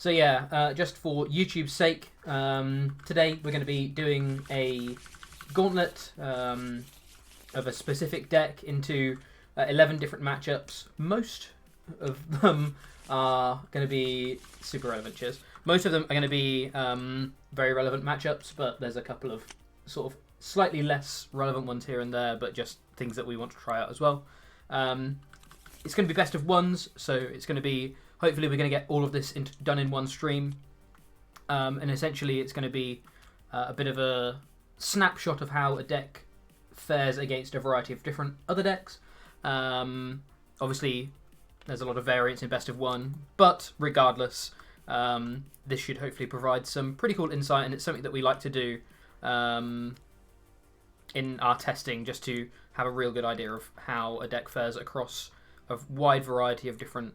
So yeah, just for YouTube's sake, today we're going to be doing a gauntlet of a specific deck into 11 different matchups. Most of them are going to be super relevant. Cheers. Most of them are going to be very relevant matchups, but there's a couple of sort of slightly less relevant ones here and there, but just things that we want to try out as well. It's going to be best of ones, so it's going to be, hopefully we're going to get all of this done in one stream. And essentially it's going to be a bit of a snapshot of how a deck fares against a variety of different other decks. Obviously, there's a lot of variance in best of one, but regardless, this should hopefully provide some pretty cool insight, and it's something that we like to do in our testing, just to have a real good idea of how a deck fares across a wide variety of different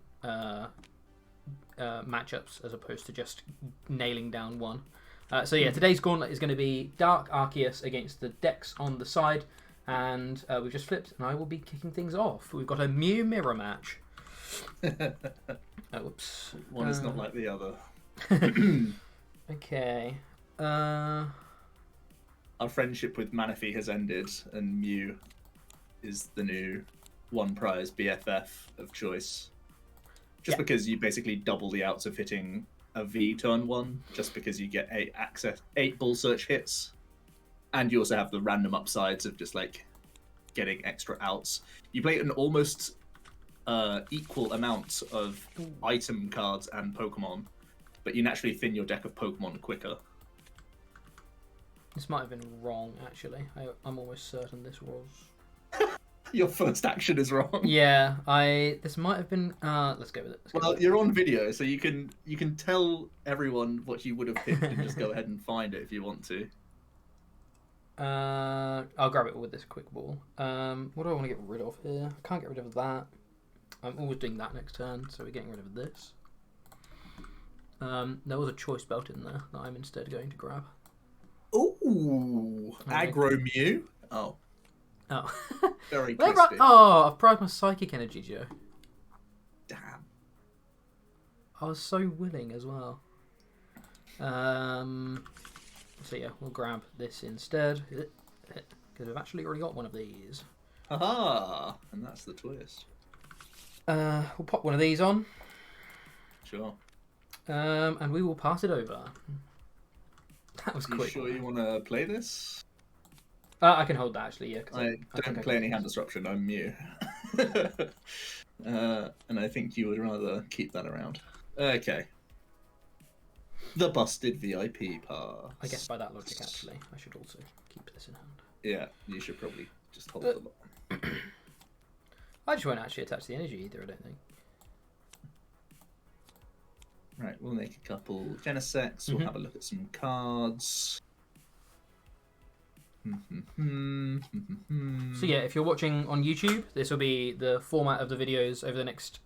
matchups, as opposed to just nailing down one. So yeah, today's gauntlet is going to be Dark Arceus against the decks on the side, and we've just flipped, and I will be kicking things off. We've got a Mew mirror match. Oops. One is not like the other. Okay. Our friendship with Manaphy has ended, and Mew is the new one prize BFF of choice. Just because you basically double the outs of hitting a V turn one, just because you get 8 bull search hits, and you also have the random upsides of just like getting extra outs. You play an almost equal amount of item cards and Pokemon, but you naturally thin your deck of Pokemon quicker. This might have been wrong, actually. I'm almost certain this was. Your first action is wrong. Yeah, this might have been. Let's go with it. Well, you're on video, so you can tell everyone what you would have picked and just go ahead and find it if you want to. I'll grab it with this quick ball. What do I want to get rid of here? I can't get rid of that. I'm always doing that next turn, so we're getting rid of this. There was a choice belt in there that I'm instead going to grab. Ooh, aggro Mew. Oh. Very crispy. I've prized my psychic energy, Joe. Damn. I was so willing as well. So yeah, we'll grab this instead. Because I've actually already got one of these. Aha! And that's the twist. We'll pop one of these on. Sure. And we will pass it over. That was quick. You sure you want to play this? I can hold that, actually, yeah. I don't play any hand disruption, I'm Mew. And I think you would rather keep that around. Okay. The busted VIP pass. I guess by that logic, actually, I should also keep this in hand. Yeah, you should probably just hold the button. I just won't actually attach the energy either, I don't think. Right, we'll make a couple Genesects, we'll have a look at some cards. So yeah, if you're watching on YouTube, this will be the format of the videos over the next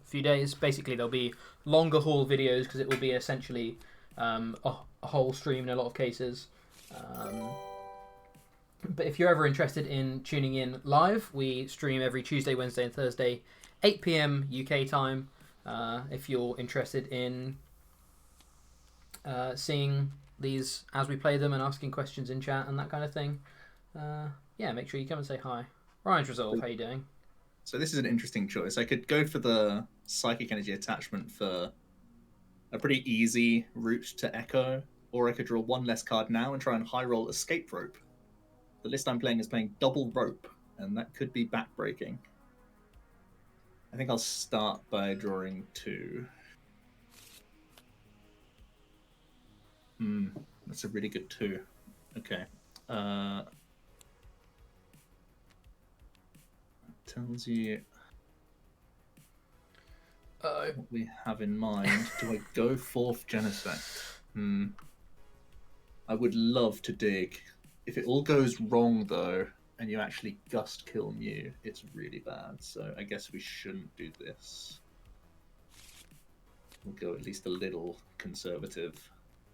few days. Basically, there'll be longer haul videos because it will be essentially a whole stream in a lot of cases. But if you're ever interested in tuning in live, we stream every Tuesday, Wednesday and Thursday, 8 PM UK time. If you're interested in seeing these as we play them and asking questions in chat and that kind of thing, yeah, make sure you come and say hi. Ryan's Resolve, how you doing? So this is an interesting choice. I could go for the Psychic Energy attachment for a pretty easy route to Echo, or I could draw one less card now and try and high roll Escape Rope. The list I'm playing is playing Double Rope, and that could be backbreaking. I think I'll start by drawing 2. That's a really good 2. Okay. Tells you what we have in mind. Do I go 4th Genesect? I would love to dig. If it all goes wrong, though, and you actually gust kill Mew, it's really bad. So I guess we shouldn't do this. We'll go at least a little conservative.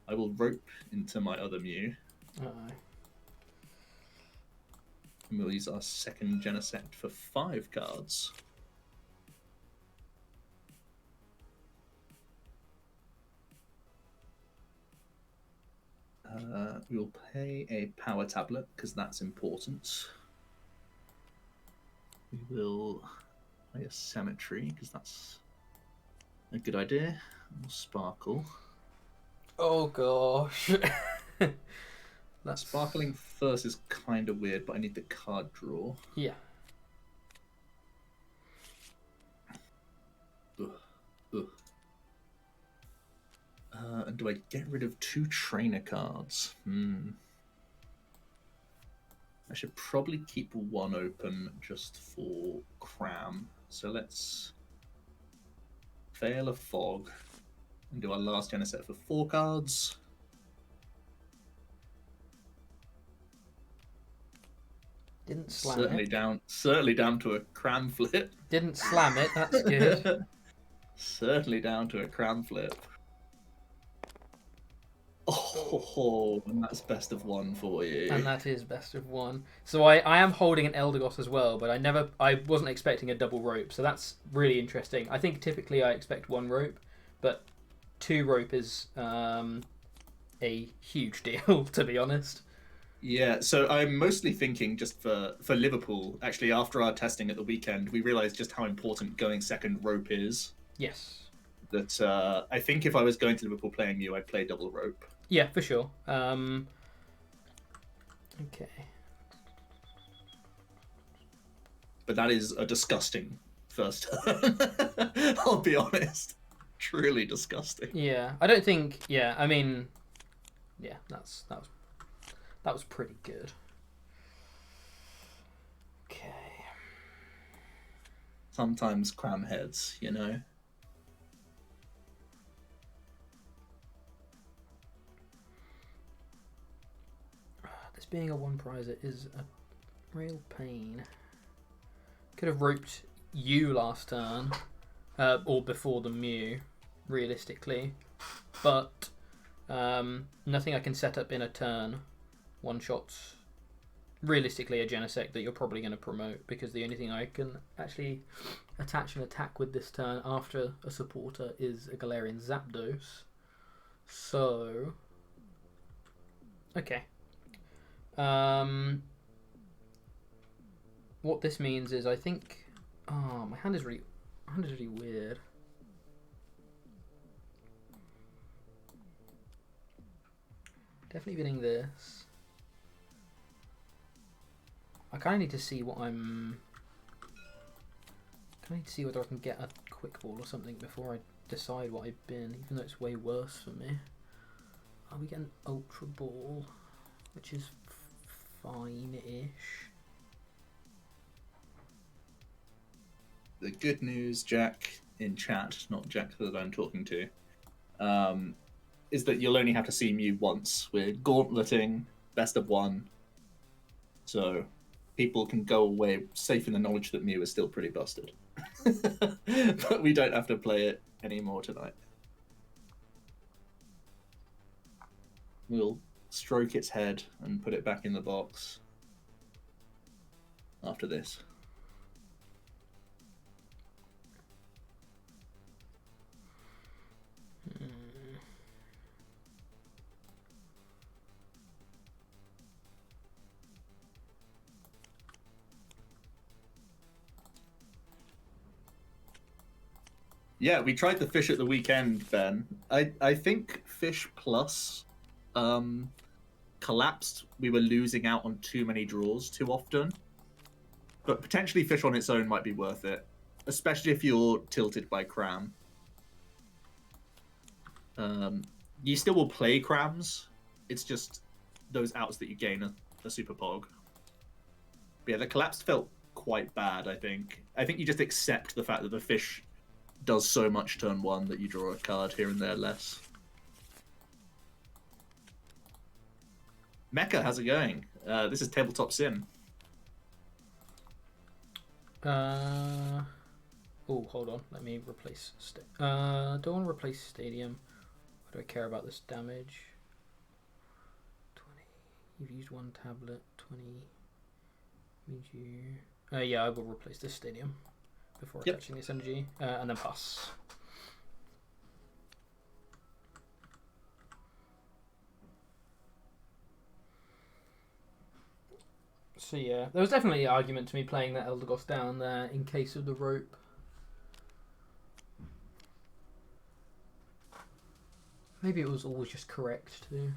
I will rope into my other Mew. And we'll use our second Genesect for 5 cards. We will play a power tablet because that's important. We will play a cemetery because that's a good idea. We'll sparkle. Oh gosh. Sparkling first is kind of weird, but I need the card draw. Yeah. Ugh. And do I get rid of 2 trainer cards? I should probably keep 1 open just for cram. So let's fail a fog and do our last gen set for 4 cards. Didn't slam it. Certainly down to a cram flip. Didn't slam it, that's good. Certainly down to a cram flip. Oh, and that's best of 1 for you. And that is best of 1. So I am holding an Eldegoss as well, but I wasn't expecting a double rope, so that's really interesting. I think typically I expect 1 rope, but 2 rope is a huge deal, to be honest. Yeah, so I'm mostly thinking just for Liverpool. Actually, after our testing at the weekend, we realised just how important going second rope is. Yes. That I think if I was going to Liverpool playing you, I'd play double rope. Yeah, for sure. Okay. But that is a disgusting first turn. I'll be honest. Truly disgusting. Yeah, I don't think. Yeah, I mean, yeah, that was pretty good. Okay. Sometimes cram heads, you know. This being a 1 prizer is a real pain. Could have roped you last turn, or before the Mew, realistically, but nothing I can set up in a turn. 1-shots, realistically a Genesect that you're probably going to promote, because the only thing I can actually attach an attack with this turn after a supporter is a Galarian Zapdos. So, okay. What this means is, I think, my hand is really weird. Definitely winning this. I kind of need to see what I'm. I need to see whether I can get a quick ball or something before I decide what I've been, even though it's way worse for me. We get an Ultra Ball, which is fine-ish. The good news, Jack, in chat, not Jack that I'm talking to, is that you'll only have to see Mew once. We're gauntleting, best of 1. So people can go away safe in the knowledge that Mew is still pretty busted. But we don't have to play it anymore tonight. We'll stroke its head and put it back in the box after this. Yeah, we tried the fish at the weekend, Ben. I think fish plus collapsed. We were losing out on too many draws too often. But potentially fish on its own might be worth it, especially if you're tilted by cram. You still will play crams. It's just those outs that you gain are super pog. But yeah, the collapse felt quite bad, I think. I think you just accept the fact that the fish does so much turn 1 that you draw a card here and there less. Mecha, how's it going? This is Tabletop Sim. Oh, hold on. Let me replace. Don't want to replace Stadium. Why do I care about this damage? 20. You've used 1 tablet. 20 means you. Yeah, I will replace this Stadium before attaching this energy, and then pass. So yeah, there was definitely an argument to me playing that Eldegoss down there in case of the rope. Maybe it was always just correct too.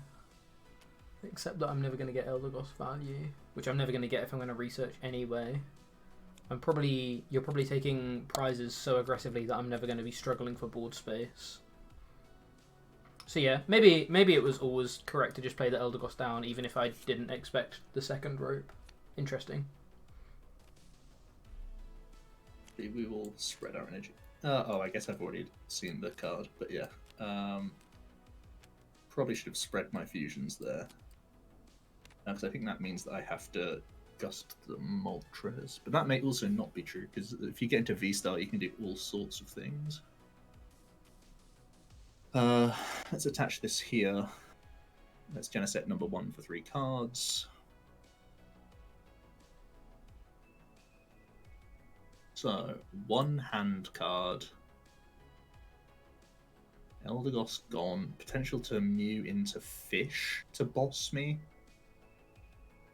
Except that I'm never going to get Eldegoss value, which I'm never going to get if I'm going to research anyway. You're probably taking prizes so aggressively that I'm never going to be struggling for board space. So yeah, maybe it was always correct to just play the Eldegoss down, even if I didn't expect the second rope. Interesting. We will spread our energy. Oh, I guess I've already seen the card, but yeah. Probably should have spread my fusions there. Because I think that means that I have to gust the Moltres. But that may also not be true, because if you get into V-Star, you can do all sorts of things. Let's attach this here. Let's Geneset number 1 for 3 cards. So, 1 hand card. Eldegoss gone. Potential to Mew into Fish to boss me.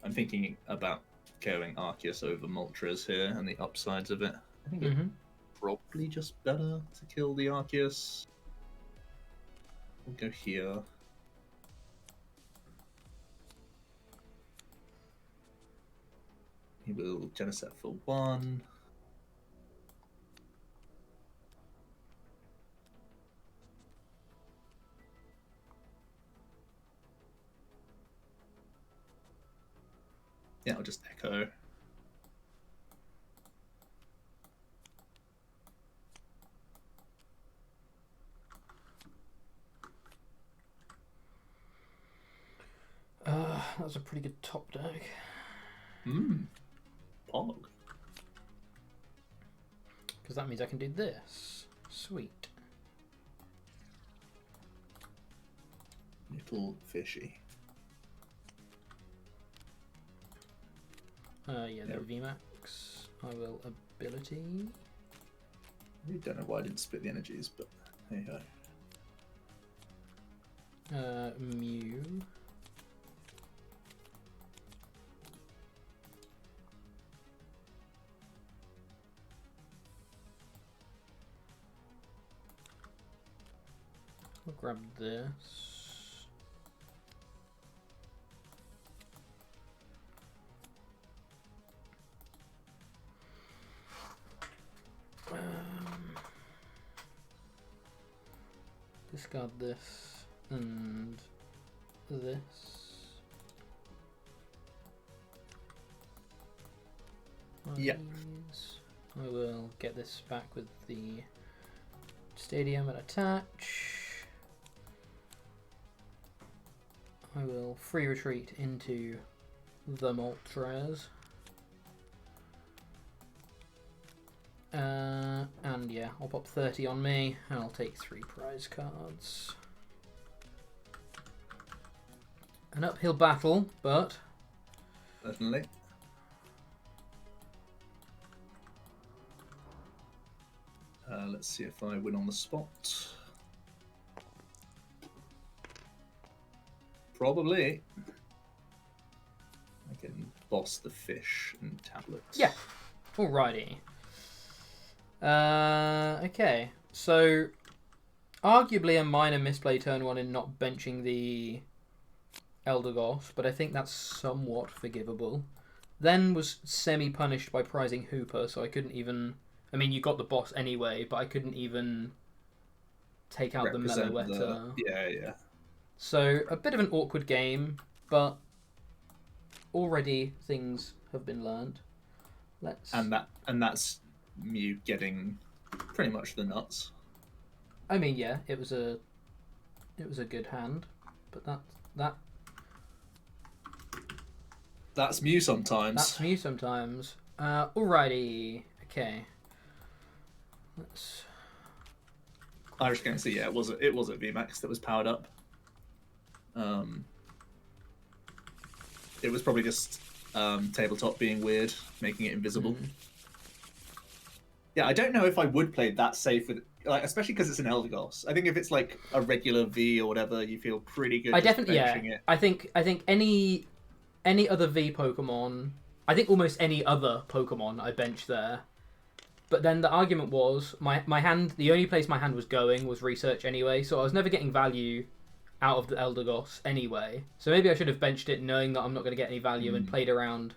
I'm thinking about going Arceus over Moltres here and the upsides of it. I think it's probably just better to kill the Arceus. We'll go here. He will Geneset for 1. Yeah, I'll just echo. That was a pretty good top deck. Pog. Because that means I can do this. Sweet. Little fishy. Yeah, the VMAX. I will ability. I really don't know why I didn't split the energies, but hey ho. Mew. I'll grab this. Discard this and this. Yep. I will get this back with the stadium and attach. I will free retreat into the Moltres. And yeah, I'll pop 30 on me, and I'll take 3 prize cards. An uphill battle, but... Certainly. Let's see if I win on the spot. Probably. I can boss the fish and tablets. Yeah. Alrighty. Okay. So, arguably a minor misplay turn 1 in not benching the Eldegoss, but I think that's somewhat forgivable. Then was semi-punished by prizing Hooper, so I couldn't even... I mean, you got the boss anyway, but I couldn't even take out the Meloetta. Yeah. So, a bit of an awkward game, but already things have been learned. And that's Mew getting pretty much the nuts. I mean, yeah, it was a good hand, but that's Mew sometimes. That's Mew sometimes. Alrighty, okay. I was going to say, yeah, it was at VMAX that was powered up. It was probably just tabletop being weird, making it invisible. Yeah, I don't know if I would play that safe with, like, especially because it's an Eldegoss. I think if it's like a regular V or whatever, you feel pretty good. I definitely, benching it. I think any other V Pokemon I think almost any other Pokemon I bench there. But then the argument was my hand. The only place my hand was going was research anyway, so I was never getting value out of the Eldegoss anyway. So maybe I should have benched it, knowing that I'm not going to get any value, and played around.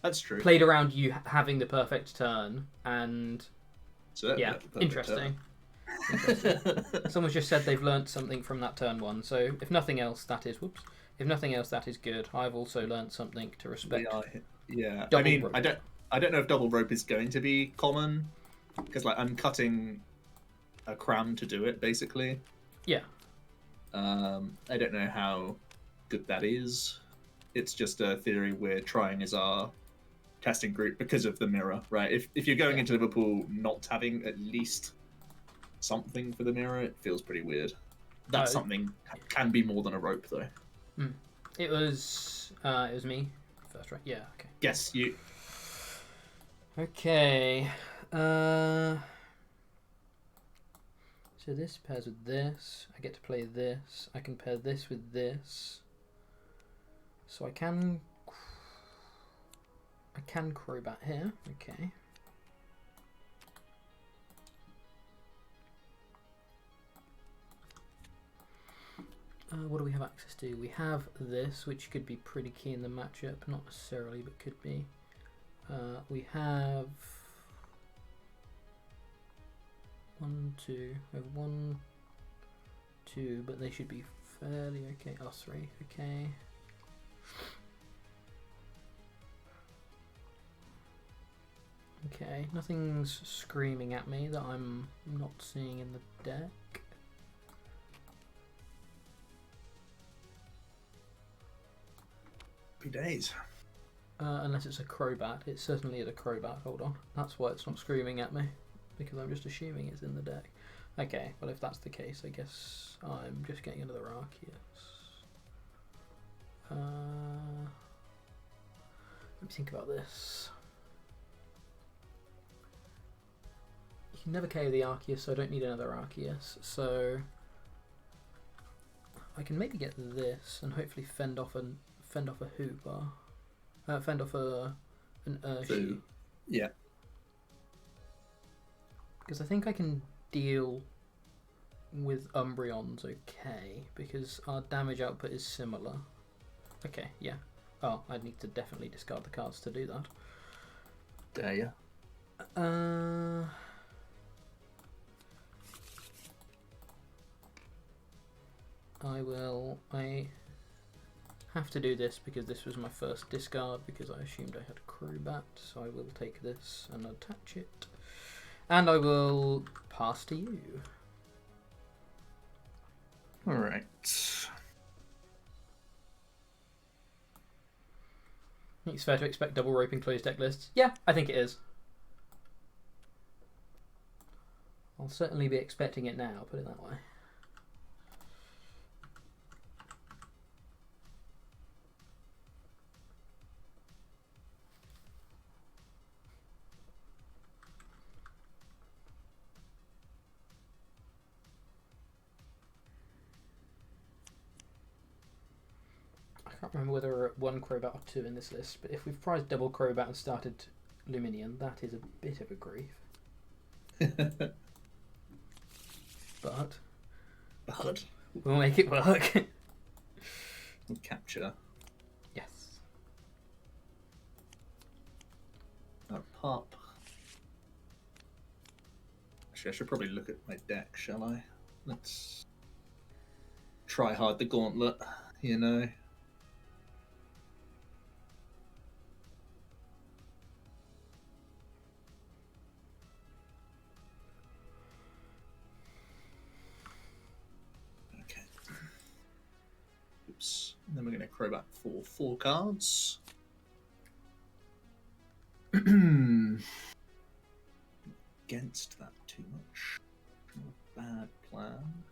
That's true. Played around you having the perfect turn, and yeah, interesting. Someone's just said they've learnt something from that turn one. So if nothing else, that is If nothing else, that is good. I've also learnt something to respect. Yeah, Double I mean, rope. I don't know if double rope is going to be common because like I'm cutting a cram to do it basically. Yeah. I don't know how good that is. It's just a theory we're trying as our testing group because of the mirror, right? If you're going into Liverpool not having at least something for the mirror, it feels pretty weird. That something can be more than a rope, though. It was me first, right? Yeah. Okay. Yes, you. Okay. So this pairs with this. I get to play this. I can pair this with this. So I can Crobat here. Okay. What do we have access to? We have this, which could be pretty key in the matchup. Not necessarily, but could be. We have 1, 2. We have 1, 2, but they should be fairly okay. Oh, 3. Okay. Okay, nothing's screaming at me that I'm not seeing in the deck. Happy days. Unless it's a Crobat. It certainly is a Crobat. Hold on. That's why it's not screaming at me. Because I'm just assuming it's in the deck. Okay, well if that's the case, I guess I'm just getting another Arceus. Let me think about this. You can never KO the Arceus, so I don't need another Arceus. So I can maybe get this and hopefully fend off a Hoopa. Fend off an Urshi. Yeah. Because I think I can deal with Umbreons okay, because our damage output is similar. Okay, yeah. Oh, I'd need to definitely discard the cards to do that. Dare you? I have to do this because this was my first discard because I assumed I had Crobat, so I will take this and attach it. And I will pass to you. Alright. I think it's fair to expect double rope in closed deck lists. Yeah, I think it is. I'll certainly be expecting it now, put it that way. I can't remember whether we're at 1 Crobat or 2 in this list, but if we've prized double Crobat and started Luminion, that is a bit of a grief. But we'll make it work. Capture. Yes. Pop. Actually, I should probably look at my deck, shall I? Let's try hard the gauntlet, you know. And then we're going to Crobat for 4 cards. Against that too much. Not a bad plan.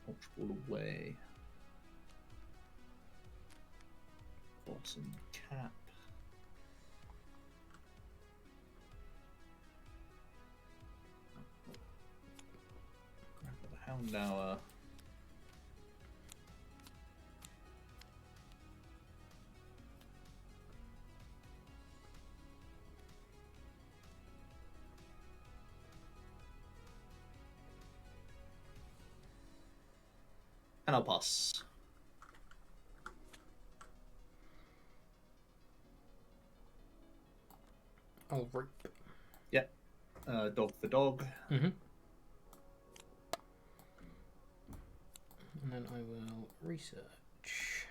Ultra Ball away. Bottom cap. Grab the Houndour. And I'll pass. I'll rip. Yep. Dog for dog. And then I will research.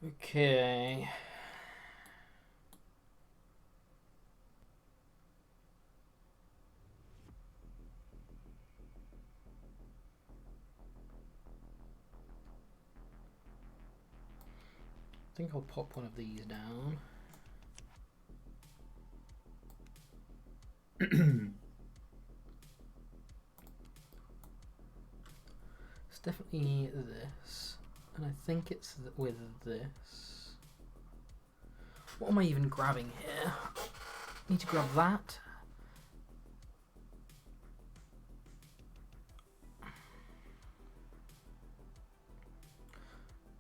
Okay. I think I'll pop one of these down. It's definitely this, and I think it's with this. What am I even grabbing here? Need to grab that.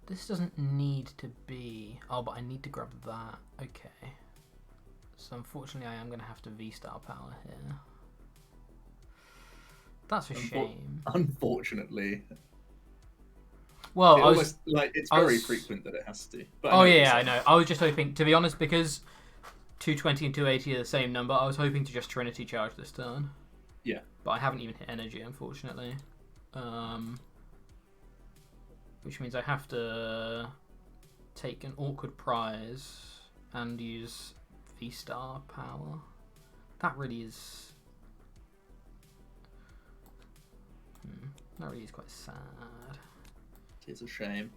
This doesn't need to be... Oh, but I need to grab that. Okay. So unfortunately I am going to have to V-Star power here. That's a shame. Unfortunately. Well, it's very frequent that it has to. But I know. I was just hoping, to be honest, because 220 and 280 are the same number, I was hoping to just Trinity Charge this turn. Yeah. But I haven't even hit energy, unfortunately. Which means I have to take an awkward prize and use V-Star power. That really is... that really is quite sad. It's a shame.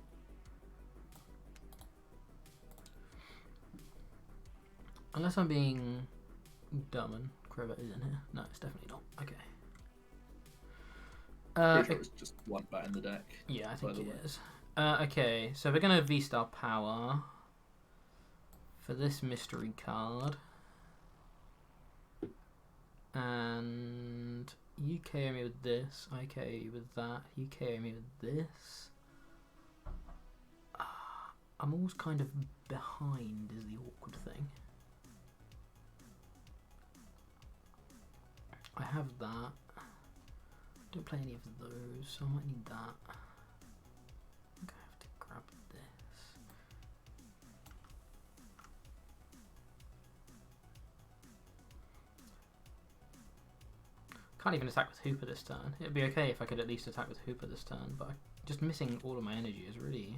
Unless I'm being dumb and Crobat is in here. No, it's definitely not. Okay. Pretty sure it's just one bat in the deck. Yeah, I think it is. Okay, so we're going to V-Star power for this mystery card. And you KO me with this, I KO you with that, you KO me with this. I'm always kind of behind is the awkward thing. I have that. Don't play any of those, so I might need that. I'm gonna have to grab this. Can't even attack with Hooper this turn. It'd be okay if I could at least attack with Hooper this turn, but just missing all of my energy is really,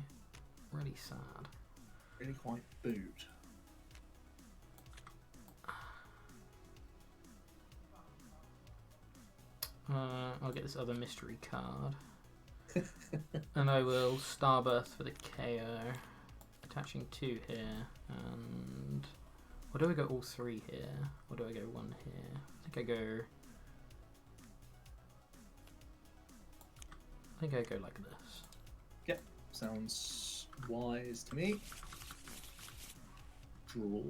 really sad. Really quite boot. I'll get this other mystery card. And I will Starburst for the KO. Attaching 2 here. And... or do I go all 3 here? Or do I go 1 here? I think I go like this. Yep, sounds wise to me. Draw.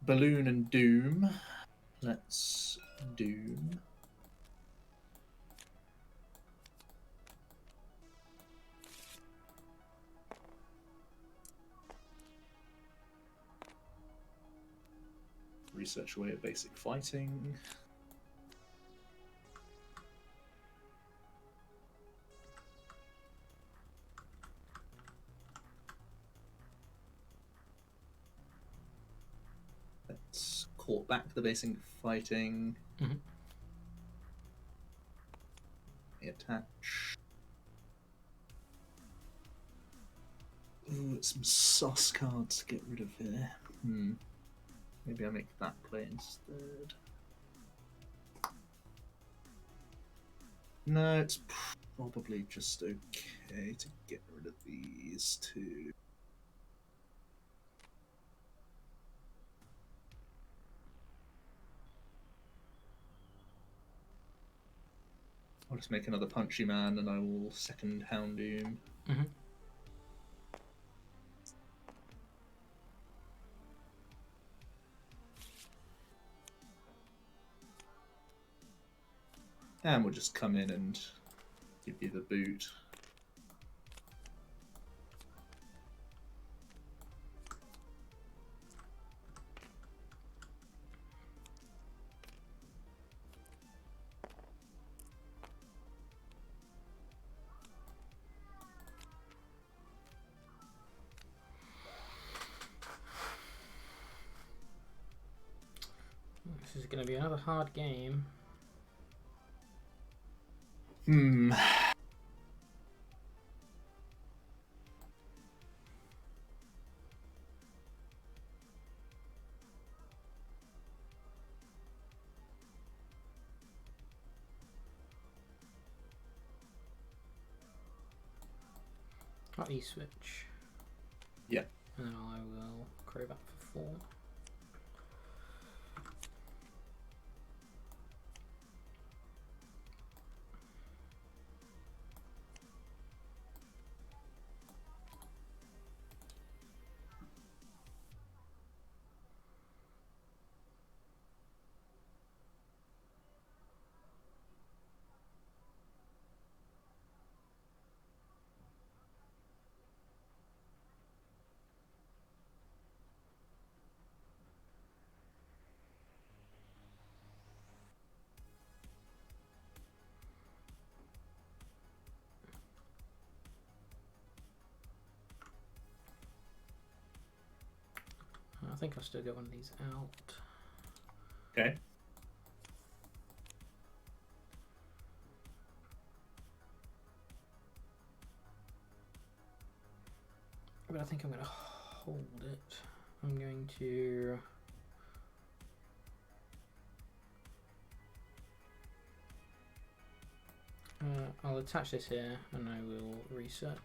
Balloon and Doom. Let's Doom. Research away at basic fighting. Let's court back the basic fighting. Attach. Ooh, some sauce cards to get rid of here. Maybe I make that play instead. No, it's probably just okay to get rid of these two. I'll just make another Punchy Man and I will second Houndoom. And we'll just come in and give you the boot. This is going to be another hard game. I'll E-switch. Yeah. And then I will Crobat for 4. I think I'll still get one of these out. Okay. But I think I'm going to hold it. I'm going to... I'll attach this here and I will research.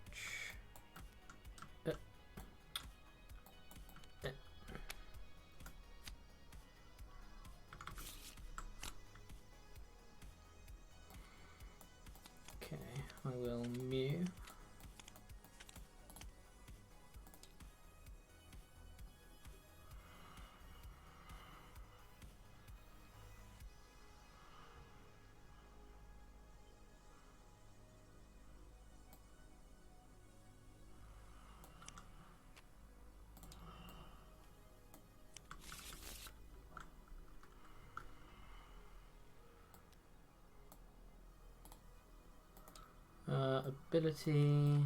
Okay, I will Mew. Ability.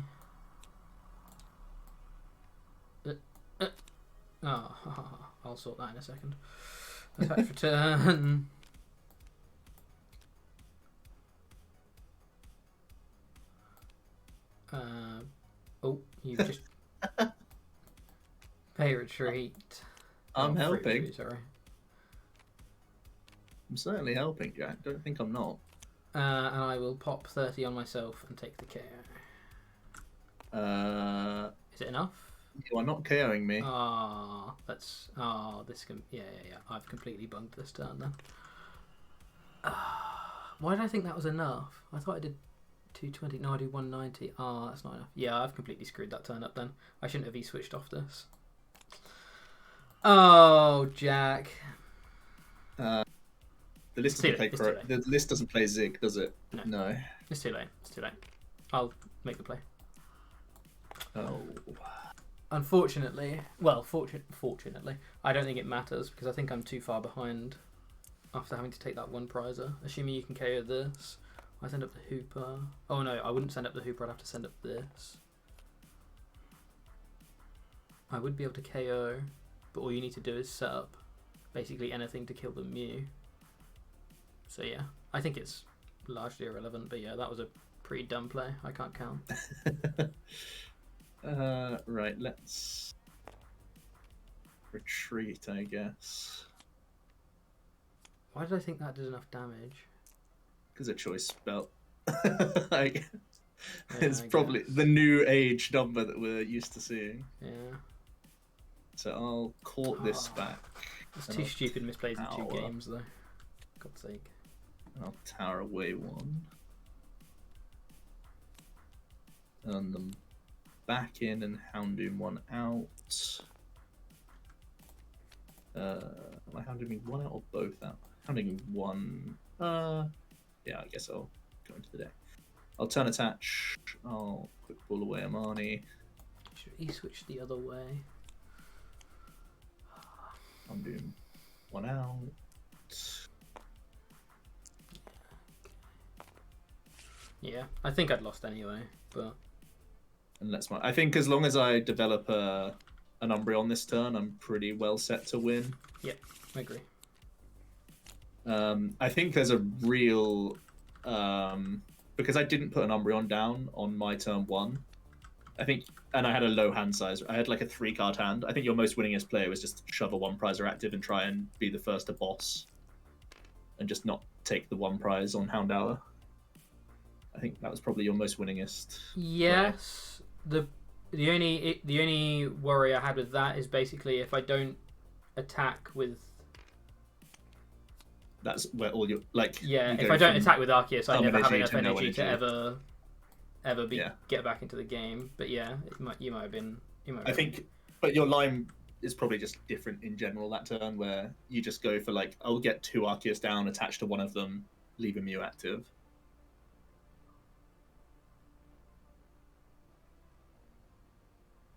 Oh, I'll sort that in a second. Attack for turn. Oh, you've just pay retreat. I'm free helping. retreat, sorry. I'm certainly helping, Jack. Don't think I'm not. And I will pop 30 on myself and take the KO. Is it enough? You are not KOing me. Ah, that's this can yeah. I've completely bunged this turn then. Why did I think that was enough? I thought I did 220. No, I do 190. Ah, that's not enough. Yeah, I've completely screwed that turn up then. I shouldn't have switched off this. Oh, Jack. The list doesn't play the list doesn't play Zig, does it? No. It's too late. It's too late. I'll make the play. Oh. Unfortunately, well, fortunately, I don't think it matters because I think I'm too far behind after having to take that one prizer. Assuming you can KO this, I send up the Hooper. Oh no, I wouldn't send up the Hooper. I'd have to send up this. I would be able to KO, but all you need to do is set up basically anything to kill the Mew. So yeah, I think it's largely irrelevant, but yeah, that was a pretty dumb play. I can't count. Right, let's retreat, I guess. Why did I think that did enough damage? Because a choice spell. It's probably the new age number that we're used to seeing. Yeah. So I'll court this back. It's too stupid misplays in 2 games, though. God's sake. I'll tower away one. And them back in and Houndoom one out. Am I Houndooming one out or both out? Houndooming one. Yeah, I guess I'll go into the deck. I'll turn attach. I'll quick pull away Amani. Should he switch the other way? Houndoom one out. Yeah, I think I'd lost anyway, but... And I think as long as I develop an Umbreon this turn, I'm pretty well set to win. Yep, I agree. I think there's a real because I didn't put an Umbreon down on my turn one. I think, and I had a low hand size. I had like a 3-card hand. I think your most winningest player was just shove a 1-prizer active and try and be the first to boss, and just not take the 1 prize on Houndour. I think that was probably your most winningest. Yes. Player. The only worry I had with that is basically if I don't attack with. That's where all your like. Yeah, you if I don't attack with Arceus, I never have enough to no energy to energy. ever get back into the game. But yeah, you might have been. I think, but your line is probably just different in general that turn, where you just go for like, I'll get 2 Arceus down, attach to one of them, leave a Mew active.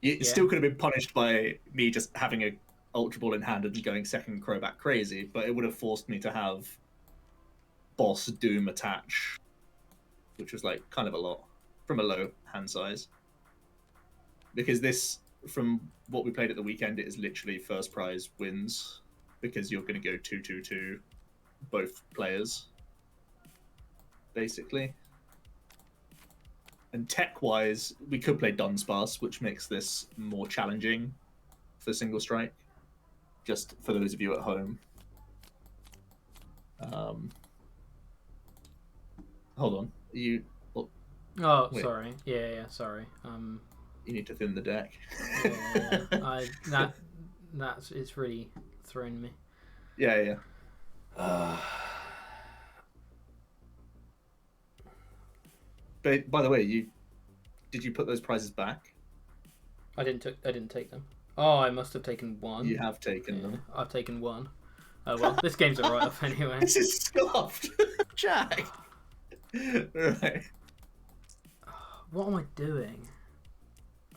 It still could have been punished by me just having a Ultra Ball in hand and going second Crobat crazy, but it would have forced me to have Boss Doom attach, which was like kind of a lot from a low hand size. Because this, from what we played at the weekend, it is literally first prize wins, because you're going to go 2-2-2 both players, basically. And tech-wise, we could play Dunsparce, which makes this more challenging for single strike, just for those of you at home. Hold on. Oh, wait. Sorry. Yeah, sorry. You need to thin the deck. Yeah. It's really thrown me. Yeah. But by the way, did you put those prizes back? I didn't take them. Oh, I must have taken one. You have taken them. I've taken one. Oh well, this game's a write-off anyway. This is scuffed, Jack. Right. What am I doing?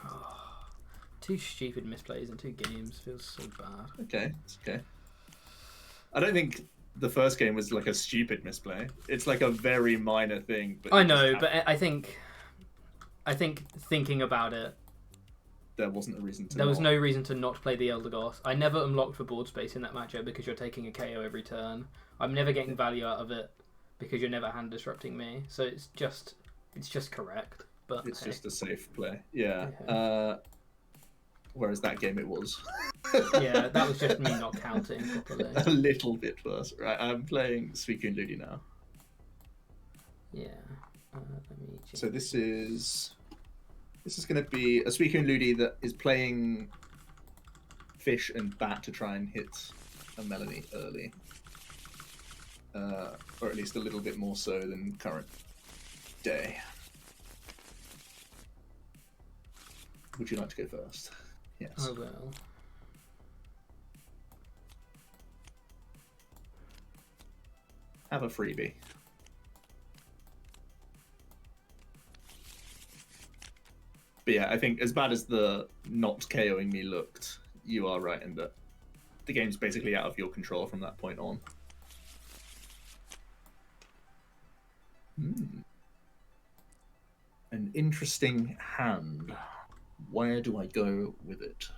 Oh, 2 stupid misplays in 2 games feels so bad. Okay, it's okay. I don't think the first game was like a stupid misplay. It's like a very minor thing. But I know, but I think thinking about it, there wasn't a reason to. There was no reason to not play the Eldegoss. I never unlocked for board space in that matchup because you're taking a KO every turn. I'm never getting value out of it because you're never hand disrupting me. So it's just correct. But it's just a safe play. Yeah. Whereas that game it was. Yeah, that was just me not counting properly. A little bit worse. Right, I'm playing Suicune Ludi now. Yeah. Let me check. So this is going to be a Suicune Ludi that is playing Fish and Bat to try and hit a Melanie early. Or at least a little bit more so than current day. Would you like to go first? Yes. I will. Have a freebie. But yeah, I think as bad as the not KOing me looked, you are right in that the game's basically out of your control from that point on. An interesting hand. Where do I go with it?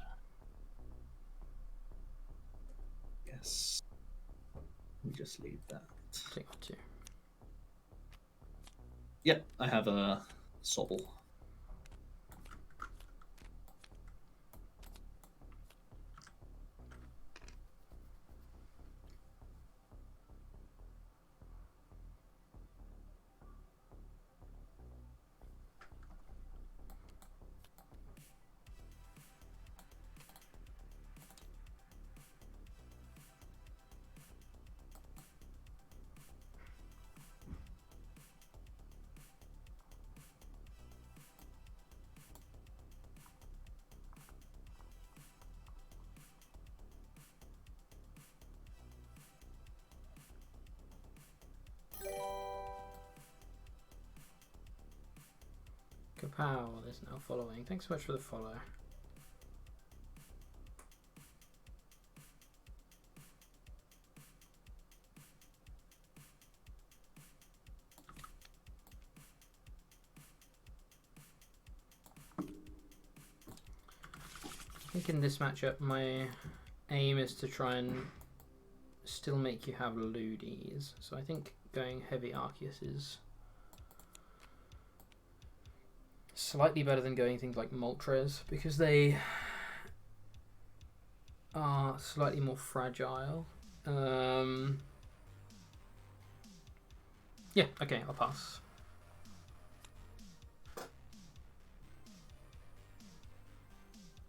Yes. We just leave that. Take that too. Yep, I have a Sobble. Kapow is now following. Thanks so much for the follow. I think in this matchup my aim is to try and still make you have Ludies. So I think going heavy Arceus is slightly better than going things like Moltres, because they are slightly more fragile. Yeah, okay, I'll pass.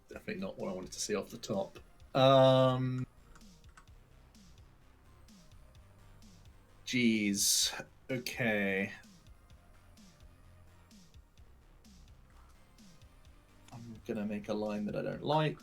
Definitely not what I wanted to see off the top. Geez. Okay. I'm gonna make a line that I don't like.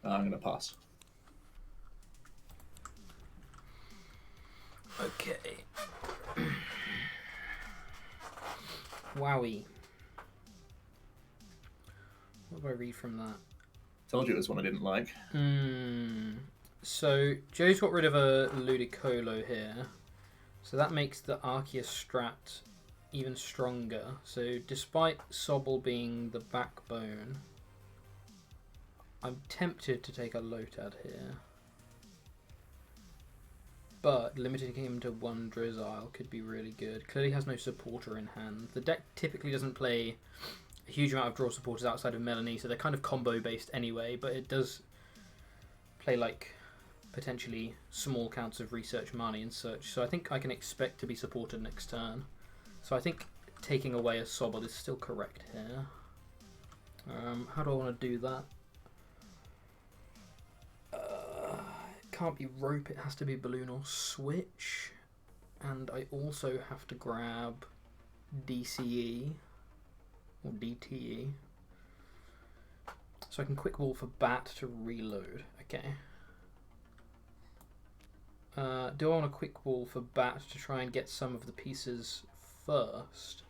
I'm gonna pass. Okay. Wowie. What do I read from that? Told you it was one I didn't like. So Joe's got rid of a Ludicolo here, so that makes the Arceus strat even stronger. So despite Sobble being the backbone, I'm tempted to take a Lotad here, but limiting him to one Drizzile could be really good. Clearly has no supporter in hand. The deck typically doesn't play a huge amount of draw supporters outside of Melanie, so they're kind of combo based anyway, but it does play like potentially small counts of research money and such, so I think I can expect to be supported next turn. So I think taking away a Sobble is still correct here. How do I want to do that? It can't be Rope, it has to be Balloon or Switch. And I also have to grab DCE or DTE. So I can Quick Ball for Bat to reload. Okay. Do I want a Quick Ball for Bat to try and get some of the pieces first?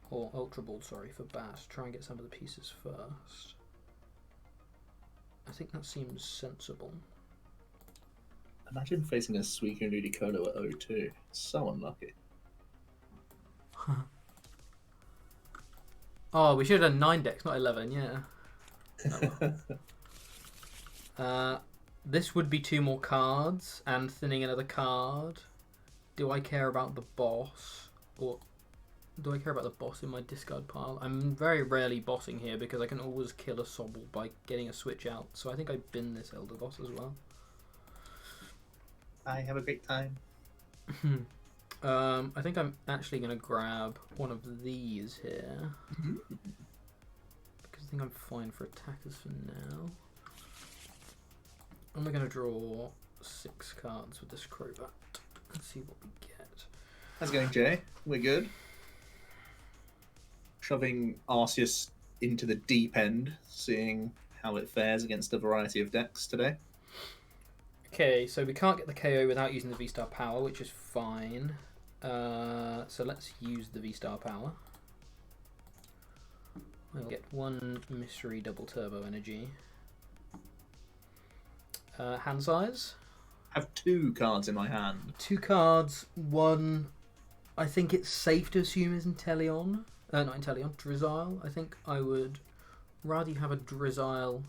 Or Ultra Ball, sorry, for Bat to try and get some of the pieces first. I think that seems sensible. Imagine facing a Suicune Ludicolo at 0-2. So unlucky. Oh, we should have done 9 decks, not 11, yeah. Oh, well. This would be 2 more cards and thinning another card. Do I care about the boss? Or do I care about the boss in my discard pile? I'm very rarely bossing here because I can always kill a Sobble by getting a switch out. So I think I bin this Elder Boss as well. I have a great time. I think I'm actually going to grab one of these here. Because I think I'm fine for attackers for now. And we're going to draw 6 cards with this Crobat. Let's see what we get. How's it going, Jay? We're good. Shoving Arceus into the deep end, seeing how it fares against a variety of decks today. Okay, so we can't get the KO without using the V-Star power, which is fine. So let's use the V-Star power. We'll get 1 Mystery Double Turbo Energy. Hand size? I have 2 cards in my hand. 2 cards, 1... I think it's safe to assume is Inteleon. Not Inteleon, Drizzile. I think I would rather you have a Drizzile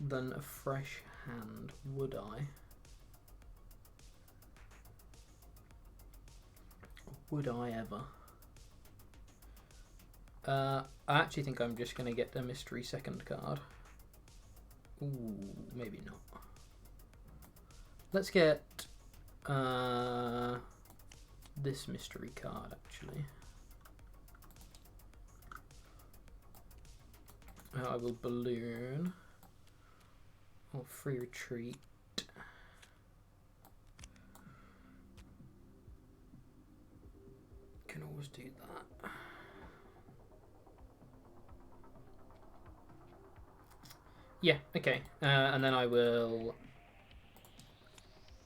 than a fresh hand, would I? Would I ever? I actually think I'm just going to get the mystery second card. Ooh, maybe not. Let's get this mystery card, actually. I will balloon. Or free retreat. Can always do that. Yeah, okay. And then I will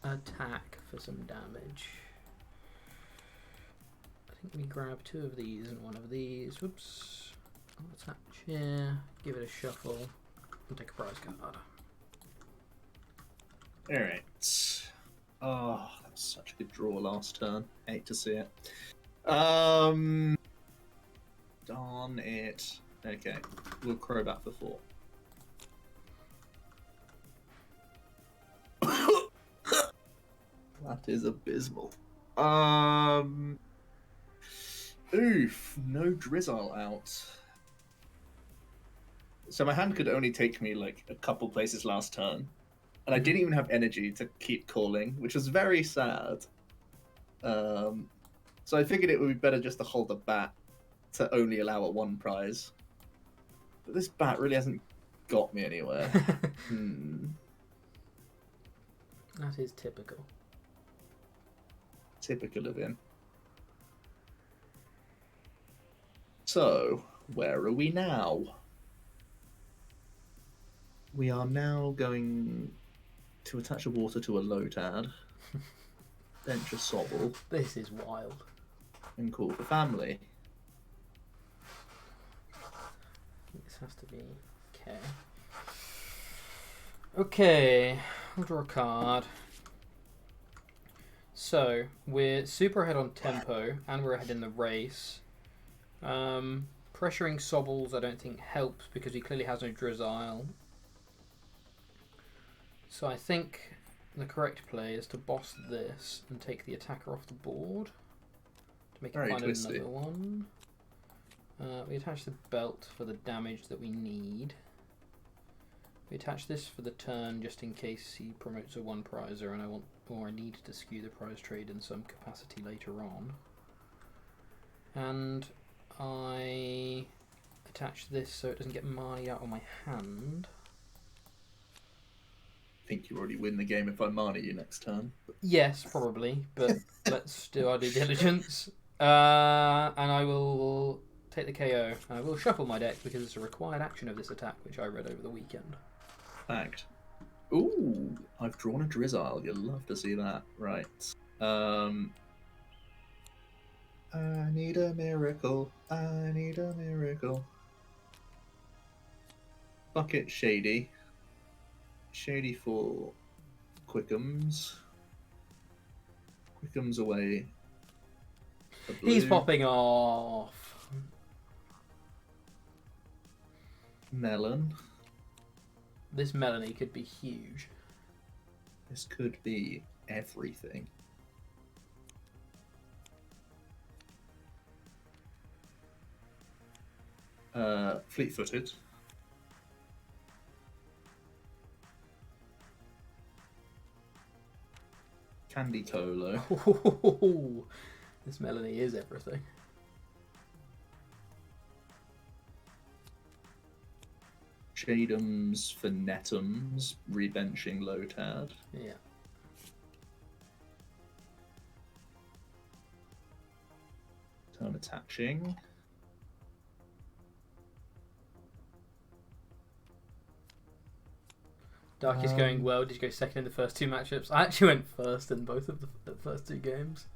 attack for some damage. think we grab 2 of these and 1 of these. Whoops. I'll attach here, give it a shuffle, and take a prize card. Alright. Oh, that was such a good draw last turn. Hate to see it. Darn it. Okay, we'll Crobat for 4. That is abysmal. Oof, no Drizzle out. So my hand could only take me like a couple places last turn. And I didn't even have energy to keep calling, which was very sad. So I figured it would be better just to hold the bat to only allow a 1 prize. But this bat really hasn't got me anywhere. That is typical. Typical of him. So, where are we now? We are now going to attach a water to a Lotad, bench a Sobble, This is wild. and call the family. This has to be K. Okay, I'll draw a card. So, we're super ahead on tempo, and we're ahead in the race. Pressuring Sobbles I don't think helps because he clearly has no Drizzile. So I think the correct play is to boss this and take the attacker off the board to make it find another one. We attach the belt for the damage that we need. We attach this for the turn just in case he promotes a 1 prizer and I need to skew the prize trade in some capacity later on. And I attach this so it doesn't get Marnie out of my hand. I think you already win the game if I Marnie you next turn. Yes, probably, but let's do our due diligence. And I will take the KO. I will shuffle my deck because it's a required action of this attack, which I read over the weekend. Fact. Ooh, I've drawn a Drizzile. You'll love to see that. Right. I need a miracle. I need a miracle. Bucket Shady. Shady for Quickums. Quickums away. He's popping off. Melon. This Melanie could be huge. This could be everything. Fleet-footed. Candy Colo. This Melanie is everything. Shadums for Netums, rebenching Lotad. Yeah. Turn attaching. Dark is going well. Did you go second in the first 2 matchups? I actually went first in both of the first 2 games.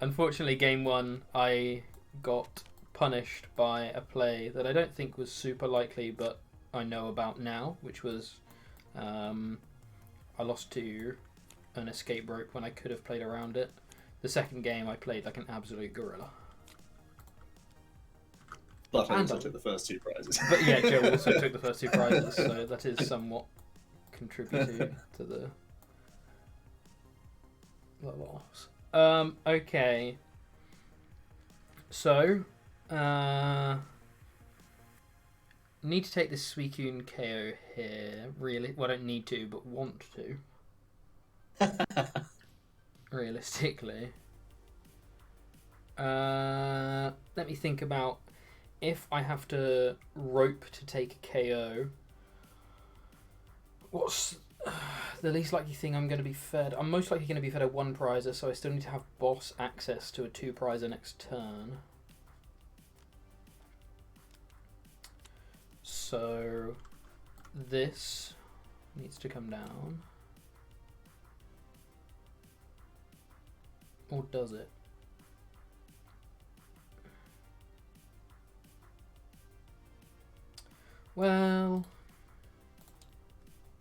Unfortunately, game 1, I got punished by a play that I don't think was super likely, but I know about now, which was I lost to an escape rope when I could have played around it. The second game, I played like an absolute gorilla. But I also took the first 2 prizes. But yeah, Joe also took the first 2 prizes, so that is somewhat contributing to the loss. Okay. So, need to take this Suicune KO here. Really, well, I don't need to, but want to. Realistically. Let me think about if I have to rope to take a KO. What's the least likely thing I'm going to be fed? I'm most likely going to be fed a 1 prizer, so I still need to have boss access to a 2 prizer next turn. So this needs to come down. Or does it? Well,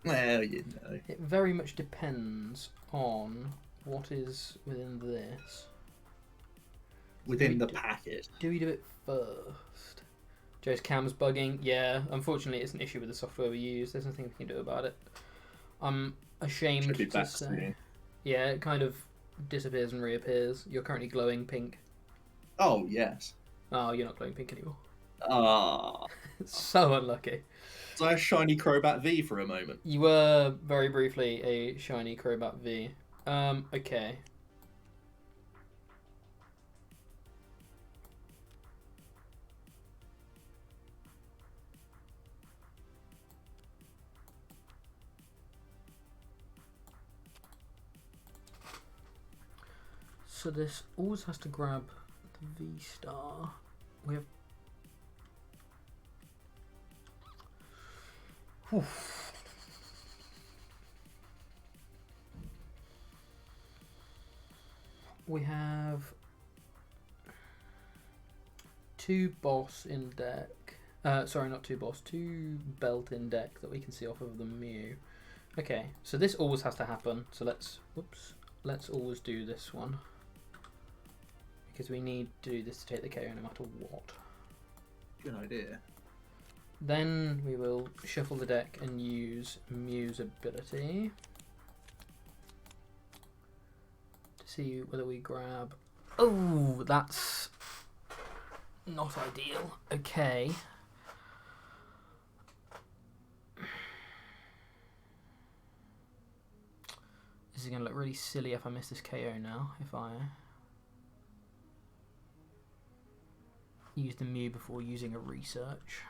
Well, you know. it very much depends on what is within this. Within the packet. Do we do it first? Joe's cam's bugging. Yeah, unfortunately, it's an issue with the software we use. There's nothing we can do about it. I'm ashamed Should be to back say. soon. Yeah, it kind of disappears and reappears. You're currently glowing pink. Oh, yes. Oh, you're not glowing pink anymore. Ah. So unlucky. Was I a shiny Crobat V for a moment? You were very briefly a shiny Crobat V. Okay. So this always has to grab the V star. We have. Whew. We have 2 boss in deck. Sorry, not 2 boss, 2 belt in deck that we can see off of the Mew. Okay, so this always has to happen. So let's always do this one. Because we need to do this to take the KO no matter what. Good idea. Then we will shuffle the deck and use Mew's ability. To see whether we grab... Oh, that's not ideal. Okay. This is going to look really silly if I miss this KO now. If I use the Mew before using a research.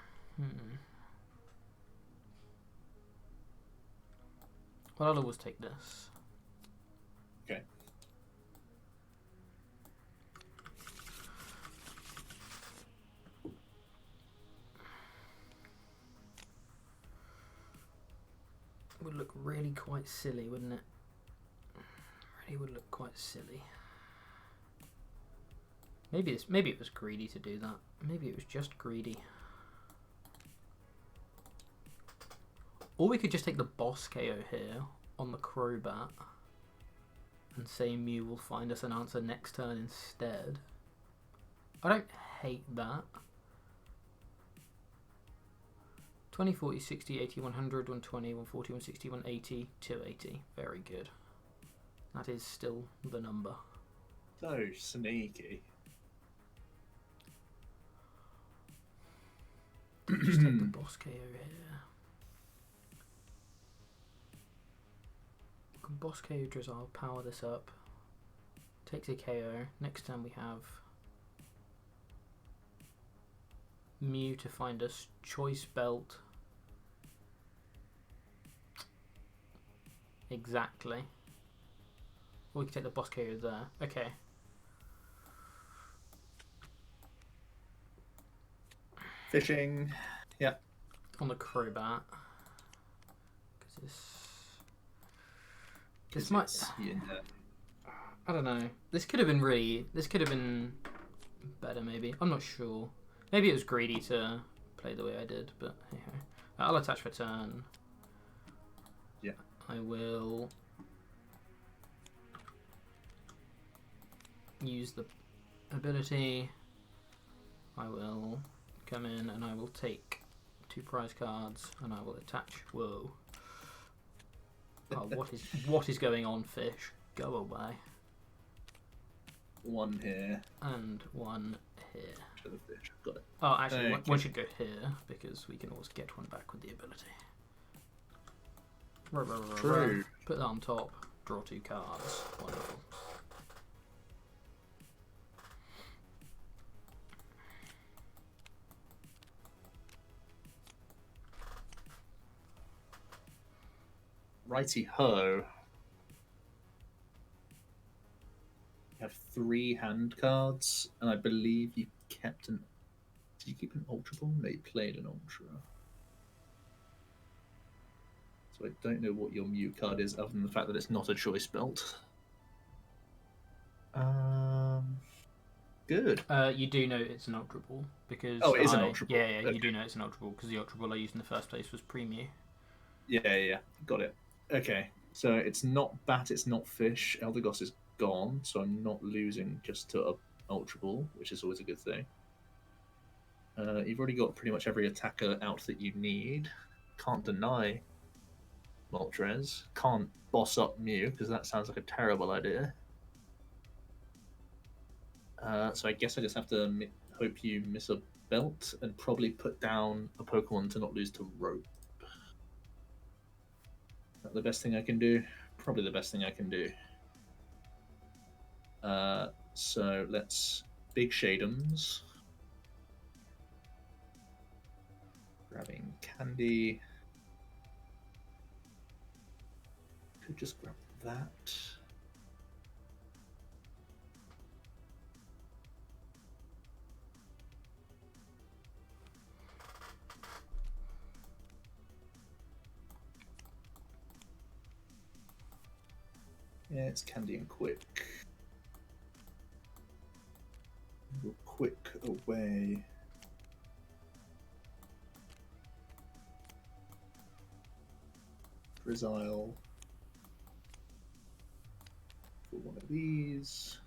Well, I'll always take this. Okay. Would look really quite silly, wouldn't it? Really would look quite silly. Maybe it was greedy to do that. Maybe it was just greedy. Or we could just take the boss KO here on the Crobat and say Mew will find us an answer next turn instead. I don't hate that. 20, 40, 60, 80, 100, 120, 140, 160, 180, 280. Very good. That is still the number. So sneaky. Just take the boss KO here. Boss KO Drizzle, power this up. Takes a KO. Next time we have Mew to find us Choice Belt. Exactly. We can take the boss KO there. Okay. Fishing. Yeah. On the Crobat. Because this might. I don't know. This could have been really. This could have been better, maybe. I'm not sure. Maybe it was greedy to play the way I did, but hey ho. I'll attach for turn. Yeah. I will use the ability. I will come in and I will take 2 prize cards and I will attach. Whoa. Oh, what is going on, fish? Go away. 1 here. And 1 here. To the fish. Got it. Oh, actually, Okay. one should go here because we can always get 1 back with the ability. True. Put that on top. Draw 2 cards. Wonderful. Righty ho. You have 3 hand cards, and I believe you kept an. Did you keep an Ultra Ball? No, you played an Ultra. So I don't know what your Mew card is, other than the fact that it's not a choice belt. Gonna good. You do know it's an Ultra Ball because Oh, it is an Ultra Ball. Yeah, Okay. you do know it's an Ultra Ball because the Ultra Ball I used in the first place was Premium. Yeah, got it. Okay, so it's not bat, it's not fish. Eldegoss is gone, so I'm not losing just to a Ultra Ball, which is always a good thing. You've already got pretty much every attacker out that you need. Can't deny Moltres. Can't boss up Mew, because that sounds like a terrible idea. So I guess I just have to hope you miss a belt and probably put down a Pokemon to not lose to Rope. Is that the best thing I can do? Probably the best thing I can do. So let's big Shadems. Grabbing candy. Could just grab that. Yeah, it's candy and quick. We'll quick away. Drizzile. For one of these.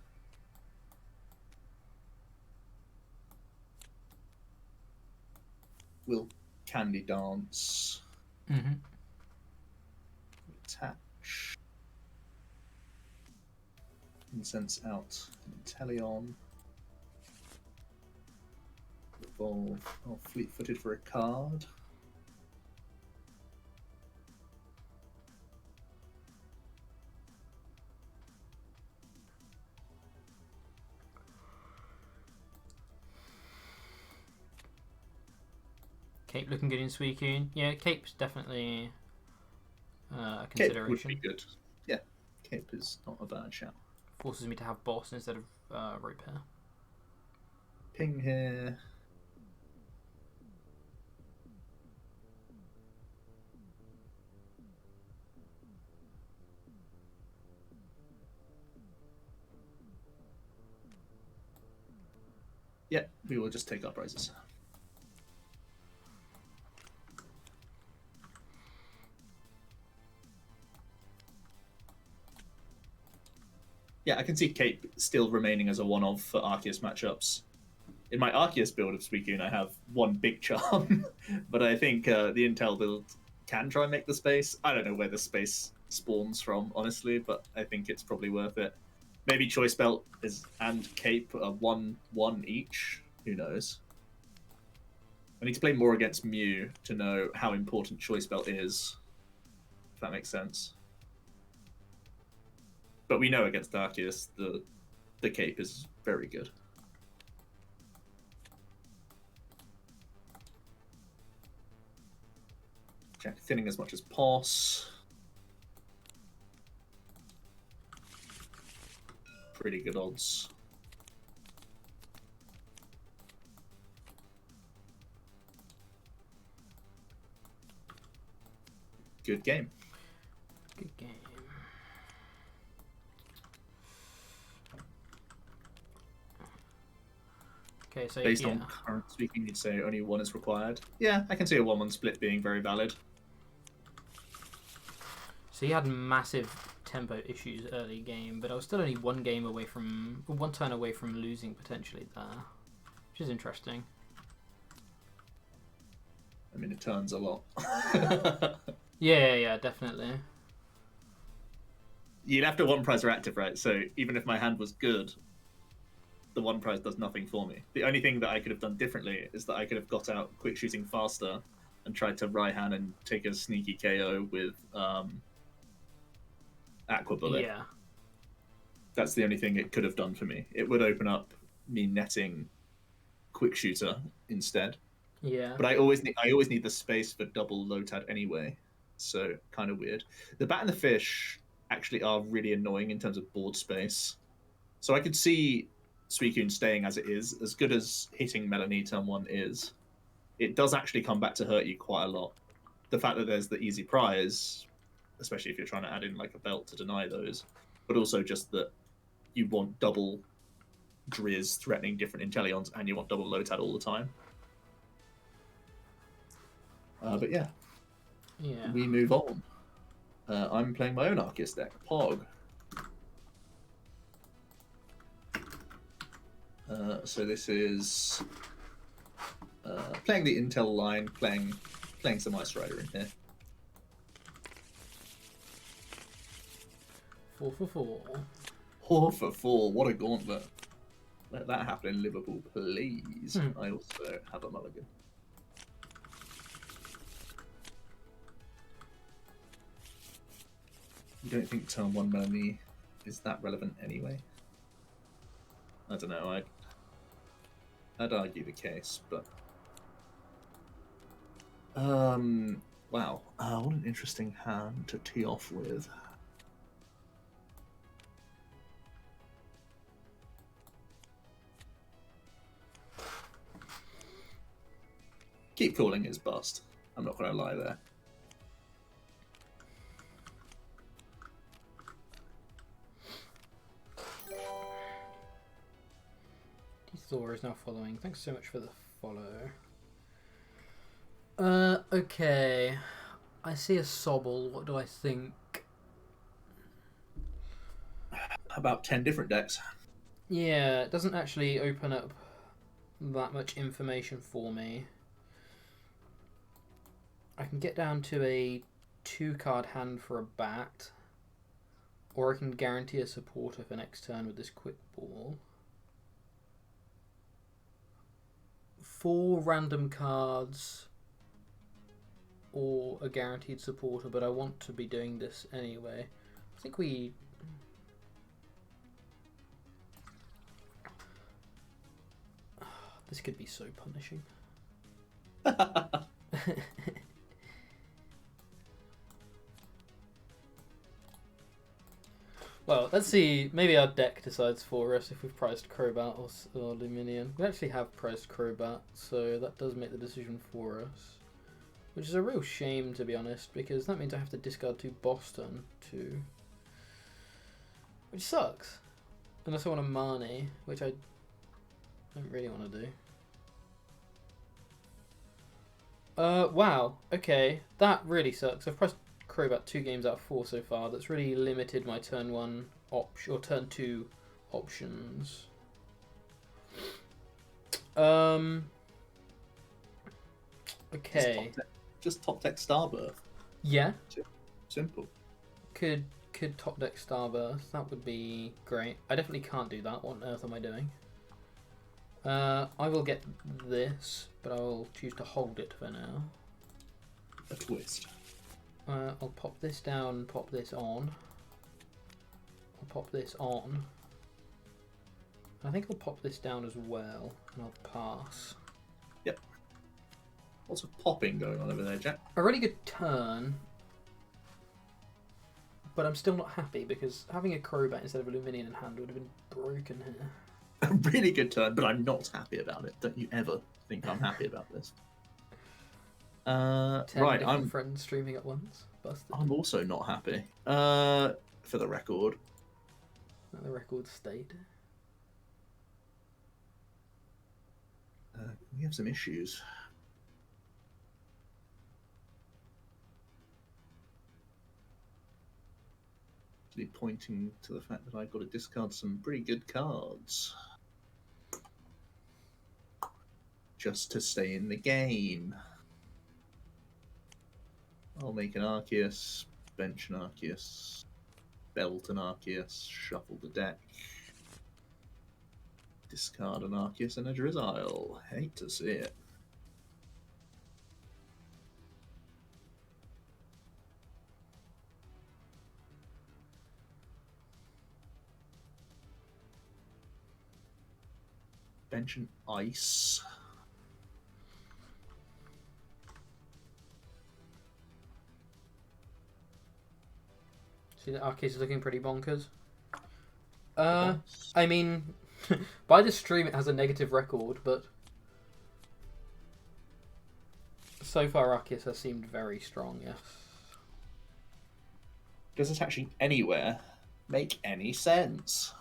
We'll candy dance. Mm-hmm. Attach. Incense out. Inteleon. Evolve. Oh, fleet-footed for a card. Cape looking good in Suicune. Yeah, Cape's definitely a consideration. Cape would be good. Yeah, Cape is not a bad shout. Forces me to have Boss instead of Rope here. Ping here. Yeah, we will just take our prizes. Yeah, I can see Cape still remaining as a one-of for Arceus matchups. In my Arceus build of Suicune, I have one big charm, but I think the Intel build can try and make the space. I don't know where the space spawns from, honestly, but I think it's probably worth it. Maybe Choice Belt and Cape are 1-1 each. Who knows? I need to play more against Mew to know how important Choice Belt is, if that makes sense. But we know against Arceus, the Cape is very good. Jack thinning as much as pos. Pretty good odds. Good game. Good game. Okay, so based on current speaking, you'd say only one is required. Yeah, I can see a 1-1 split being very valid. So he had massive tempo issues early game, but I was still only one turn away from losing potentially there, which is interesting. I mean, it turns a lot. Yeah, definitely. You'd have to one prize are active, right? So even if my hand was good, the one prize does nothing for me. The only thing that I could have done differently is that I could have got out quick shooting faster and tried to Raihan and take a sneaky KO with Aqua Bullet. Yeah. That's the only thing it could have done for me. It would open up me netting quick shooter instead. Yeah. But I always need the space for double Lotad anyway. So kind of weird. The bat and the fish actually are really annoying in terms of board space. So I could see Suicune staying as it is, as good as hitting Melanie turn 1 is. It does actually come back to hurt you quite a lot. The fact that there's the easy prize, especially if you're trying to add in like a belt to deny those, but also just that you want double Drizzt threatening different Intellions, and you want double Lotad all the time. But yeah, we move on. I'm playing my own Arceus deck, Pog. So this is playing the Intel line, playing some Ice Rider in here. 4 for 4. 4 for 4, what a gauntlet. Let that happen in Liverpool, please. I also have a mulligan. You don't think turn 1 Melanie is that relevant anyway? I don't know, I'd argue the case, but... wow, what an interesting hand to tee off with. Keep calling his bust. I'm not going to lie there. Thor is now following. Thanks so much for the follow. Okay. I see a Sobble. What do I think? About 10 different decks. Yeah, it doesn't actually open up that much information for me. I can get down to a 2-card hand for a bat, or I can guarantee a supporter for next turn with this quick ball. 4 random cards, or a guaranteed supporter, but I want to be doing this anyway. I think we... This could be so punishing. Well, let's see. Maybe our deck decides for us if we've priced Crobat or Luminion. We actually have priced Crobat, so that does make the decision for us. Which is a real shame, to be honest, because that means I have to discard 2 Boston too. Which sucks. Unless I want a Marnie, which I don't really want to do. Wow. Okay, that really sucks. I've priced Crobat 2 games out of 4 so far. That's really limited my turn 1 option or turn 2 options. Okay. Just top deck Starbirth. Yeah. Simple. Could top deck Starbirth. That would be great. I definitely can't do that. What on earth am I doing? I will get this, but I will choose to hold it for now. A twist. I'll pop this down, pop this on. I'll pop this on. I think I'll pop this down as well, and I'll pass. Yep. Lots of popping going on over there, Jack. A really good turn, but I'm still not happy because having a Crobat instead of a Luminion in hand would have been broken here. A really good turn, but I'm not happy about it. Don't you ever think I'm happy about this. 10 right, different friends streaming at once. Busted. I'm also not happy. For the record. The record stayed. We have some issues. Actually pointing to the fact that I've got to discard some pretty good cards. Just to stay in the game. I'll make an Arceus, bench an Arceus, belt an Arceus, shuffle the deck, discard an Arceus and a Drizzile. Hate to see it. Bench an Ice. See that Arceus is looking pretty bonkers. I mean, by the stream it has a negative record, but so far Arceus has seemed very strong, yes. Does this actually anywhere make any sense?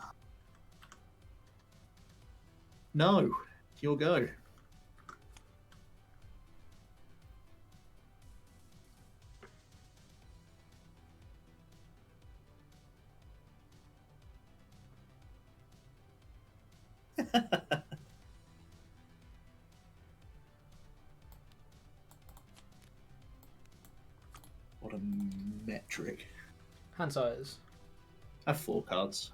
No, your go. What a metric. Hand size. I have 4 cards.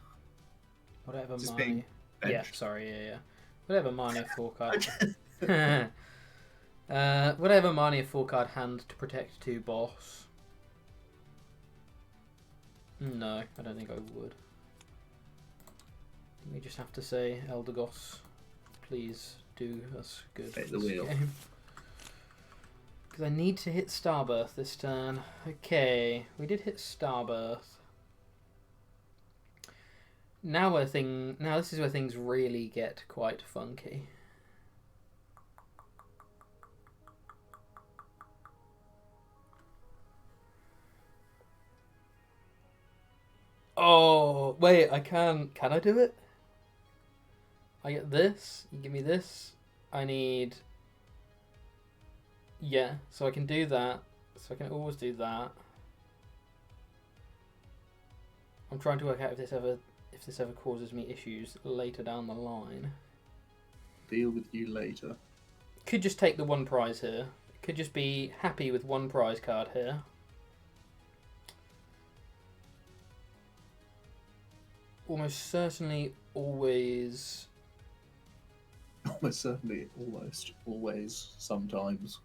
Whatever Just my... being Yeah, benched. sorry, yeah. Whatever minor 4-card... whatever minor 4-card hand to protect 2 boss. No, I don't think I would. We just have to say, Eldergoss, please do us good. Take the wheel. Because I need to hit Starbirth this turn. Okay, we did hit Starbirth. Now this is where things really get quite funky. Oh, wait, I can I do it? I get this, you give me this, I need... Yeah, so I can do that, so I can always do that. I'm trying to work out if this ever causes me issues later down the line. Deal with you later. Could just take the 1 prize here. Could just be happy with 1 prize card here. Almost certainly always... Almost certainly, almost, always, sometimes.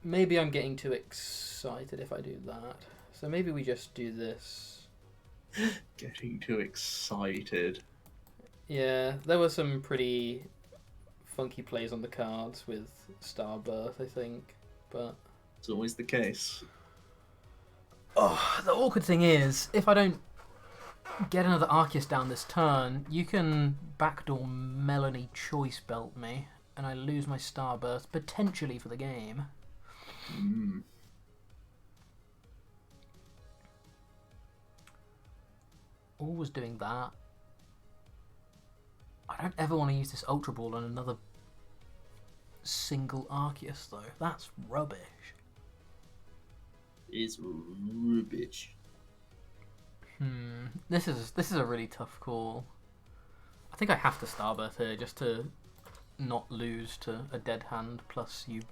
Maybe I'm getting too excited if I do that. So maybe we just do this. Getting too excited. Yeah, there were some pretty funky plays on the cards with Starbirth, I think. But It's always the case. oh, the awkward thing is, if I don't get another Arceus down this turn, you can backdoor Melanie Choice Belt me, and I lose my Starbirth, potentially for the game. Mm. Always doing that. I don't ever want to use this Ultra Ball on another single Arceus, though. That's rubbish. It's rubbish. This is a really tough call. I think I have to Starbirth here just to not lose to a dead hand, plus you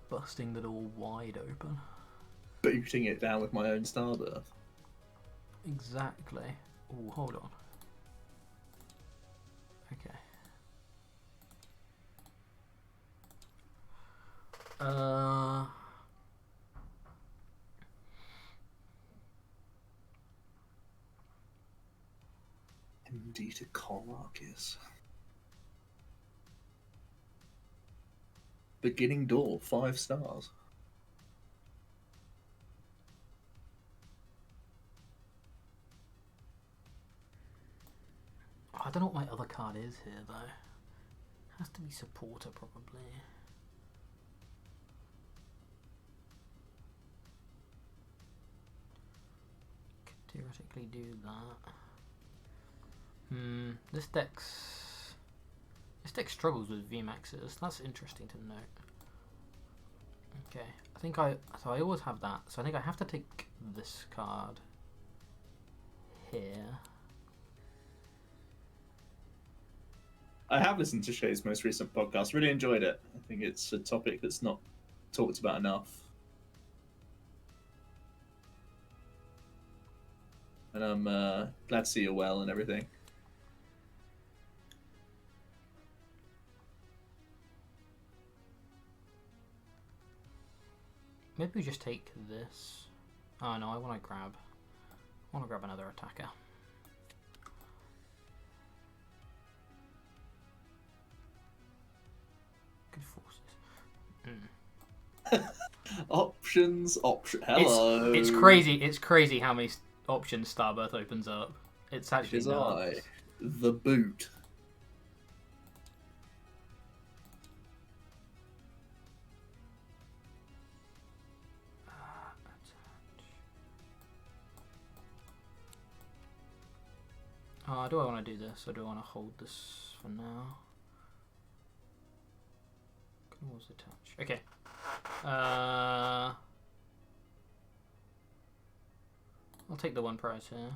busting the door wide open. Booting it down with my own Starbirth. Exactly. Oh, hold on. Okay. MD to Arceus. Beginning door, 5 stars. I don't know what my other card is here, though. Has to be Supporter, probably. Could theoretically do that. This deck struggles with VMAXs. That's interesting to note. Okay, so I always have that. So I think I have to take this card here. I have listened to Shay's most recent podcast. Really enjoyed it. I think it's a topic that's not talked about enough. And I'm glad to see you're well and everything. Maybe we just take this. Oh no, I want to grab another attacker. Good forces. Options. Hello. It's crazy. It's crazy how many options Starbirth opens up. It's actually Is nuts. the boot. Do I want to do this, or do I want to hold this for now? Can always attach. Okay. I'll take the 1 prize here.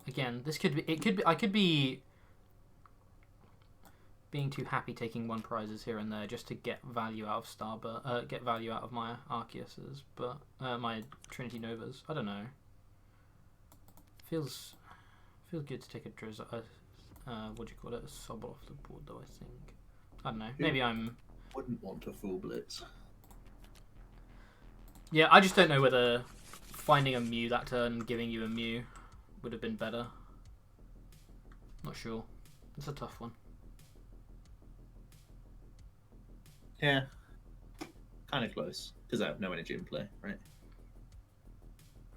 Again, this could be. It could be. I could be being too happy taking 1 prizes here and there just to get value out of get value out of my Arceuses, but my Trinity Novas. I don't know. Feels good to take a Drizzle. What do you call it? A Sobble off the board, though. I think. I don't know. Maybe I'm. Wouldn't want a full blitz. Yeah, I just don't know whether finding a Mew that turn and giving you a Mew would have been better. Not sure. It's a tough one. Yeah. Kind of close. Because I have no energy in play, right?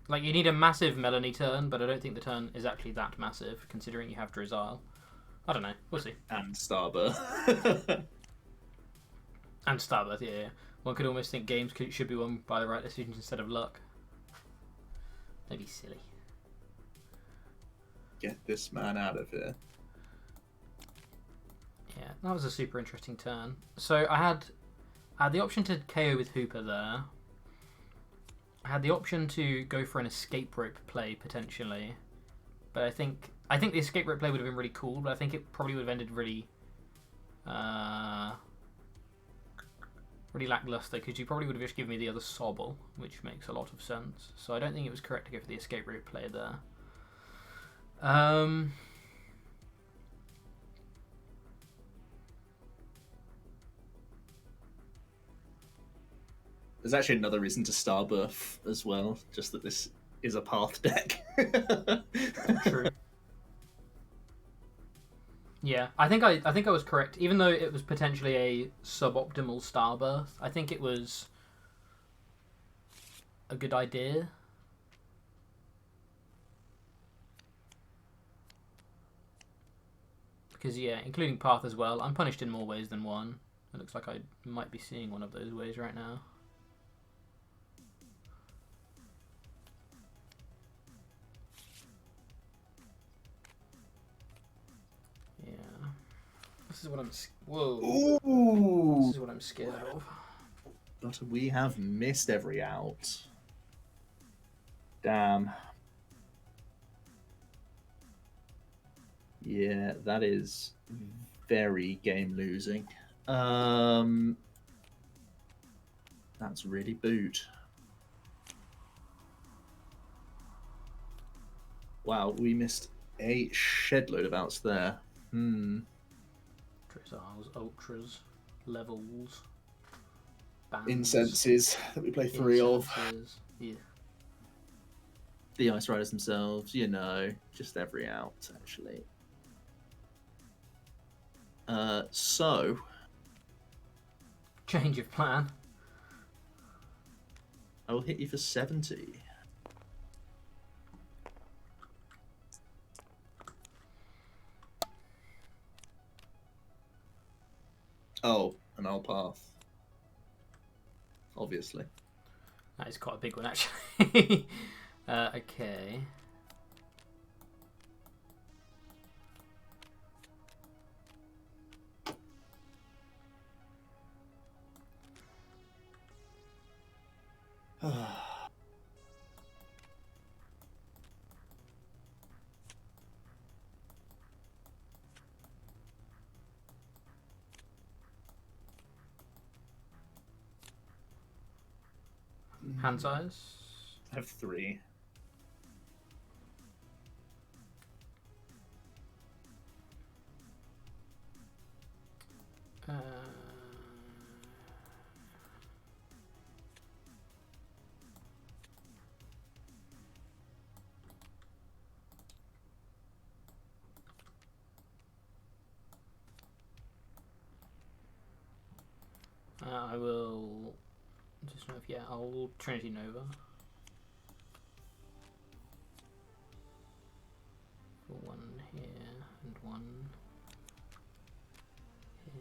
Like, you need a massive Melanie turn, but I don't think the turn is actually that massive, considering you have Drizzile. I don't know. We'll see. And Starbirth. And Starbirth, yeah. One could almost think games should be won by the right decisions instead of luck. That'd be silly. Get this man out of here. Yeah, that was a super interesting turn. So I had the option to KO with Hooper there. I had the option to go for an escape rope play potentially, but I think the escape rope play would have been really cool. But I think it probably would have ended really, really lackluster because you probably would have just given me the other Sobble, which makes a lot of sense. So I don't think it was correct to go for the escape rope play there. There's actually another reason to Starbirth as well, just that this is a path deck. True. Yeah, I think I was correct. Even though it was potentially a suboptimal Starbirth, I think it was a good idea. Because, yeah, including path as well, I'm punished in more ways than one. It looks like I might be seeing one of those ways right now. This is what I'm. Whoa! Ooh. This is what I'm scared of. But we have missed every out. Damn. Yeah, that is very game losing. That's really boot. Wow, we missed a shed load of outs there. Drizzles, Ultras, Levels, Bands. Incenses that we play 3 of. Yeah. The Ice Riders themselves, you know, just every out, actually. So... Change of plan. I will hit you for 70. Oh, an I'll path. Obviously. That is quite a big one, actually. Okay. Hand size? I have 3. I will just know if I'll Trinity Nova. For 1 here and 1 here.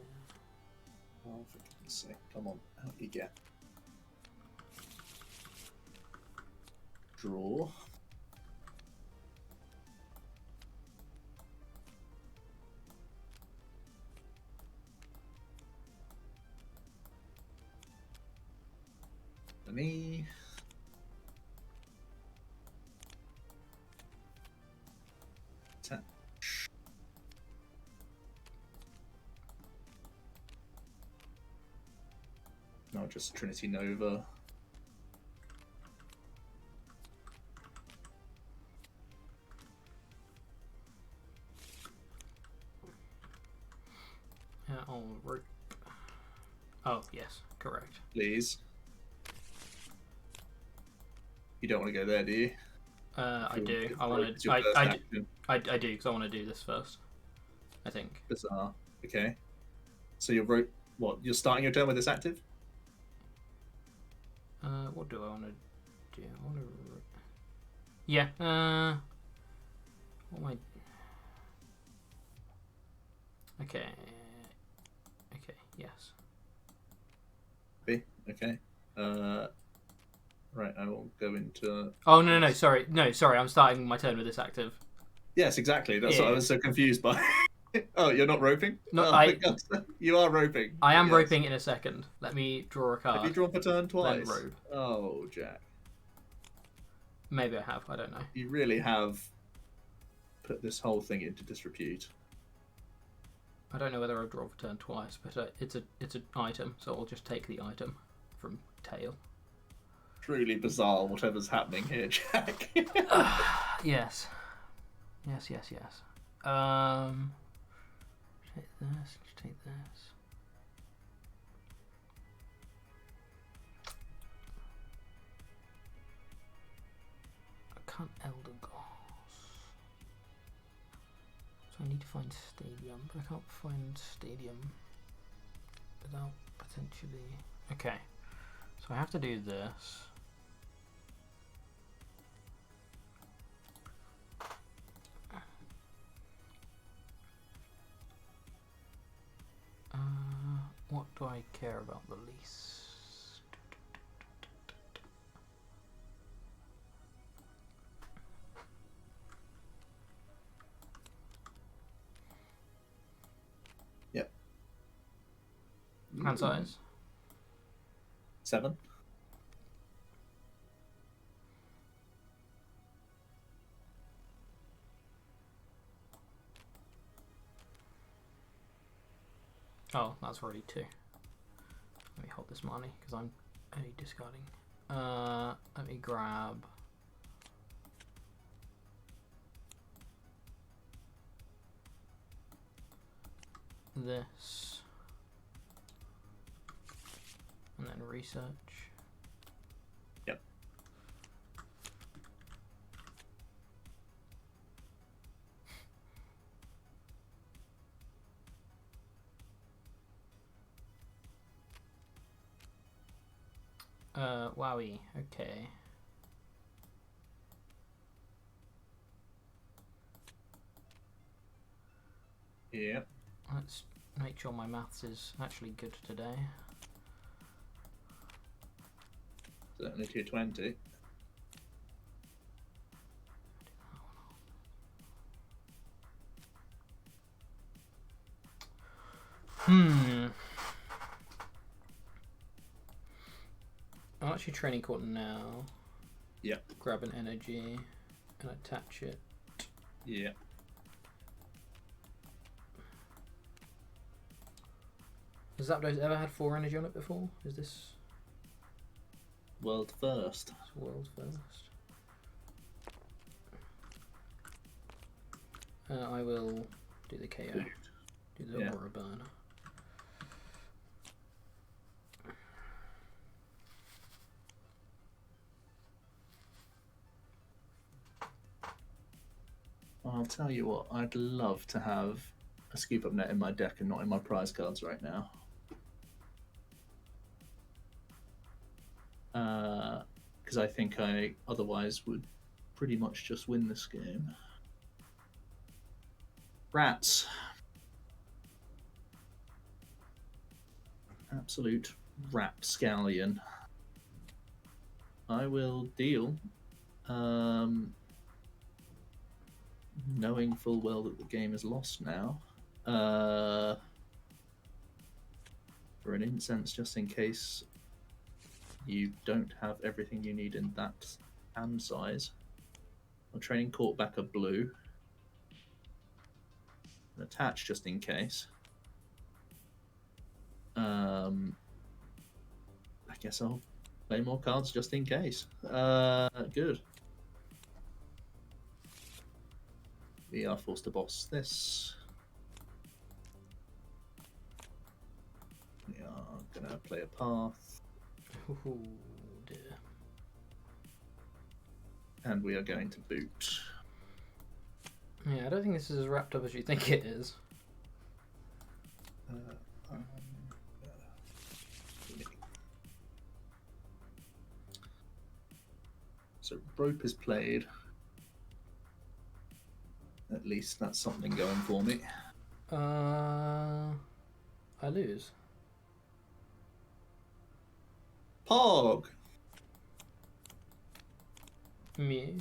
Oh, for goodness sake. Come on, out you get. Draw. for me. Not just Trinity Nova. I'll rope. Oh, yes, correct. Please. You don't want to go there, do you? I do. I want Your to. first action. I do because I want to do this first. I think. Bizarre. Okay. So you're what? You're starting your turn with this active? What do I want to do? I want to. Yeah. What am I? Okay. Okay. Yes. B. Okay. Right. I will go into. Oh no! Sorry. I'm starting my turn with this active. Yes, exactly. That's what I was so confused by. Oh, you're not roping? No, you are roping. I am roping in a second. Let me draw a card. Have you drawn for turn twice? Then rope. Oh, Jack. Maybe I have. I don't know. You really have put this whole thing into disrepute. I don't know whether I've drawn for turn twice, but it's an item, so I'll just take the item from tail. Truly bizarre, whatever's happening here, Jack. Yes. Yes. Take this. Take this. I can't Elder Goss. So I need to find Stadium, but I can't find Stadium without potentially. Okay. So I have to do this. What do I care about the least? Yep. Hand size? 7. Oh, that's already 2. Let me hold this money because I'm only discarding. Let me grab this and then research. Yep. Wowie, okay. Yep. Let's make sure my maths is actually good today. Certainly 220. I'll actually training court now. Yep. Grab an energy and attach it. Yep. Has Zapdos ever had 4 energy on it before? Is this world first? It's world first. I will do the KO. Do the aura burn. I'll tell you what, I'd love to have a scoop up net in my deck and not in my prize cards right now. Because I think I otherwise would pretty much just win this game. Rats. Absolute rapscallion. I will deal. Knowing full well that the game is lost now. For an incense, just in case you don't have everything you need in that hand size. I'm training court back a blue. And attach just in case. I guess I'll play more cards just in case. Good. We are forced to boss this. We are gonna play a path. Oh dear. And we are going to boot. Yeah, I don't think this is as wrapped up as you think it is. So rope is played. At least that's something going for me. I lose. Pog! Me.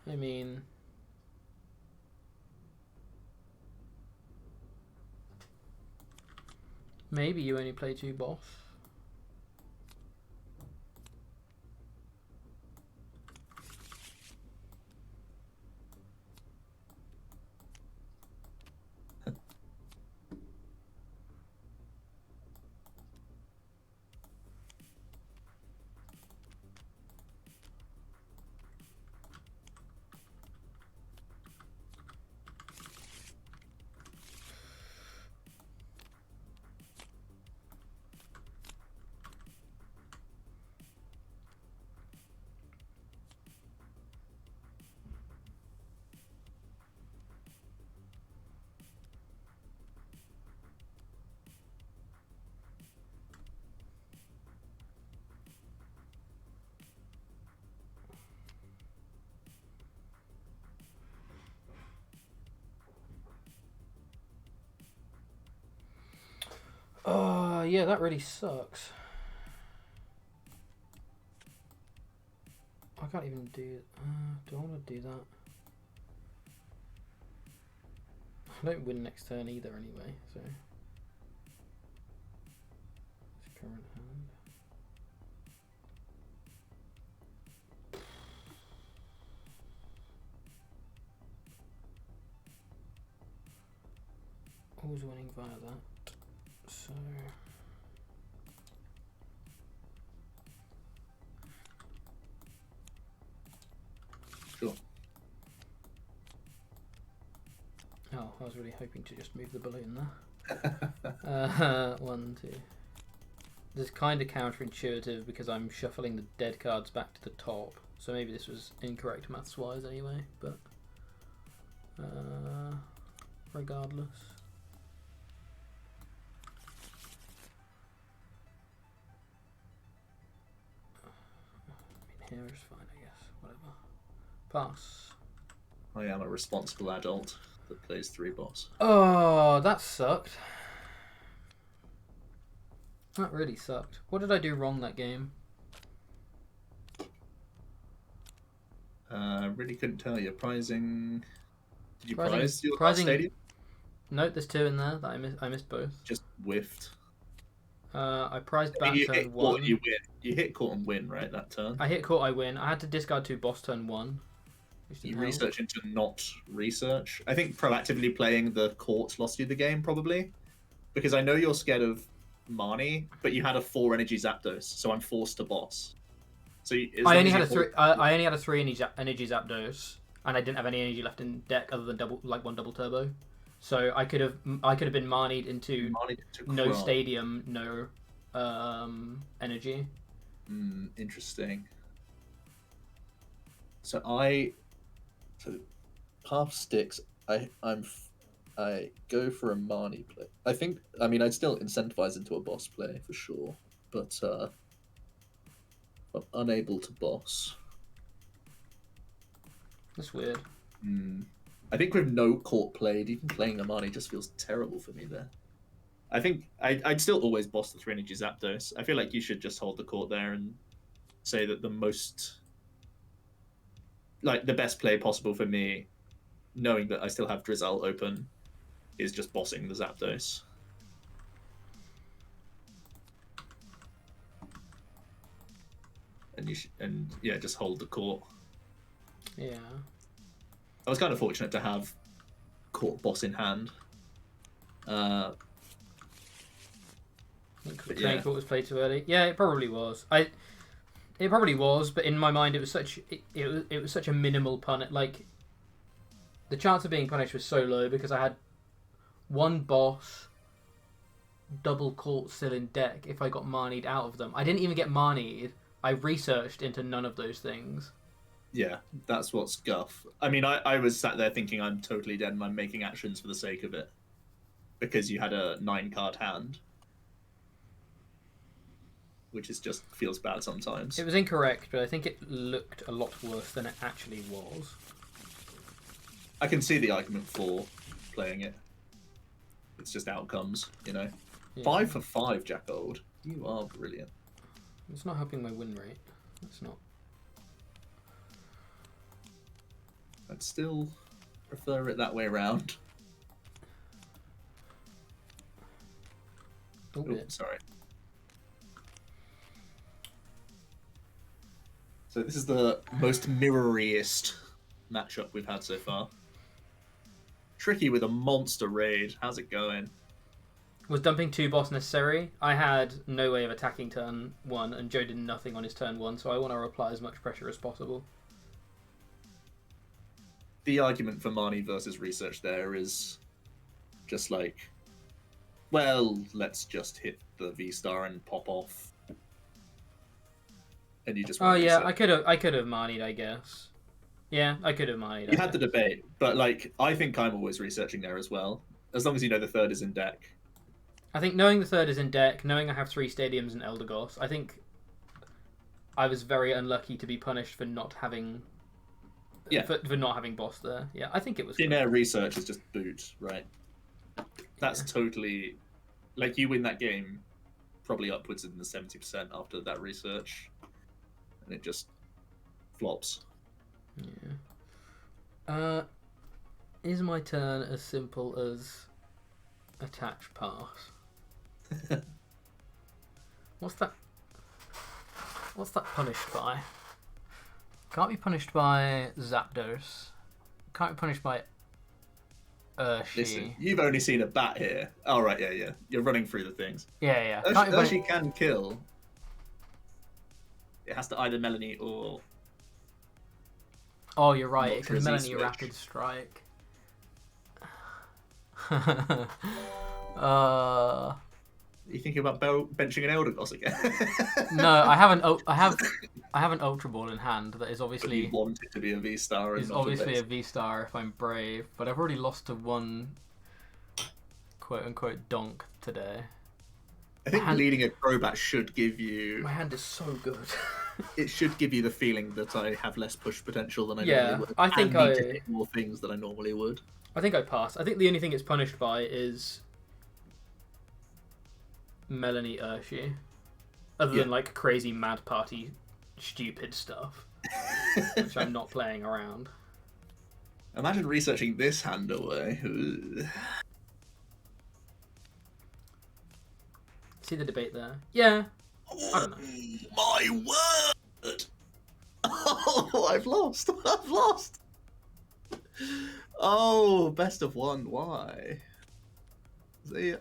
I mean, maybe you only play 2 boss. Oh, yeah, that really sucks. I can't even do... do I want to do that? I don't win next turn either anyway, so... It's current hand. Always winning via that. So... Sure. Oh, I was really hoping to just move the balloon there. 1, 2. This is kind of counterintuitive because I'm shuffling the dead cards back to the top. So maybe this was incorrect maths-wise anyway, but... regardless. I mean, here is fine, I guess. Whatever. Pass. I am a responsible adult that plays 3 boss. Oh, that sucked. That really sucked. What did I do wrong that game? Really couldn't tell you. Prizing. Did you Prizing- prize your prizing- stadium? Nope, there's 2 in there that I missed both. Just whiffed. I prized back you turn hit 1. court, you win. You hit court and win, right? That turn. I hit court, I win. I had to discard 2 boss turn 1. Which didn't You help. research into not research. I think proactively playing the court lost you the game, probably. Because I know you're scared of Marnie, but you had a 4 energy Zapdos, so I'm forced to boss. So I only had a 3. I only had a 3 energy Zapdos, and I didn't have any energy left in deck other than 1 double turbo. So I could have been Marnied into no Crawl. stadium, no energy. Interesting. So half sticks. I'm I go for a Marnie play. I mean, I'd still incentivize into a boss play for sure, but I'm unable to boss. That's weird. I think with no court played, even playing a Marnie just feels terrible for me there. I think I'd still always boss the 3-energy Zapdos. I feel like you should just hold the court there and say that the best play possible for me, knowing that I still have Drizzle open, is just bossing the Zapdos. And yeah, just hold the court. Yeah. I was kind of fortunate to have court boss in hand. I think Training Court was played too early. Yeah, it probably was. It probably was, but in my mind, it was such a minimal pun. Like, the chance of being punished was so low because I had one boss, double court still in deck. If I got Marnied out of them, I didn't even get Marnied. I researched into none of those things. Yeah, that's what's guff. I mean, I was sat there thinking I'm totally dead and I'm making actions for the sake of it because you had a 9-card hand. Which is just feels bad sometimes. It was incorrect, but I think it looked a lot worse than it actually was. I can see the argument for playing it. It's just outcomes, you know. Yeah. 5 for 5, Jack Old. You are brilliant. It's not helping my win rate. It's not. I'd still prefer it that way around. Oh, sorry. So this is the most mirroriest matchup we've had so far. Tricky with a monster raid. How's it going? Was dumping 2 boss necessary? I had no way of attacking turn 1, and Joe did nothing on his turn 1, so I want to apply as much pressure as possible. The argument for Marnie versus research there is just like, well, let's just hit the V-star and pop off. And you just yeah, I could have Marnied, I guess. Yeah, I could have Marnied. You had the debate, but like I think I'm always researching there as well. As long as you know the 3rd is in deck. I think knowing the 3rd is in deck, knowing I have 3 stadiums and Eldegoss, I think I was very unlucky to be punished for not having for not having boss there. Yeah, I think it was. In air research is just boot, right? That's totally like you win that game probably upwards in the 70% after that research. And it just flops. Yeah. Is my turn as simple as attach pass? What's that? What's that punished by? Can't be punished by Zapdos. Can't be punished by Urshi. Listen, you've only seen a bat here. Oh, right, yeah. You're running through the things. Yeah. Urshi can kill. It has to either Melanie or... Oh, you're right. It can Melanie Rapid Strike. Are you thinking about benching an Eldegoss again? No, I have an Ultra Ball in hand that is obviously... But you want it to be a V-star. It's obviously a V-star if I'm brave, but I've already lost to one quote-unquote donk today. I think leading a Crobat should give you... My hand is so good. It should give you the feeling that I have less push potential than I normally would. I think I need to hit more things than I normally would. I think I pass. I think the only thing it's punished by is Melanie Urshi. Other than like crazy Mad Party stupid stuff. Which I'm not playing around. Imagine researching this hand away. See the debate there? Yeah. I don't know. My word! Oh, I've lost. I've lost. Oh, best of 1. Why? See ya.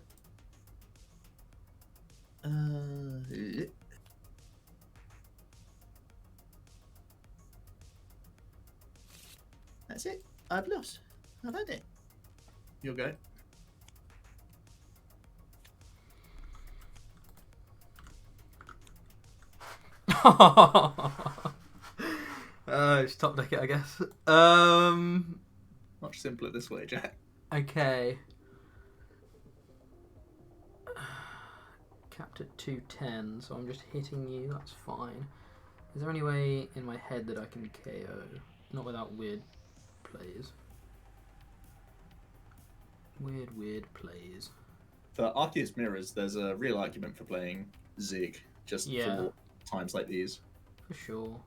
That's it. I've lost. I've had it. You'll go. It's top deck it, I guess. Much simpler this way, Jack. Okay. Capped at 210, so I'm just hitting you, that's fine. Is there any way in my head that I can KO? Not without weird plays. Weird plays. For Arceus Mirrors, there's a real argument for playing Zig, just for times like these. For sure.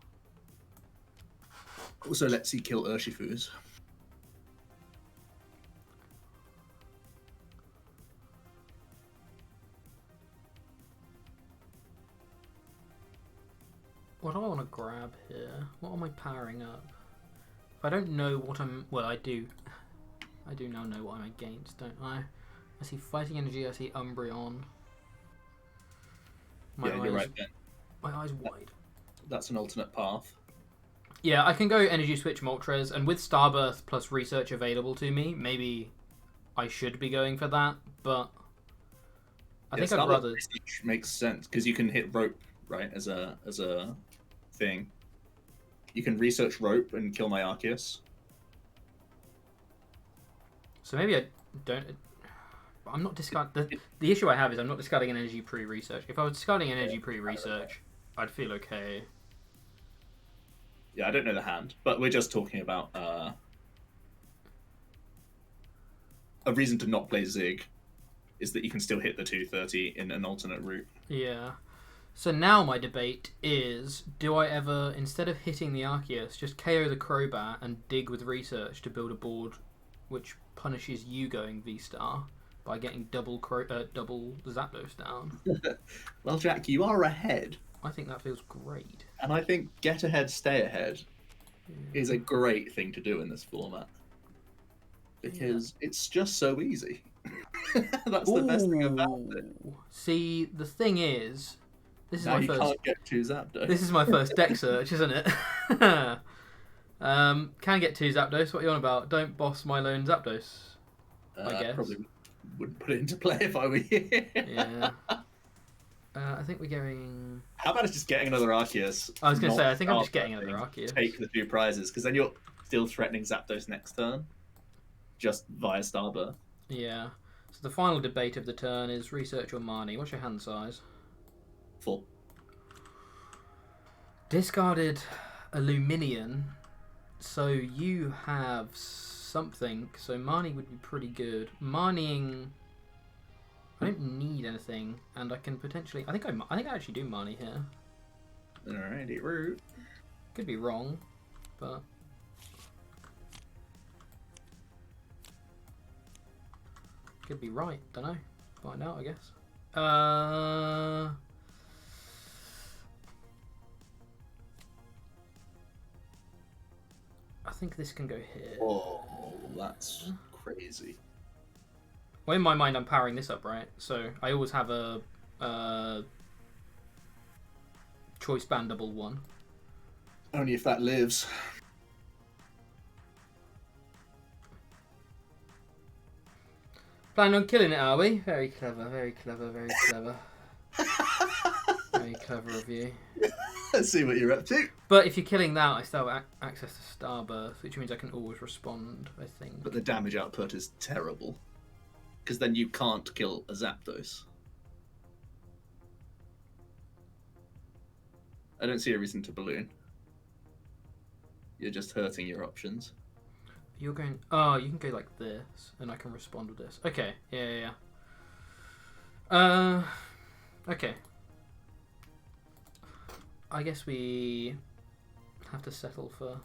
Also, let's see kill Urshifu's. What do I want to grab here? What am I powering up? If I don't know what I'm... Well, I do. I do now know what I'm against, don't I? I see Fighting Energy, I see Umbreon. You're right, Ben. My eyes wide. That's an alternate path. Yeah, I can go Energy Switch Moltres, and with Starburst plus Research available to me, maybe I should be going for that, but I think I'd rather... Research makes sense, because you can hit Rope, right, as a thing. You can Research Rope and kill my Arceus. So maybe I don't... I'm not discarding... The issue I have is I'm not discarding an Energy pre-Research. If I was discarding an Energy pre-Research, I'd feel okay. Yeah, I don't know the hand, but we're just talking about a reason to not play Zig is that you can still hit the 230 in an alternate route. Yeah. So now my debate is, do I ever, instead of hitting the Arceus, just KO the Crobat and dig with Research to build a board which punishes you going V-Star by getting double Zapdos down? Well, Jack, you are ahead. I think that feels great. And I think get ahead, stay ahead is a great thing to do in this format. Because it's just so easy. That's the best thing about it. See, the thing is, this is now my first. Can't get 2 Zapdos. This is my first deck search, isn't it? Can get 2 Zapdos. What are you on about? Don't boss my lone Zapdos. I guess. Probably wouldn't put it into play if I were you. Yeah. I think we're going... How about just getting another Arceus? I was going to say, I think I'm just getting another Arceus. Take the 2 prizes, because then you're still threatening Zapdos next turn, just via Starburst. Yeah. So the final debate of the turn is Research or Marnie. What's your hand size? 4. Discarded Illuminion, so you have something. So Marnie would be pretty good. Marnieing... I don't need anything, and I can potentially... I think I actually do Marnie here. Alrighty, root. Could be wrong, but... Could be right, don't know. Find out, I guess. I think this can go here. Oh, that's crazy. Well, in my mind, I'm powering this up, right? So I always have a choice bandable one. Only if that lives. Planning on killing it, are we? Very clever, very clever, very clever. Very clever of you. Let's see what you're up to. But if you're killing that, I still have access to Starburst, which means I can always respond, I think. But the damage output is terrible. Because then you can't kill a Zapdos. I don't see a reason to balloon. You're just hurting your options. You're going... Oh, you can go like this, and I can respond with this. Okay, yeah. Okay. I guess we have to settle for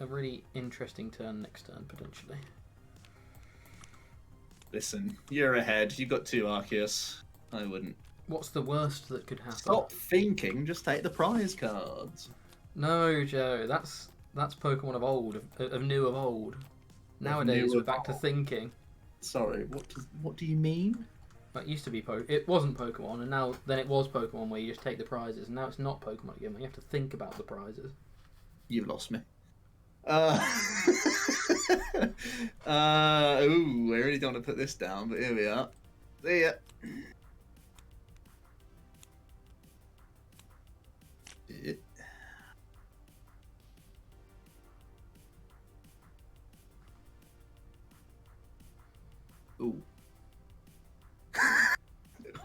a really interesting turn next turn, potentially. Listen, you're ahead. You got 2 Arceus. I wouldn't. What's the worst that could happen? Stop thinking. Just take the prize cards. No, Joe. That's Pokemon of old, of new of old. Nowadays, we're back to thinking. Sorry, what do you mean? It used to be it wasn't Pokemon, and then it was Pokemon where you just take the prizes, and now it's not Pokemon again. Where you have to think about the prizes. You've lost me. Ooh, I really don't want to put this down, but here we are. See ya.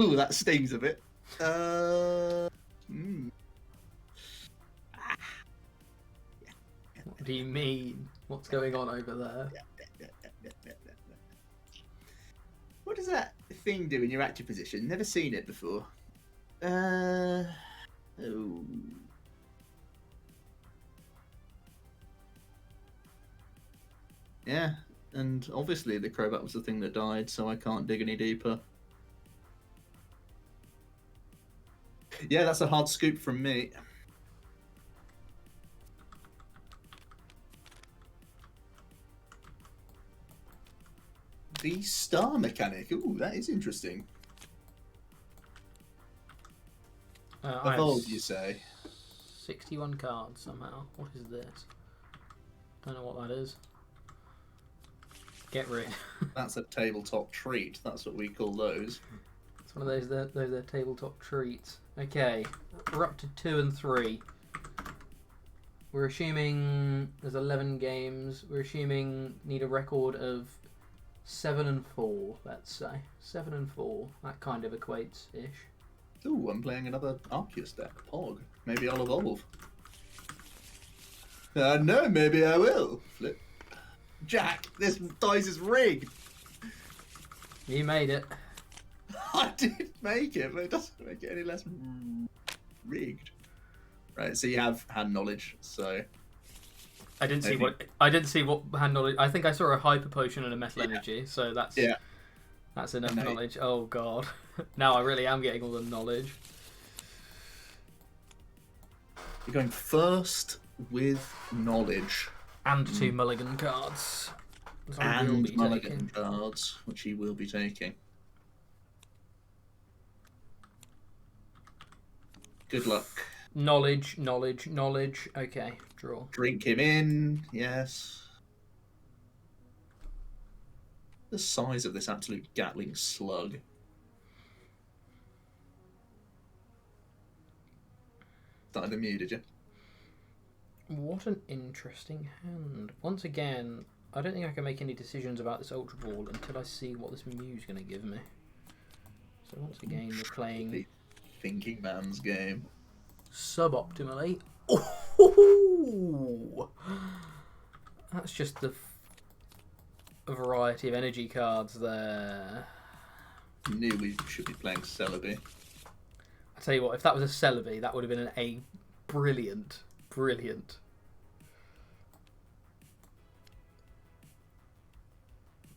Ooh, that stings a bit. Hmm. What do you mean? What's going on over there? What does that thing do in your active position? Never seen it before. Oh. Yeah, and obviously the Crobat was the thing that died, so I can't dig any deeper. Yeah, that's a hard scoop from me. The star mechanic. Ooh, that is interesting. Evolve, you say? 61 cards somehow. What is this? Don't know what that is. Get rid. That's a tabletop treat. That's what we call those. It's one of those tabletop treats. Okay, we're up to 2 and 3. We're assuming there's 11 games. We're assuming need a record of 7 and 4. Let's say 7 and 4. That kind of equates ish. Ooh, I'm playing another Arceus deck. Pog. Maybe I'll evolve. No, maybe I will. Flip. Jack, this dice is rigged. You made it. I did make it, but it doesn't make it any less rigged. Right, so you have hand knowledge, so I didn't see what hand knowledge. I think I saw a hyper potion and a metal energy, so that's enough knowledge. Oh god. Now I really am getting all the knowledge. You're going first with knowledge. And 2 mulligan cards. And mulligan cards, which he will be taking. Good luck. Knowledge. Okay, draw. Drink him in, yes. The size of this absolute Gatling slug. Started to mew, did you? What an interesting hand. Once again, I don't think I can make any decisions about this Ultra Ball until I see what this Mew's going to give me. So once again, we're playing... The thinking man's game. Suboptimally. Oh! That's just a variety of energy cards there. Knew we should be playing Celebi. I tell you what, if that was a Celebi, that would have been a brilliant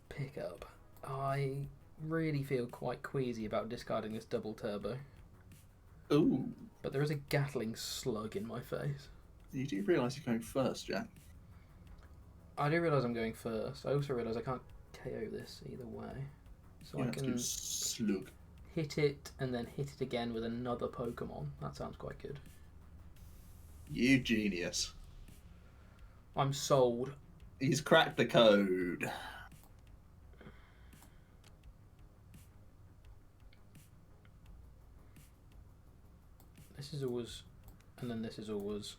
pickup. I really feel quite queasy about discarding this double turbo. Ooh. But there is a Gatling slug in my face. You do realise you're going first, Jack? I do realise I'm going first. I also realise I can't KO this either way. So You I have to can slug. hit it and then hit it again with another Pokemon. That sounds quite good. You genius. I'm sold. He's cracked the code. This is always... And then this is always...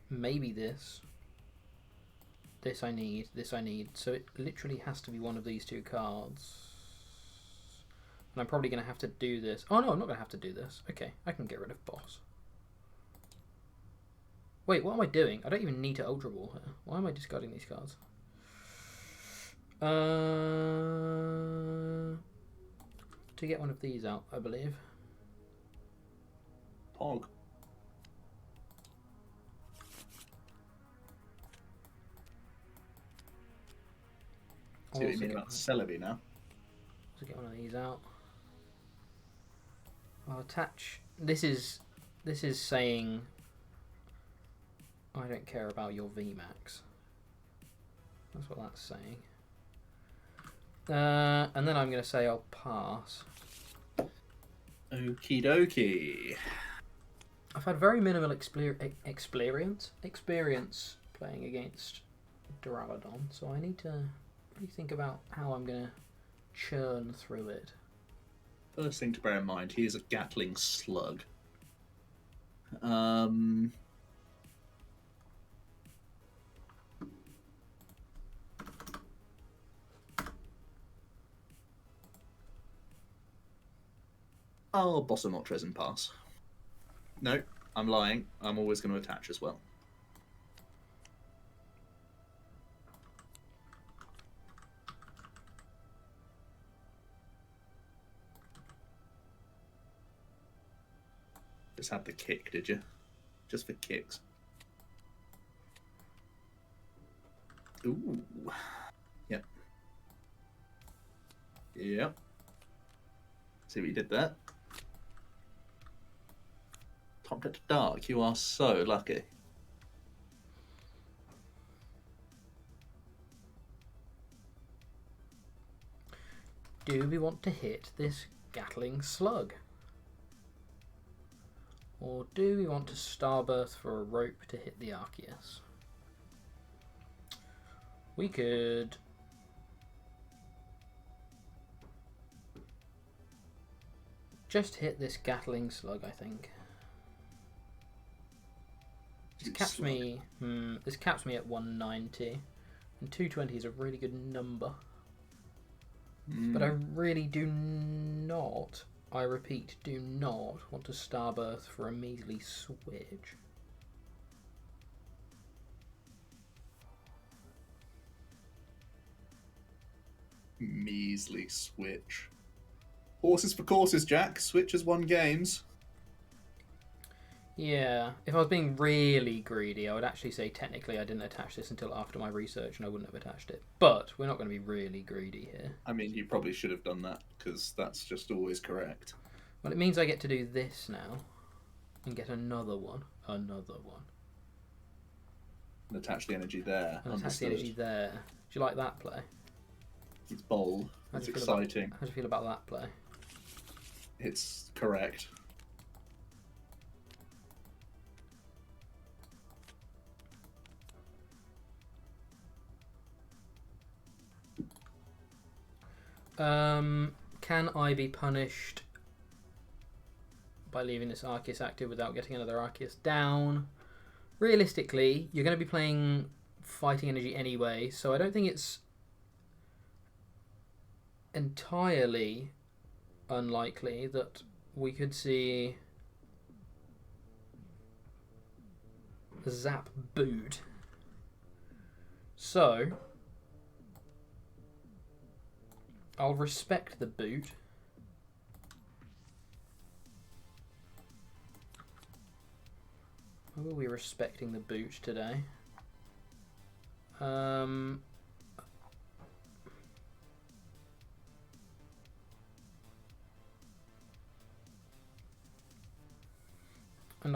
Maybe this. This I need. So it literally has to be one of these 2 cards. And I'm probably going to have to do this. Oh no, I'm not going to have to do this. Okay, I can get rid of Boss. Wait, what am I doing? I don't even need to Ultra Ball here. Why am I discarding these cards? To get one of these out, I believe. Pog. See what you mean about Celebi now? So get one of these out. I'll attach. This is saying I don't care about your VMAX. That's what that's saying. And then I'm going to say I'll pass. Okie dokie. I've had very minimal experience playing against Duraludon, so I need to really think about how I'm going to churn through it. First thing to bear in mind, he is a Gatling slug. I'll Bossa Moltres and pass. No, I'm lying. I'm always going to attach as well. Just had the kick, did you? Just for kicks. Ooh. Yep. Yep. See what you did there? Top deck to dark. You are so lucky. Do we want to hit this Gatling Slug? Or do we want to Starburst for a rope to hit the Arceus? We could... just hit this Gatling Slug, I think. This caps me. This caps me at 190, and 220 is a really good number. But I really do not. I repeat, do not want to Starburst for a measly switch. Measly switch. Horses for courses, Jack. Switch has won games. Yeah, if I was being really greedy, I would actually say technically I didn't attach this until after my research and I wouldn't have attached it. But we're not going to be really greedy here. I mean, you probably should have done that, because that's just always correct. Well, it means I get to do this now and get another one. Another one. And attach the energy there. And attach the energy there. Do you like that play? It's bold. It's exciting. How do you feel about that play? It's correct. Can I be punished by leaving this Arceus active without getting another Arceus down? Realistically, you're going to be playing fighting energy anyway, so I don't think it's entirely unlikely that we could see the Zap boot. So I'll respect the boot. How are we respecting the boot today? And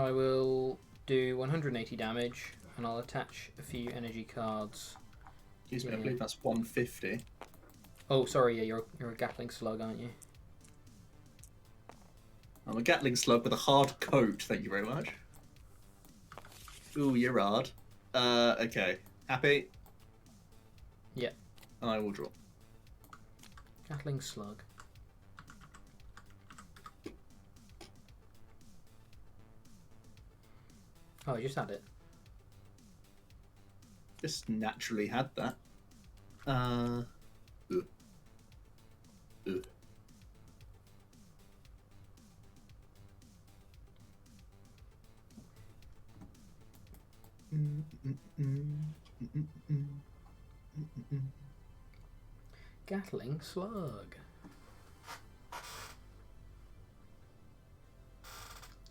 I will do 180 damage, and I'll attach a few energy cards. Excuse me, I believe that's 150. Oh, sorry, yeah, you're a Gatling Slug, aren't you? I'm a Gatling Slug with a hard coat, thank you very much. Ooh, you're hard. Okay. Happy? Yeah. I will draw. Gatling Slug. Oh, I just had it. Just naturally had that. Ugh. Ugh. Gatling Slug.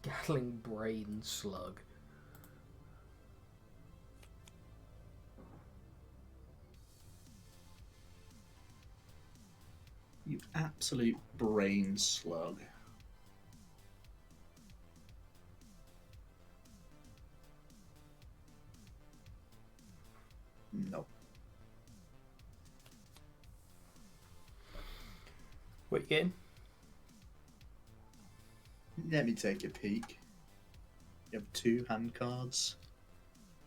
Gatling Brain Slug. You absolute brain slug. No. What you getting? Let me take a peek. You have 2 hand cards,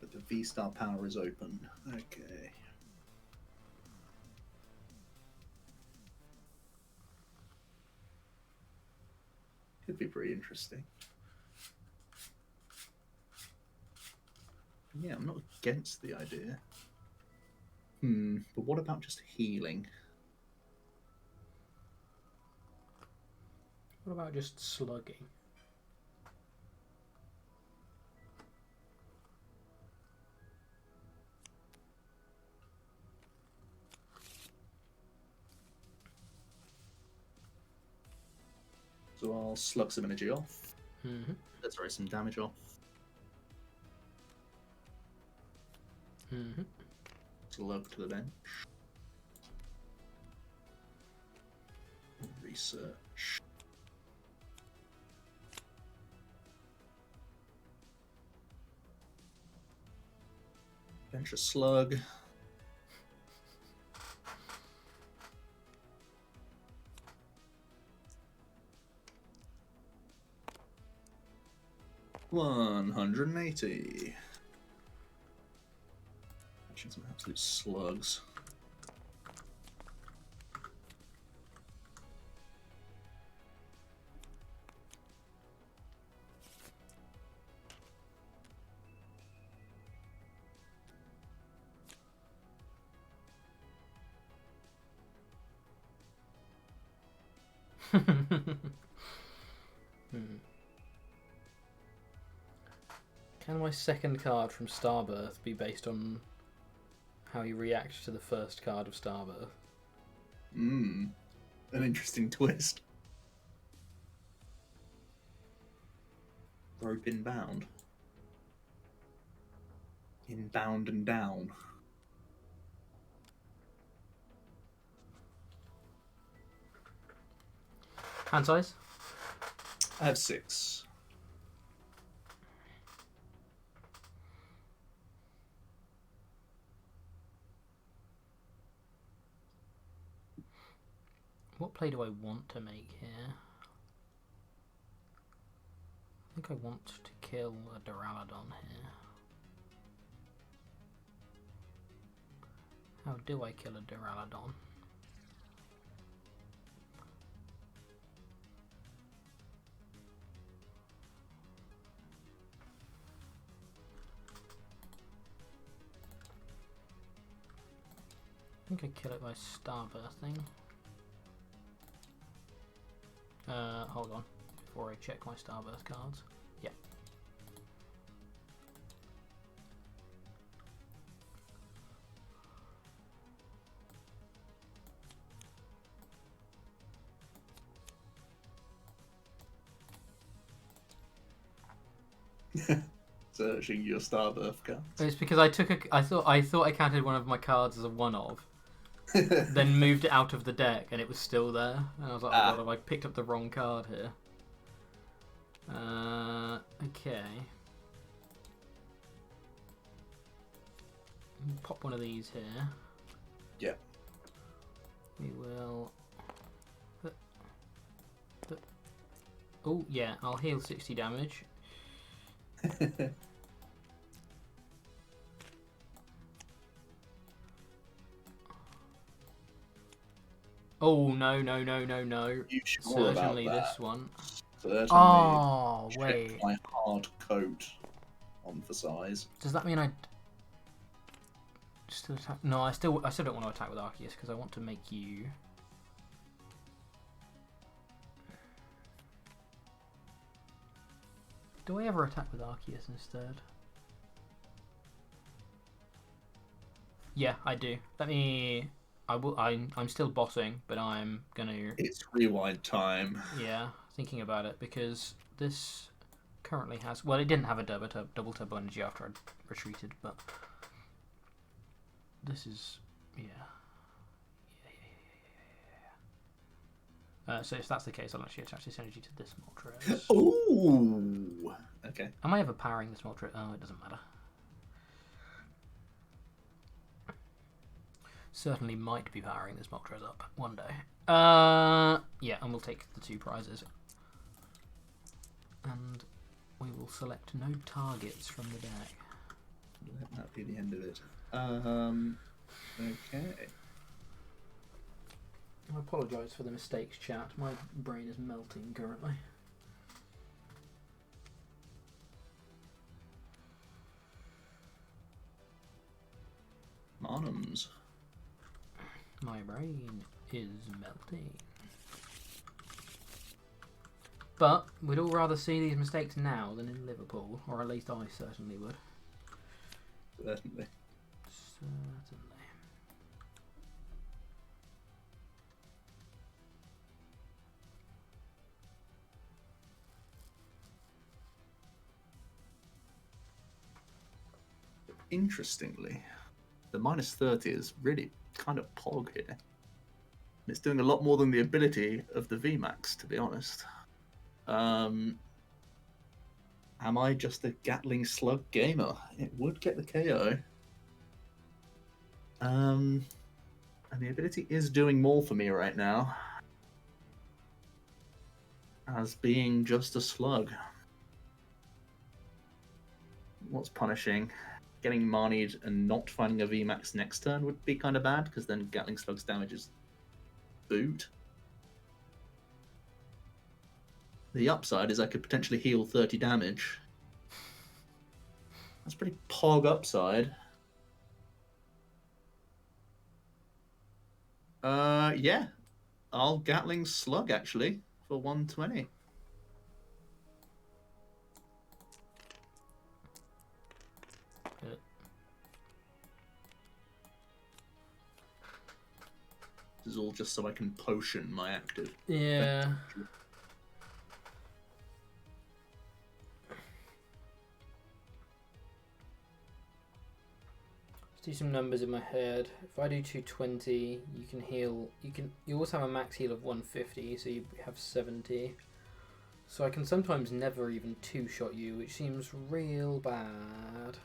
but the V-Star power is open. Okay. Could be pretty interesting. Yeah, I'm not against the idea. But what about just healing? What about just slugging? So I'll slug some energy off. Mm-hmm. Sorry, some damage off. Mm-hmm. Slug to the bench. Research. Bench a slug. $180. Actually, some absolute slugs. Can my second card from Starbirth be based on how you react to the first card of Starbirth? An interesting twist. Rope inbound. Inbound and down. Hand size? I have 6. What play do I want to make here? I think I want to kill a Duraludon here. How do I kill a Duraludon? I think I kill it by Starbursting. Hold on, before I check my Starburst cards. Yeah. Searching your Starbirth card. It's because I thought I counted one of my cards as a one of, then moved it out of the deck and it was still there. And I was like, oh god, have I picked up the wrong card here? Okay. Pop one of these here. Yeah. We will. Oh yeah, I'll heal 60 damage. Oh no no no no no! You sure Certainly about this that? one. Certainly. Oh Check wait. my hard coat on for size. Does that mean I still attack? No, I still don't want to attack with Arceus because I want to make you. Do I ever attack with Arceus instead? Yeah, I do. Let me. I will. I'm still bossing, but I'm gonna. It's rewind time. Yeah, thinking about it because this currently has. Well, it didn't have a double turbo energy after I retreated, but this is yeah. So if that's the case, I'll actually attach this energy to this Moltres. Ooh. Okay. Am I ever powering this Moltres? Oh, it doesn't matter. Certainly might be powering this Moltres up one day. Yeah, and we'll take the 2 prizes. And we will select no targets from the deck. Let that be the end of it. Okay. I apologise for the mistakes, chat. My brain is melting currently. Marnums. My brain is melting. But we'd all rather see these mistakes now than in Liverpool, or at least I certainly would. Certainly. Certainly. Interestingly, the -30 is really kind of pog here. It's doing a lot more than the ability of the VMAX, to be honest. Am I just a Gatling Slug gamer? It would get the KO. And the ability is doing more for me right now. As being just a slug. What's punishing? Getting Marnied and not finding a VMAX next turn would be kind of bad, because then Gatling Slug's damage is boot. The upside is I could potentially heal 30 damage. That's pretty pog upside. Yeah. I'll Gatling Slug, actually, for 120. This is all just so I can potion my active. Yeah. Let's do some numbers in my head. If I do 220, you can heal. You also have a max heal of 150, so you have 70. So I can sometimes never even two-shot you, which seems real bad.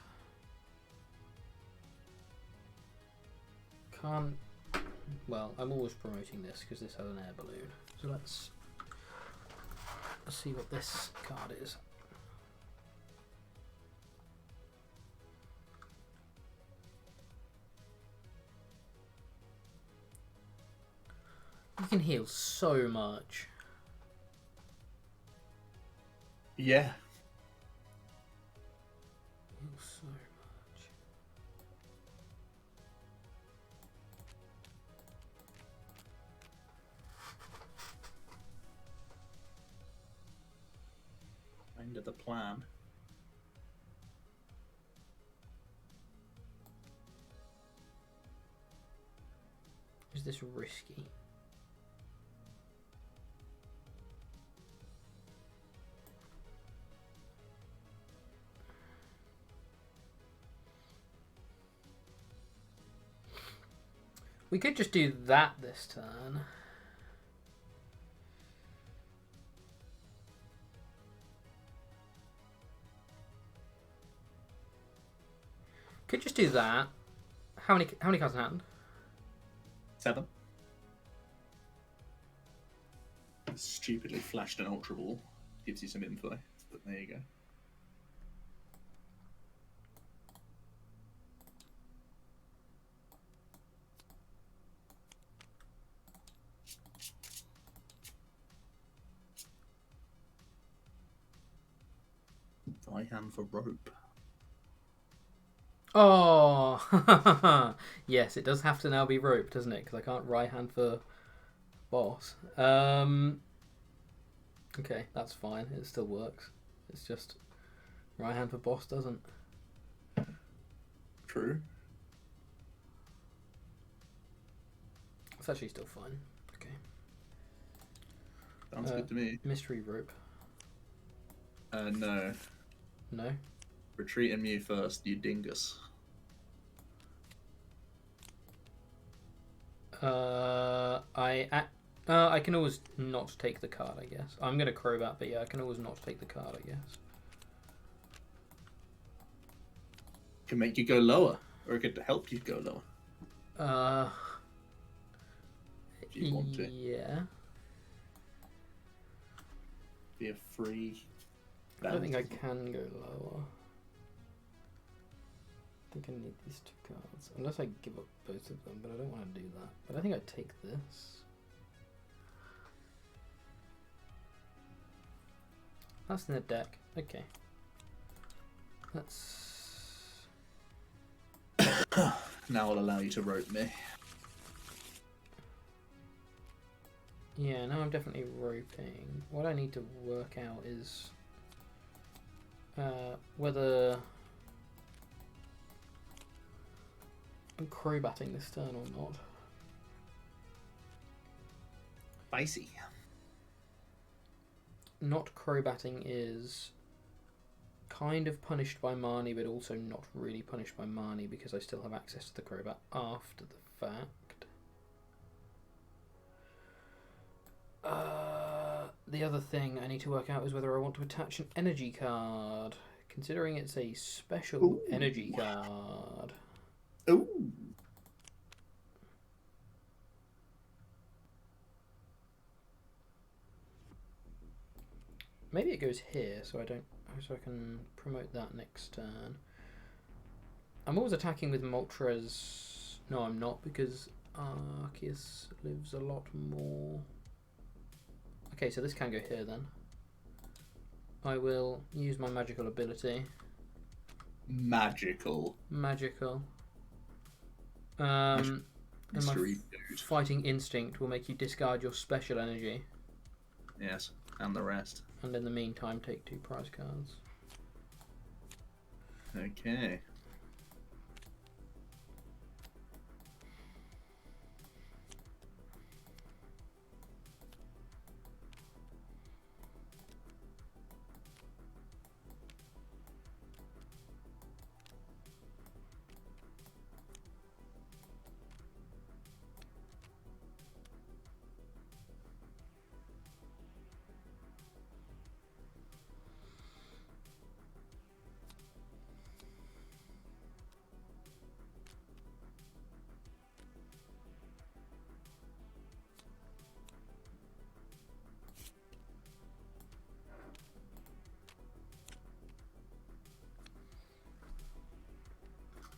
Can't. Well, I'm always promoting this because this has an air balloon. So let's see what this card is. You can heal so much. Yeah. Heal so much. End of the plan. Is this risky? We could just do that this turn. Could just do that. How many cards in hand? 7. Stupidly flashed an Ultra Ball. Gives you some info, but there you go. I am for rope. Oh, yes, it does have to now be rope, doesn't it? Because I can't right hand for boss. Okay, that's fine. It still works. It's just right hand for boss doesn't. True. It's actually still fine. Okay. Sounds good to me. Mystery rope. No. No. Retreat and Mew first, you dingus. I can always not take the card, I guess. I'm gonna Crobat, but yeah, I can always not take the card, I guess. Can make you go lower, or it could help you go lower. If you want to. Yeah. Be a free. I don't think I can go lower. I think I need these 2 cards. Unless I give up both of them, but I don't want to do that. But I think I'd take this. That's in the deck. Okay. Let's... Now I'll allow you to rope me. Yeah, now I'm definitely roping. What I need to work out is whether I'm crowbatting this turn or not. Spicy. Not crowbatting is kind of punished by Marnie, but also not really punished by Marnie because I still have access to the crowbat after the fact. The other thing I need to work out is whether I want to attach an energy card, considering it's a special energy card. Ooh. Maybe it goes here, so I can promote that next turn. I'm always attacking with Moltres. No, I'm not, because Arceus lives a lot more. Okay, so this can go here then. I will use my magical ability. Magical. And my Dude. fighting instinct will make you discard your special energy. Yes, and the rest. And in the meantime, take 2 prize cards. Okay.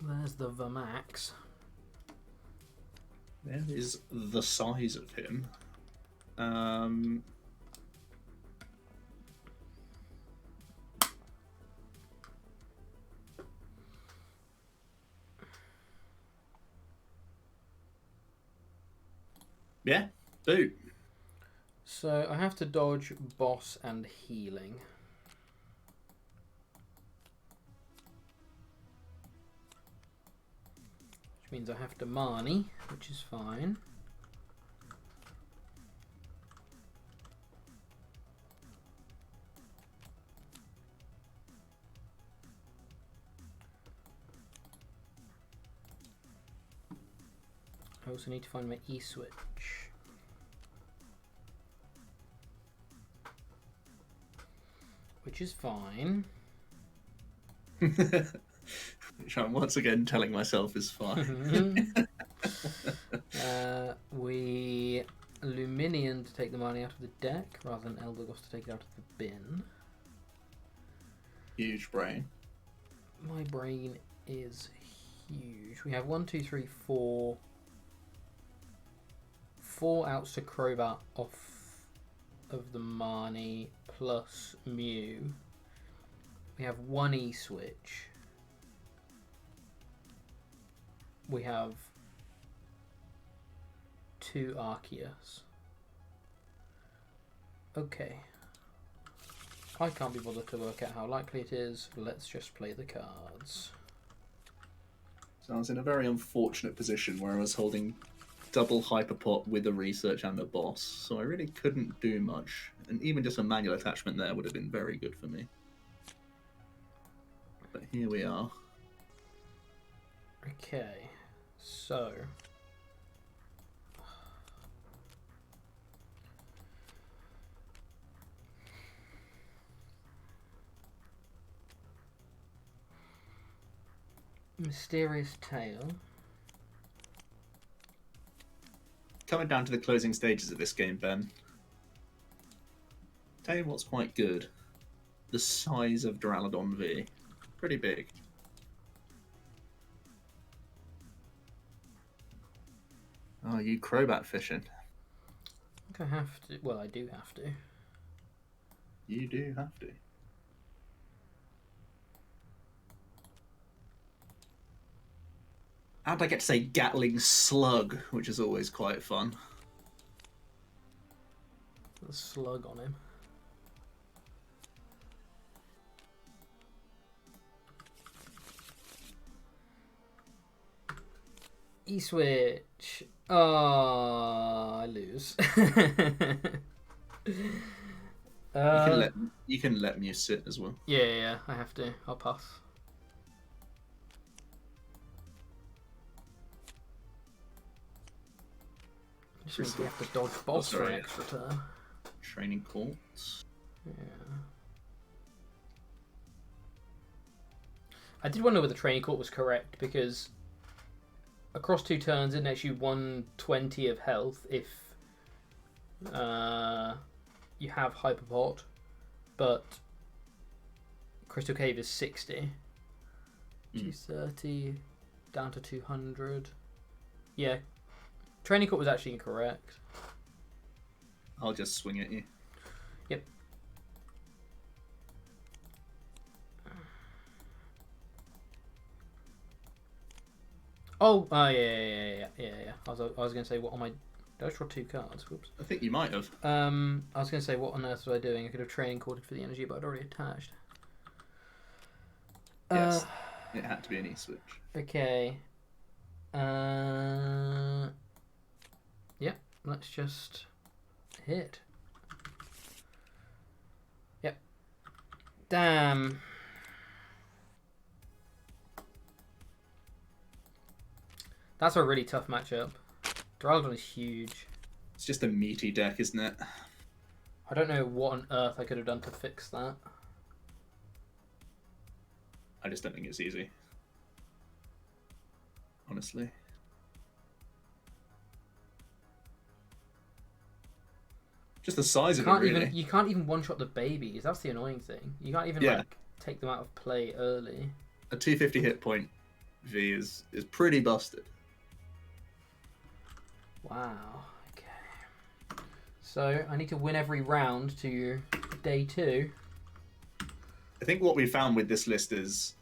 There's the Vermax. There is the size of him. Yeah, boot. So I have to dodge boss and healing. Which means I have to Marnie, which is fine. I also need to find my E-switch. Which is fine. Which I'm once again telling myself is fine. We Luminion to take the money out of the deck rather than Eldegoss to take it out of the bin. Huge brain. My brain is huge. We have 1, 2, 3, 4. 4 outs to Crobat off of the Marnie plus Mew. We have 1 E-switch. We have 2 Arceus. Okay. I can't be bothered to work out how likely it is. Let's just play the cards. So I was in a very unfortunate position where I was holding double Hyperpot with a research and a boss, so I really couldn't do much. And even just a manual attachment there would have been very good for me. But here we are. Okay, so Mysterious Tale. Coming down to the closing stages of this game, Ben. Tell you what's quite good. The size of Duraludon V. Pretty big. Oh, you Crobat fishing. I think I have to. Well, I do have to. You do have to. And I get to say Gatling Slug, which is always quite fun. The slug on him. E-switch. Oh, I lose. You can let Mew sit as well. Yeah, I have to. I'll pass. Just means we have to dodge boss for an extra turn. Training courts. Yeah. I did wonder whether the training court was correct because across 2 turns it nets you 120 of health if you have Hyperpot, but Crystal Cave is 60. 230 down to 200. Yeah. Training court was actually incorrect. I'll just swing at you. Yep. Oh, yeah. I was gonna say what on my. Did I draw 2 cards? Whoops. I think you might have. I was gonna say what on earth was I doing? I could have training corded for the energy, but I'd already attached. Yes, it had to be an E-switch. Okay. Yeah, let's just hit. Yep. Damn. That's a really tough matchup. Duraludon is huge. It's just a meaty deck, isn't it? I don't know what on earth I could have done to fix that. I just don't think it's easy. Honestly. Just the size of it, really. You can't even one-shot the babies. That's the annoying thing. You can't even like take them out of play early. A 250 hit point V is pretty busted. Wow. Okay. So I need to win every round to day 2. I think what we found with this list is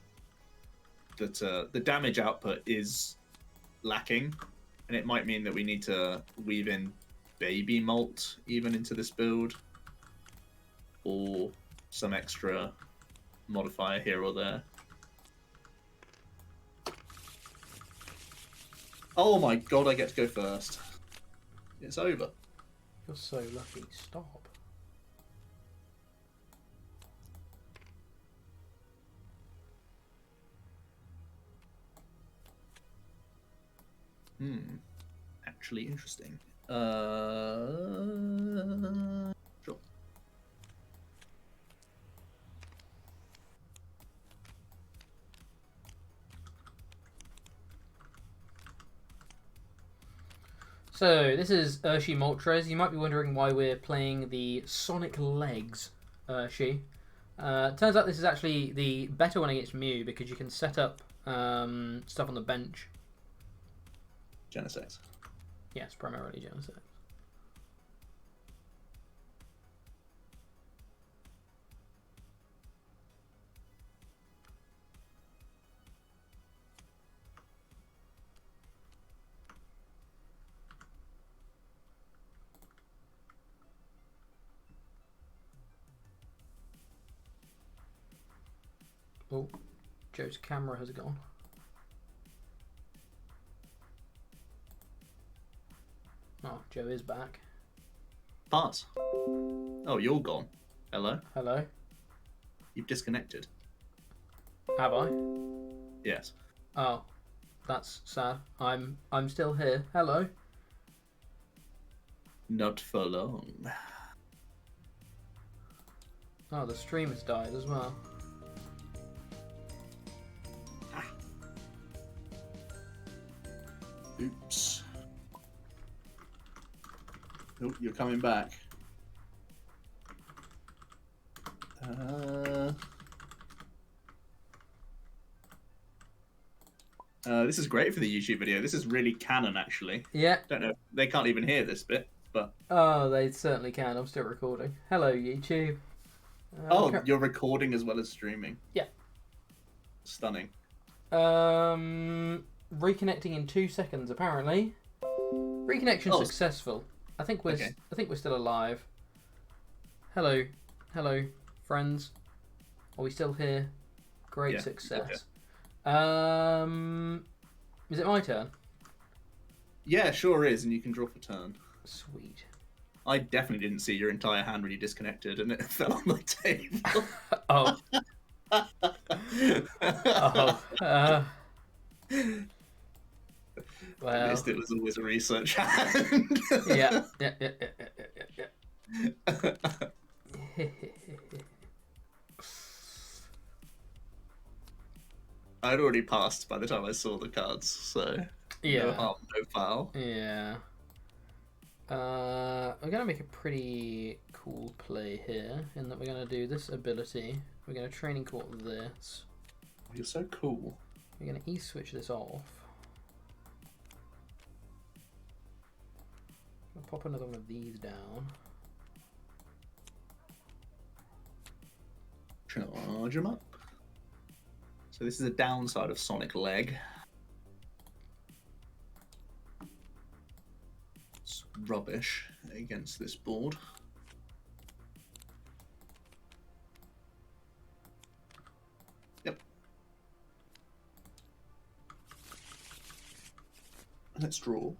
that the damage output is lacking, and it might mean that we need to weave in baby molt even into this build, or some extra modifier here or there. Oh my god, I get to go first. It's over. You're so lucky. Stop. Actually interesting. Sure. So this is Urshi Moltres. You might be wondering why we're playing the Sonic Legs Urshi. Turns out this is actually the better one against Mew because you can set up stuff on the bench. Genesex. Yes, primarily Genesex. Oh, Joe's camera has gone. Oh, Joe is back. Pass. Oh, you're gone. Hello? Hello? You've disconnected. Have I? Yes. Oh, that's sad. I'm still here. Hello? Not for long. Oh, the stream has died as well. Oops. Oh, you're coming back. This is great for the YouTube video. This is really canon, actually. Yeah. Don't know. They can't even hear this bit, but... Oh, they certainly can. I'm still recording. Hello, YouTube. You're recording as well as streaming. Yeah. Stunning. Reconnecting in 2 seconds, apparently. Reconnection successful. I think we're still alive. Hello, hello, friends. Are we still here? Great Yeah, success. Is it my turn? Yeah, sure is, and you can draw for turn. Sweet. I definitely didn't see your entire hand when you disconnected, and it fell on the table. Oh. Oh. At Well. least it was always a research hand. Yeah. I'd already passed by the time I saw the cards, so no harm, no foul. Yeah. We're gonna make a pretty cool play here, in that we're gonna do this ability. We're gonna training court this. You're so cool. We're gonna E-switch this off. I'll pop another one of these down. Charge them up. So this is a downside of Sonic Leg. It's rubbish against this board. Yep. Let's draw.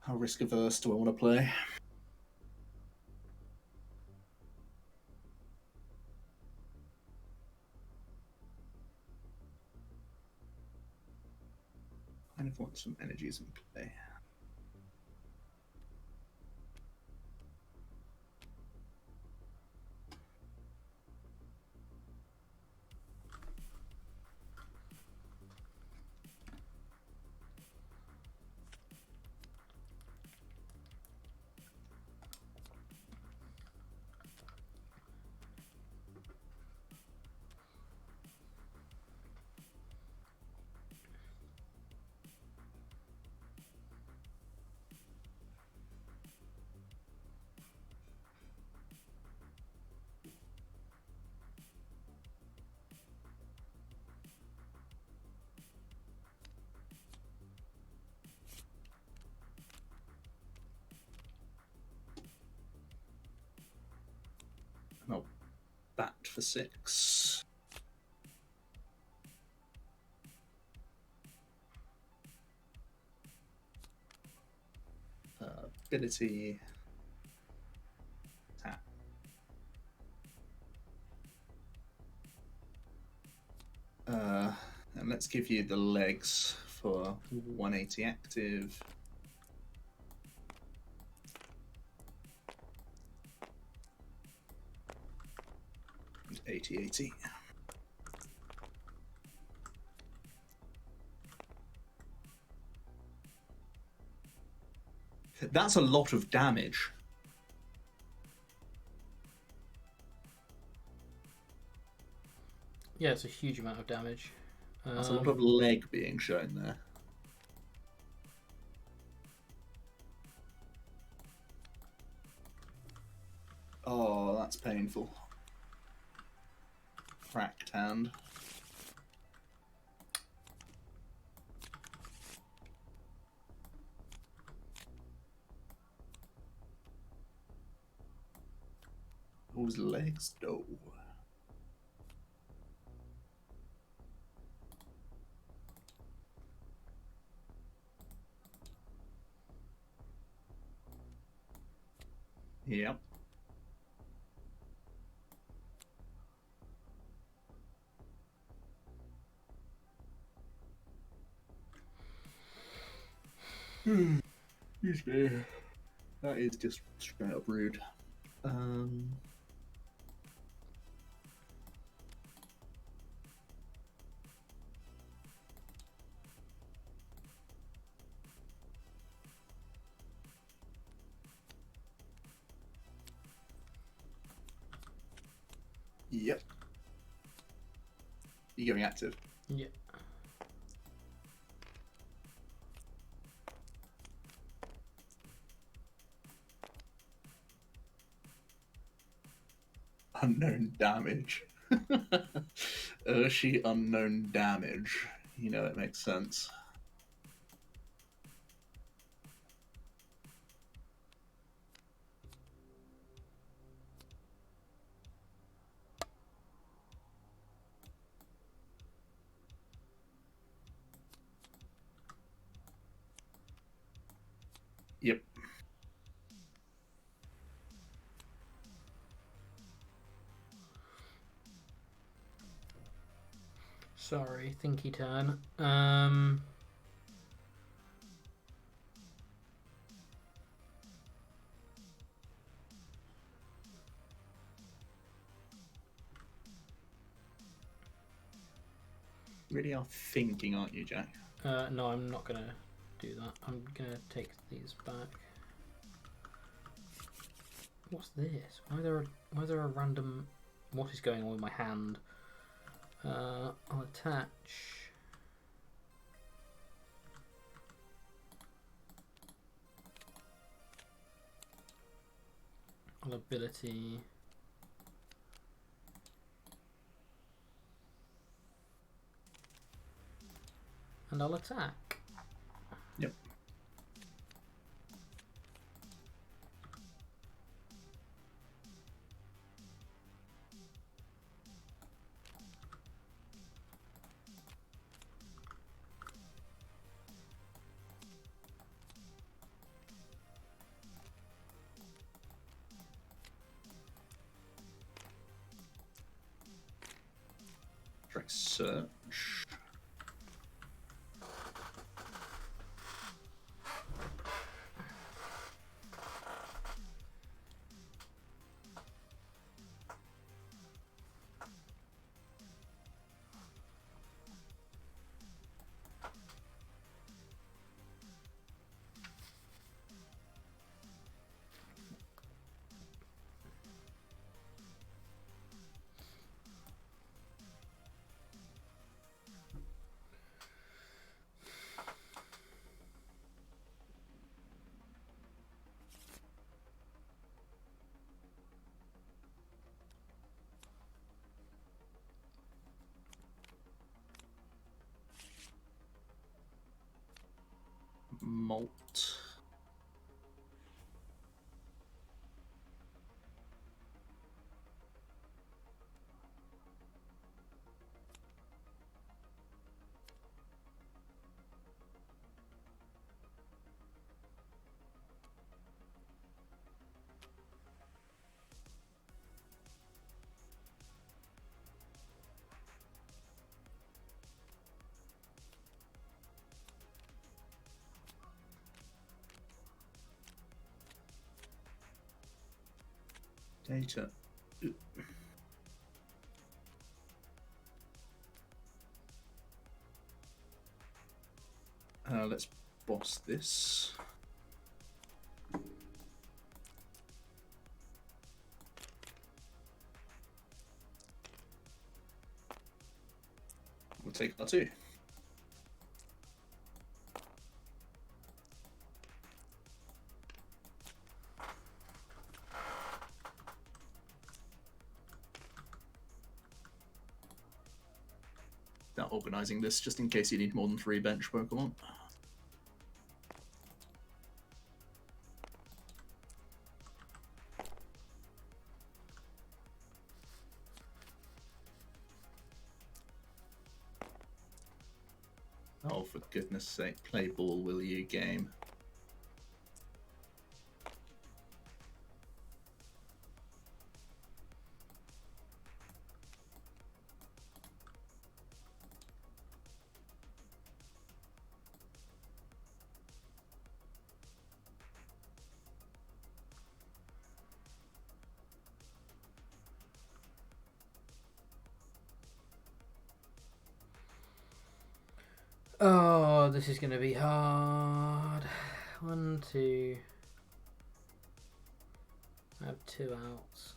How risk averse do I want to play? I kind of want some energies in play. I'll bat for 6. Ability. Tap. And let's give you the legs for 180 active. And 80. That's a lot of damage. Yeah, it's a huge amount of damage. That's a lot of leg being shown there. Oh, that's painful. Cracked hand. Whose legs though? Yep. Excuse me. That is just straight up rude. Yep. You going active? Yeah. Unknown damage. Urshi unknown damage. You know, it makes sense. Yep. Sorry, thinky turn. Really are thinking, aren't you, Jack? No, I'm not gonna do that. I'm gonna take these back. What's this? Why is there a random? What is going on with my hand? I'll attach. I'll ability. And I'll attack. Yep. Try search. Malt. Data. Let's boss this. We'll take R2. Now organising this just in case you need more than 3 bench Pokemon. Oh, for goodness sake, play ball, will you, game? Oh, this is gonna be hard. 1, 2. I have 2 outs.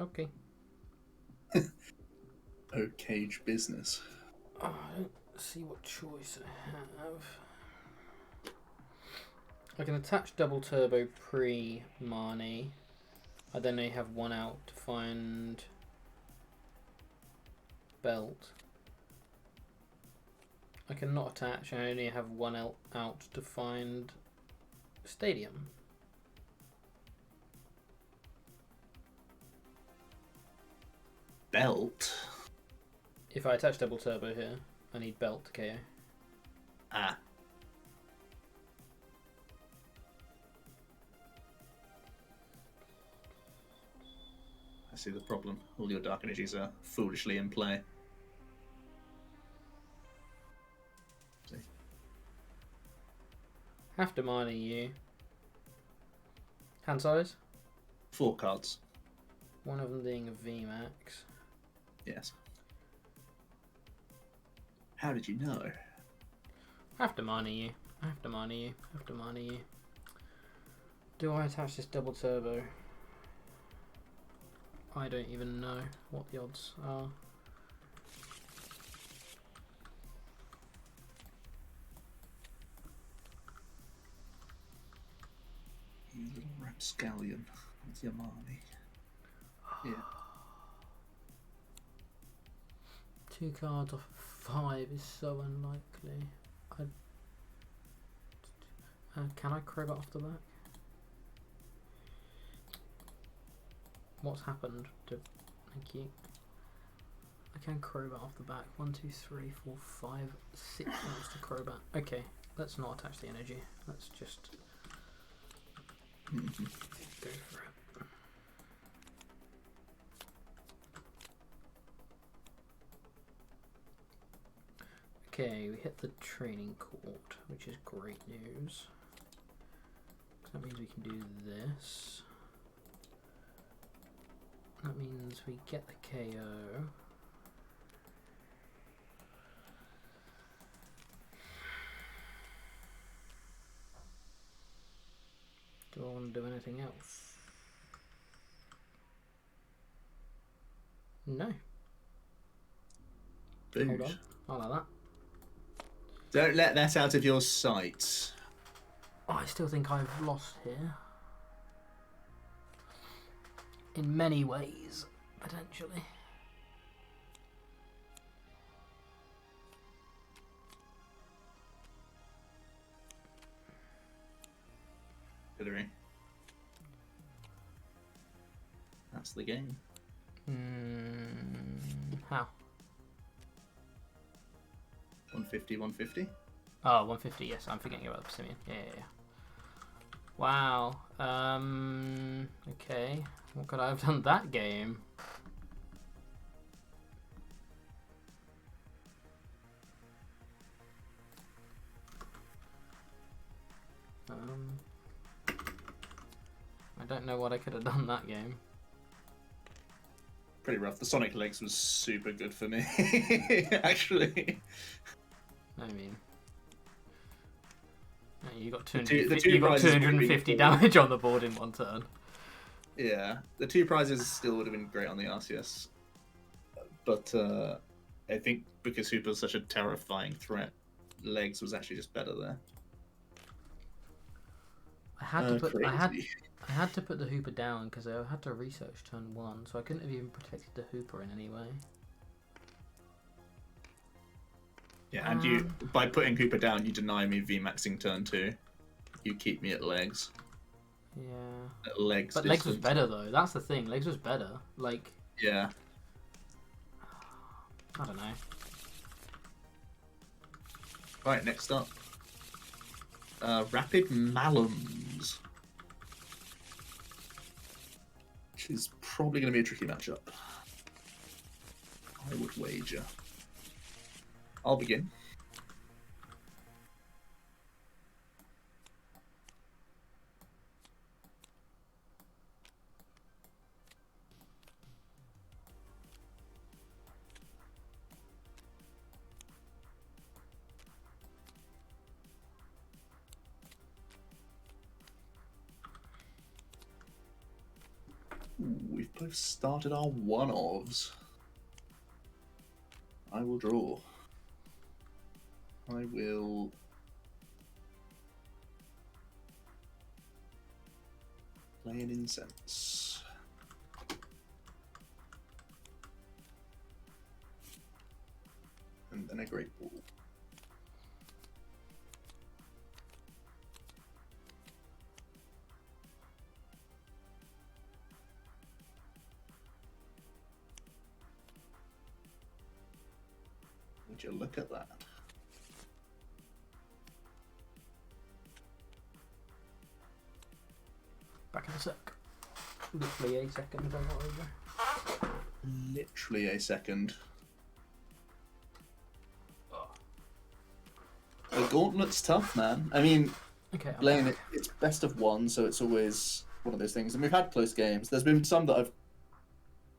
Okay. Cage business. Oh, I don't see what choice I have. I can attach double turbo pre-Marnie. I then only have one out to find belt. I can not attach. I only have one out to find stadium. Belt? If I attach double turbo here, I need belt to KO. Ah. I see the problem. All your dark energies are foolishly in play. Have to Marnie you. Hand size? 4 cards. One of them being a VMAX. Yes. How did you know? Have to Marnie you. Have to Marnie you. Have to Marnie you. Do I attach this double turbo? I don't even know what the odds are. You little rapscallion. That's your Marnie. Yeah. 2 cards off 5 is so unlikely. Can I crowbar off the back? What's happened to... Thank you. I can crowbar off the back. 1, 2, 3, 4, 5, 6 cards to crowbar. Okay, let's not attach the energy. Let's just go for it. Okay, we hit the training court, which is great news. That means we can do this. That means we get the KO. Do I want to do anything else? No. Hold on. I like that. Don't let that out of your sight. Oh, I still think I've lost here. In many ways, potentially. Hillary. That's the game. How? 150, 150. Oh, 150, yes, I'm forgetting about the Simeon. Yeah. Wow. Okay. What could I have done that game? I don't know what I could have done that game. Pretty rough. The Sonic Legs was super good for me, actually. I mean, you got The 250 damage on the board in one turn. Yeah, the 2 prizes still would have been great on the Arceus, but I think because Hooper's such a terrifying threat, Legs was actually just better there. I had to put the Hooper down because I had to research turn 1, so I couldn't have even protected the Hooper in any way. Yeah, and you by putting Hooper down, you deny me VMAXing turn 2. You keep me at Legs. Yeah. At Legs. But Legs was better though. That's the thing. Legs was better. Like. Yeah. I don't know. Right, next up. Rapid Malums. Which is probably going to be a tricky matchup. I would wager. I'll begin. we've both started our one-ofs. I will draw. I will... play an incense. And then a great ball. Would you look at that? Back in a sec. Literally a second. Literally a second. The gauntlet's tough, man. I mean, Okay, playing it's best of one, so it's always one of those things. And we've had close games. There's been some that I've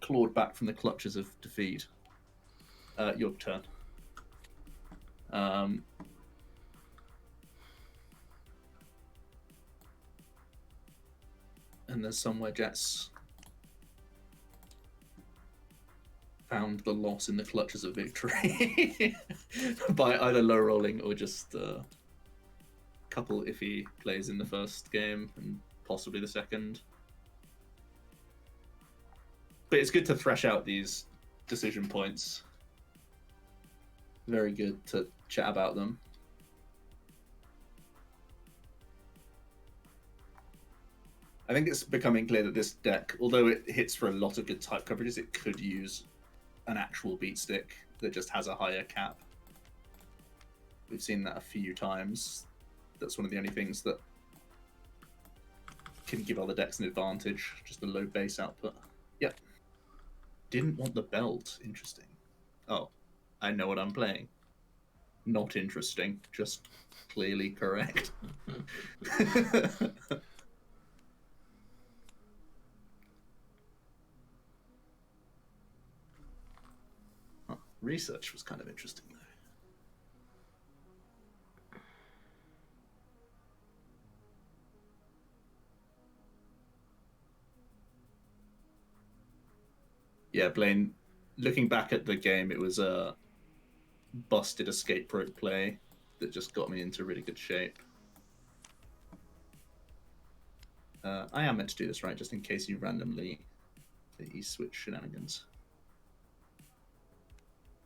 clawed back from the clutches of defeat. Your turn. And there's somewhere Jets found the loss in the clutches of victory by either low rolling or just a couple iffy plays in the first game and possibly the second. But it's good to thresh out these decision points. Very good to chat about them. I think it's becoming clear that this deck, although it hits for a lot of good type coverages, it could use an actual beat stick that just has a higher cap. We've seen that a few times. That's one of the only things that can give other decks an advantage, just the low base output. Yep. Didn't want the belt. Interesting. Oh, I know what I'm playing. Not interesting, just clearly correct. Research was kind of interesting, though. Yeah, Blaine, looking back at the game, it was a busted escape rope play that just got me into really good shape. I am meant to do this right, just in case you randomly switch shenanigans.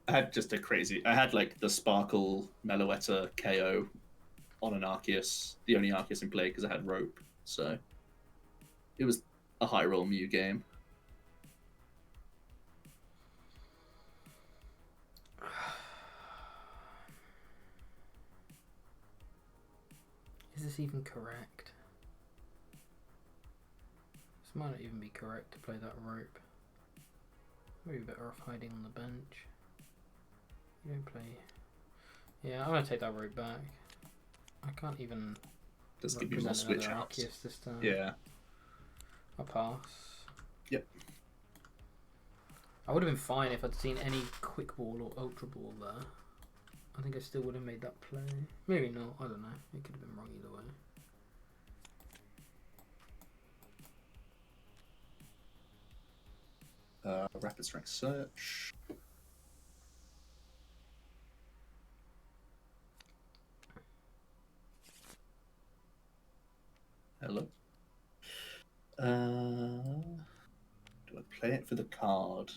I had just a crazy... I had, like, the Sparkle Meloetta KO on an Arceus, the only Arceus in play because I had Rope, so it was a high roll Mew game. Is this even correct? This might not even be correct to play that Rope. Maybe better off hiding on the bench. You don't play... Yeah, I'm going to take that Rope back. I can't even... Just give you more switch outs. This time. Yeah. I'll pass. Yep. I would have been fine if I'd seen any Quick Ball or Ultra Ball there. I think I still would have made that play. Maybe not, I don't know. It could have been wrong either way. Rapid Strength Search. Hello. Do I play it for the card?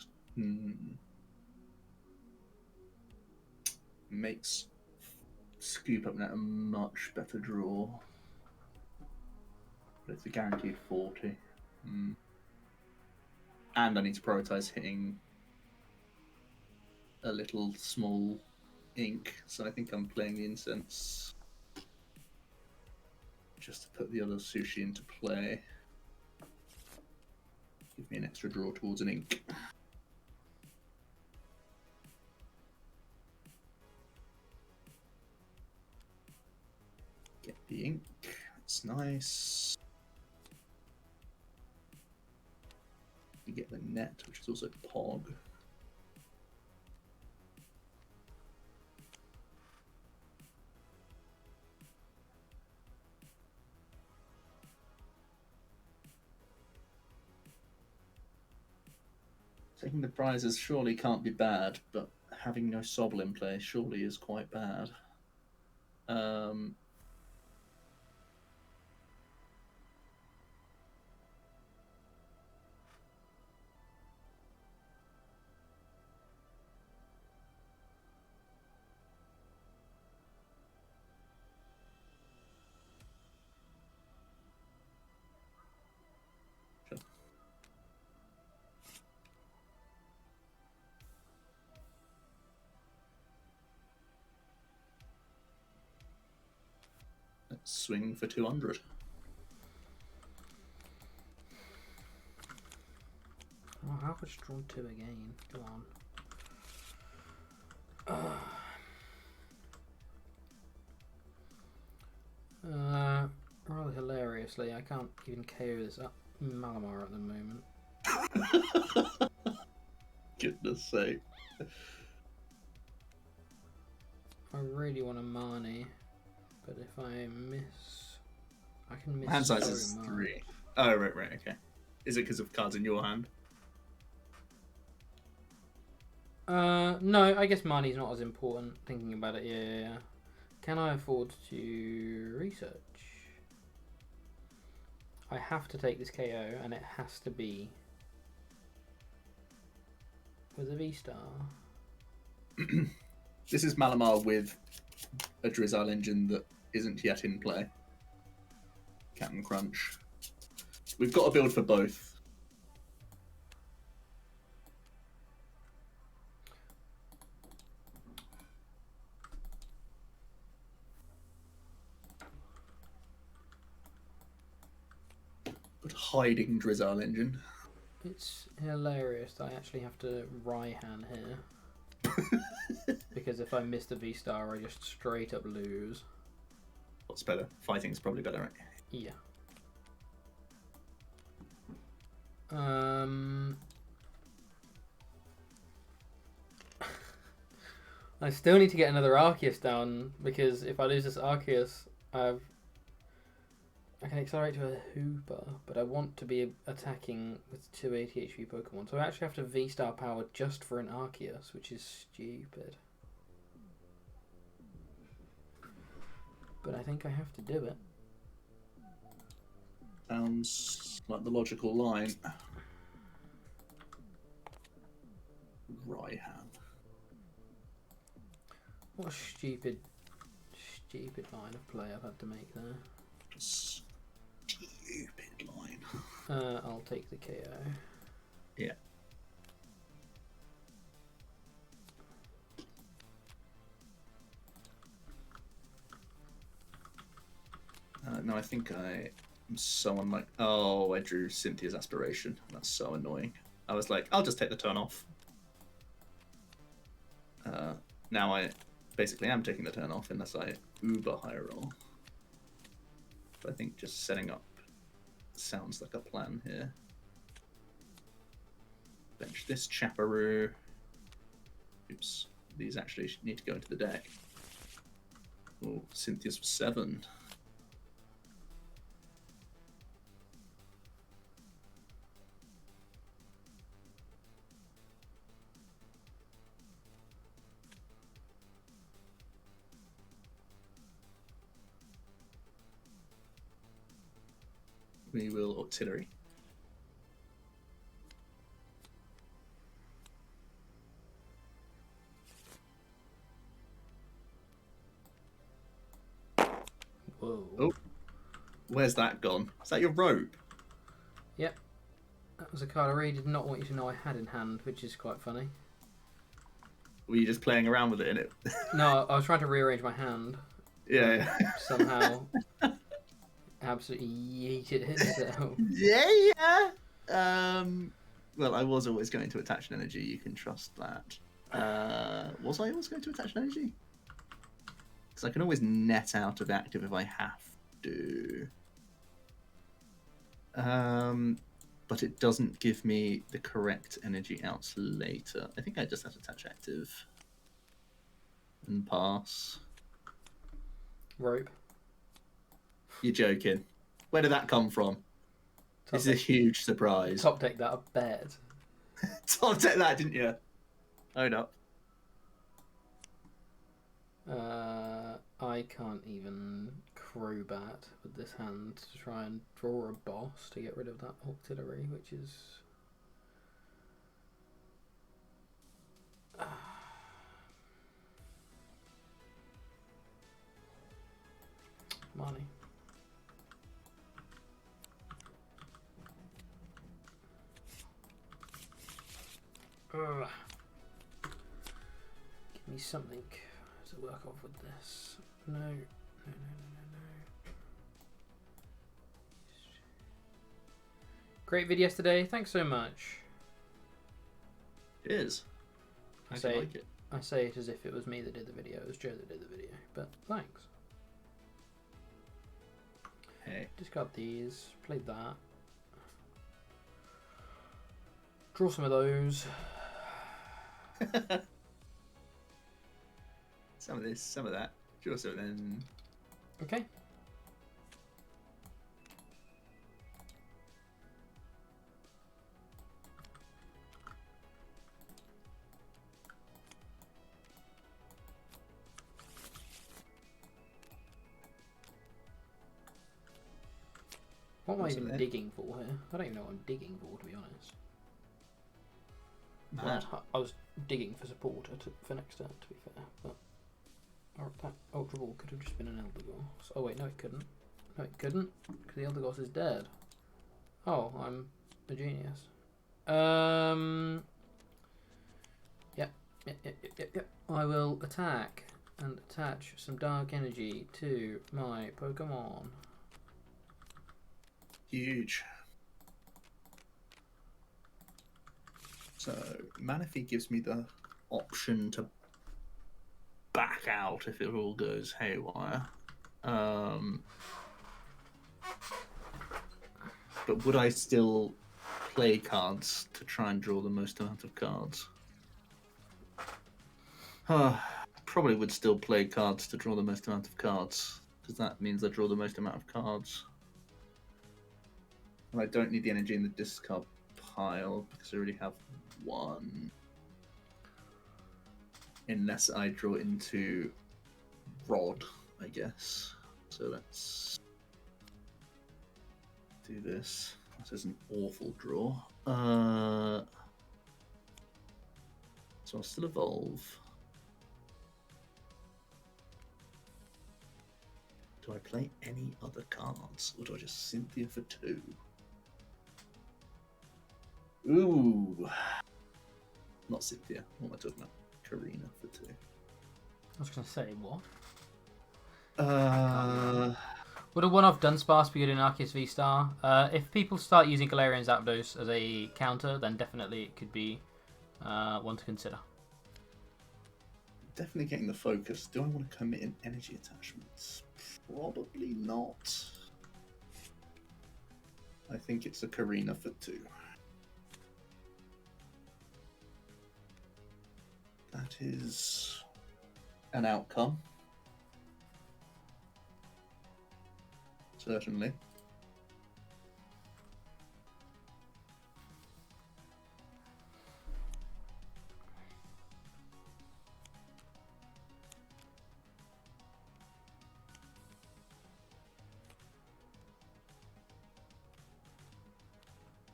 Makes Scoop Up Net a much better draw. But it's a guaranteed 40. And I need to prioritize hitting a little small ink, so I think I'm playing the Incense. Just to put the other sushi into play. Give me an extra draw towards an ink. Get the ink. It's nice. You get the net, which is also Pog. Taking the prizes surely can't be bad, but having no Sobble in play surely is quite bad. Let's swing for 200. Oh, how could I draw 2 again? Come on. Rather hilariously, I can't even KO this Malamar at the moment. Goodness sake. I really want a Marnie, but if I miss, I can miss. Hand size is 3. Oh, right, okay. Is it because of cards in your hand? No, I guess Marnie's not as important. Thinking about it, yeah. Can I afford to research? I have to take this KO, and it has to be with a V-Star. This is Malamar with a Drizzile engine that isn't yet in play. Captain Crunch. We've got a build for both. But hiding Drizzile engine. It's hilarious that I actually have to Raihan here. Because if I miss the V-Star, I just straight up lose. What's better? Fighting's probably better, right? Yeah. I still need to get another Arceus down, because if I lose this Arceus, I can accelerate to a Hooper, but I want to be attacking with 280 HP Pokemon, so I actually have to V-Star power just for an Arceus, which is stupid. But I think I have to do it. Sounds like the logical line. Raihan. What a stupid line of play I've had to make there. Stupid line. I'll take the KO. Yeah. No, I think I am so unlike. Oh, I drew Cynthia's Aspiration. That's so annoying. I was like, I'll just take the turn off. Now I basically am taking the turn off unless I uber high roll. But I think just setting up sounds like a plan here. Bench this Chaparoo. Oops, these actually need to go into the deck. Oh, Cynthia's for 7. We will Auxiliary. Whoa. Oh, where's that gone? Is that your rope? Yep. That was a card I really did not want you to know I had in hand, which is quite funny. Were you just playing around with it in it? No, I was trying to rearrange my hand. Yeah. Somehow absolutely yeeted itself. Yeah. Well, I was always going to attach an energy. You can trust that. Was I always going to attach an energy? Because I can always net out of active if I have to. But it doesn't give me the correct energy outs later. I think I just have to attach active and pass. Rope. You're joking. Where did that come from? This is a huge surprise. Top deck that, I bet. Top deck that, didn't you? Own up. I can't even Crobat with this hand to try and draw a boss to get rid of that auxiliary, which is... money. Ugh. Give me something to work off with this. No. Great video today. Thanks so much. Cheers. I like it. I say it as if it was me that did the video. It was Joe that did the video. But thanks. Hey. Discard these. Play that. Draw some of those. Some of this, some of that. Draw some of them. Okay. What am I even digging for here? I don't even know what I'm digging for, to be honest. Well, I was digging for support for next turn, to be fair. But that Ultra Ball could have just been an Eldegoss. Oh wait, no it couldn't. No it couldn't, because the Eldegoss is dead. Oh, I'm a genius. Yep. I will attack and attach some Dark Energy to my Pokemon. Huge. So, Manaphy gives me the option to back out if it all goes haywire. But would I still play cards to try and draw the most amount of cards? Probably would still play cards to draw the most amount of cards, because that means I draw the most amount of cards. And I don't need the energy in the discard pile because I already have one. Unless I draw into Rod, I guess. So let's do this. This is an awful draw. So I'll still evolve. Do I play any other cards, or do I just Cynthia for 2? Ooh. Not Cynthia. What am I talking about? Karina for 2. I was going to say, what? Would a one-off Dunsparce be good in Arceus V-Star? If people start using Galarian Zapdos as a counter, then definitely it could be one to consider. Definitely getting the focus. Do I want to commit in energy attachments? Probably not. I think it's a Karina for 2. That is an outcome. Certainly.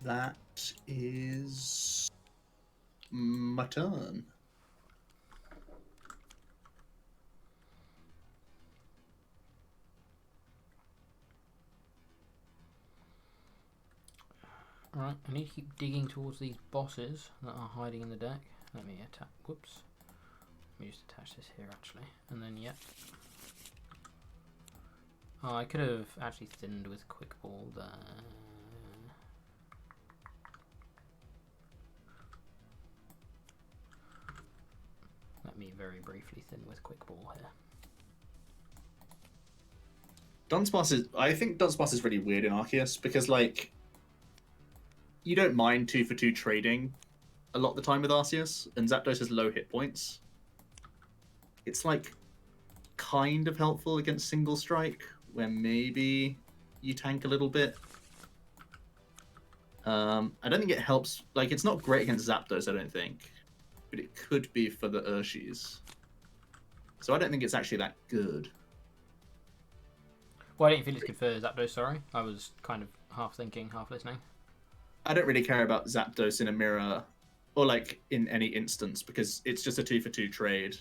That is my turn. Alright, I need to keep digging towards these bosses that are hiding in the deck. Let me attack. Whoops. Let me just attach this here actually. And then, yep. Oh, I could have actually thinned with Quick Ball there. Let me very briefly thin with Quick Ball here. I think Dunsparce is really weird in Arceus because, like, you don't mind 2 for 2 trading a lot of the time with Arceus, and Zapdos has low hit points. It's, like, kind of helpful against single strike, where maybe you tank a little bit. I don't think it helps. Like, it's not great against Zapdos, I don't think. But it could be for the Urshis. So I don't think it's actually that good. Well, I didn't feel it's good for Zapdos, sorry. I was kind of half thinking, half listening. I don't really care about Zapdos in a mirror, or like in any instance, because it's just a 2-for-2 trade,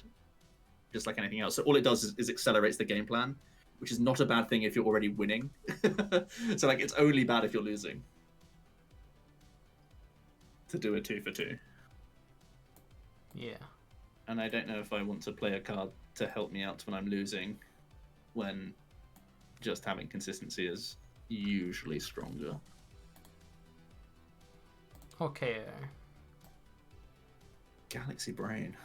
just like anything else. So all it does is accelerates the game plan, which is not a bad thing if you're already winning. So like, it's only bad if you're losing. To do a 2-for-2. Yeah. And I don't know if I want to play a card to help me out when I'm losing, when just having consistency is usually stronger. Okay. Galaxy Brain.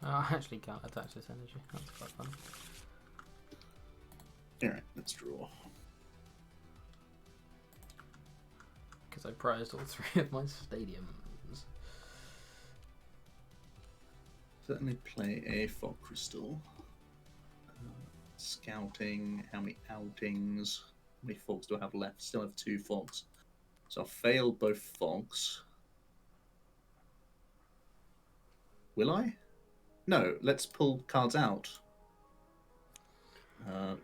I actually can't attach this energy. That's quite fun. Alright, let's draw. Because I prized all 3 of my stadiums. Certainly play a Fog Crystal. Scouting, how many outings? How many fogs do I have left? Still have 2 fogs. So I'll fail both fogs. Will I? No, let's pull cards out.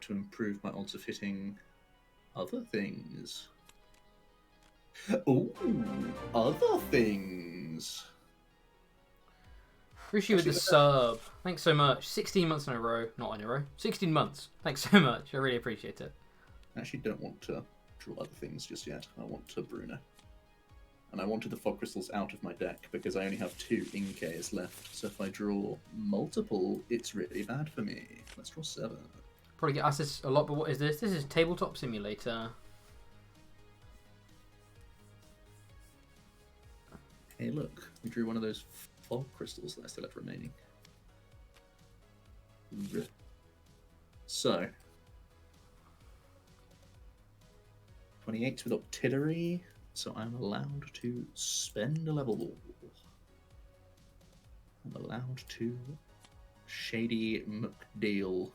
To improve my odds of hitting other things. Ooh, other things. Rishi with the sub. Thanks so much. 16 months in a row. Not in a row. 16 months. Thanks so much. I really appreciate it. I actually don't want to draw other things just yet. I want to Bruno. And I wanted the Fog Crystals out of my deck because I only have 2 Inkays left. So if I draw multiple, it's really bad for me. Let's draw 7. Probably get asked this a lot, but what is this? This is Tabletop Simulator. Hey, look. We drew one of those Fog Crystals that I still have remaining. So. 28 with Octillery. So I'm allowed to spend a level ball. I'm allowed to Shady McDeal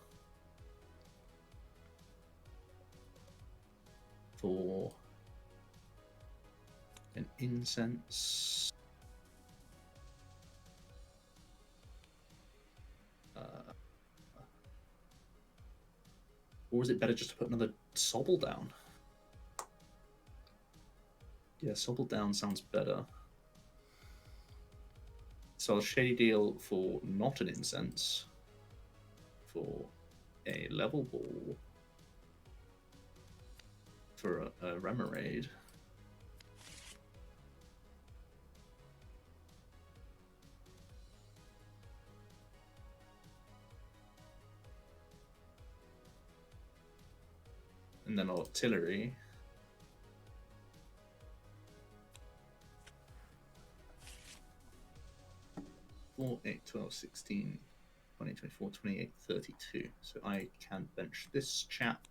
for an incense. Or is it better just to put another Sobble down? Yeah, Sobble down sounds better. So I'll Shady Deal for not an incense. For a level ball. For a Remoraid. And then Artillery. 4, 8, 12, 16, 20, 24, 28, 32. So I can bench this chap.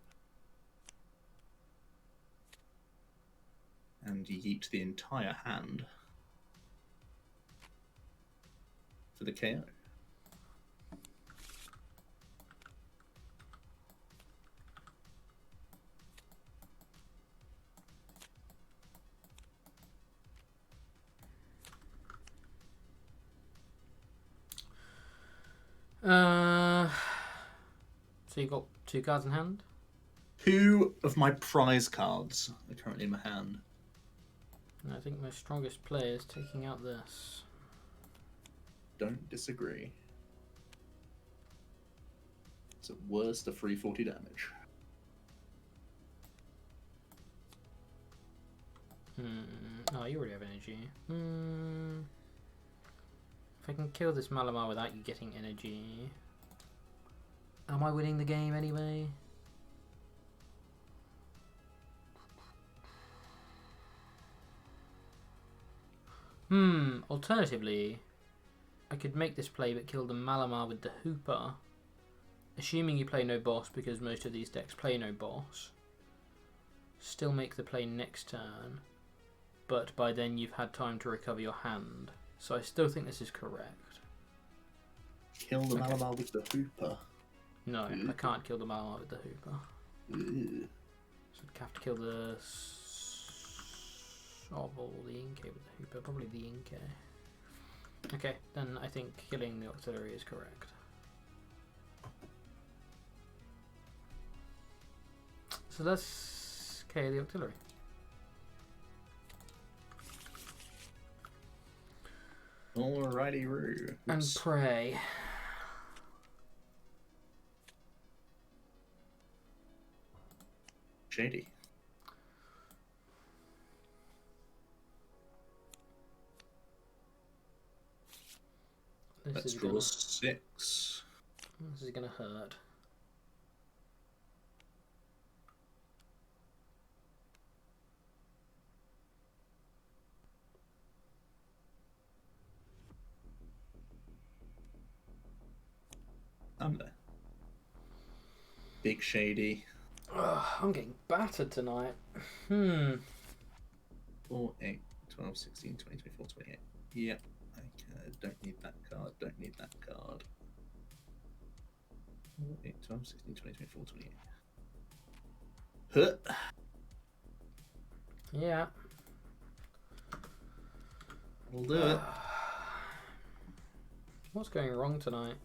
And yeet the entire hand. For the KO. So you've got 2 cards in hand? 2 of my prize cards are currently in my hand. And I think my strongest player is taking out this. Don't disagree. It's at worst a 340 damage. Oh, you already have energy. If I can kill this Malamar without you getting energy... Am I winning the game anyway? Alternatively, I could make this play but kill the Malamar with the Hooper. Assuming you play no boss, because most of these decks play no boss. Still make the play next turn, but by then you've had time to recover your hand. So I still think this is correct. Kill the Malamar with the Hooper. No, I can't kill the Malamar with the Hooper. So I'd have to kill the Shovel, the Inkay with the Hooper, probably the Inkay. Okay, then I think killing the auxiliary is correct. So let's KO the auxiliary. Alrighty, Roo. And pray. Shady. Let's draw 6. This is gonna hurt. I'm there. Big Shady. Ugh, I'm getting battered tonight. 4, 8, 12, 16, 20, 24, 28. Yep. Okay, don't need that card. Don't need that card. 4, 8, 12, 16, 20, 24, 28. Huh. Yeah. We'll do it. What's going wrong tonight?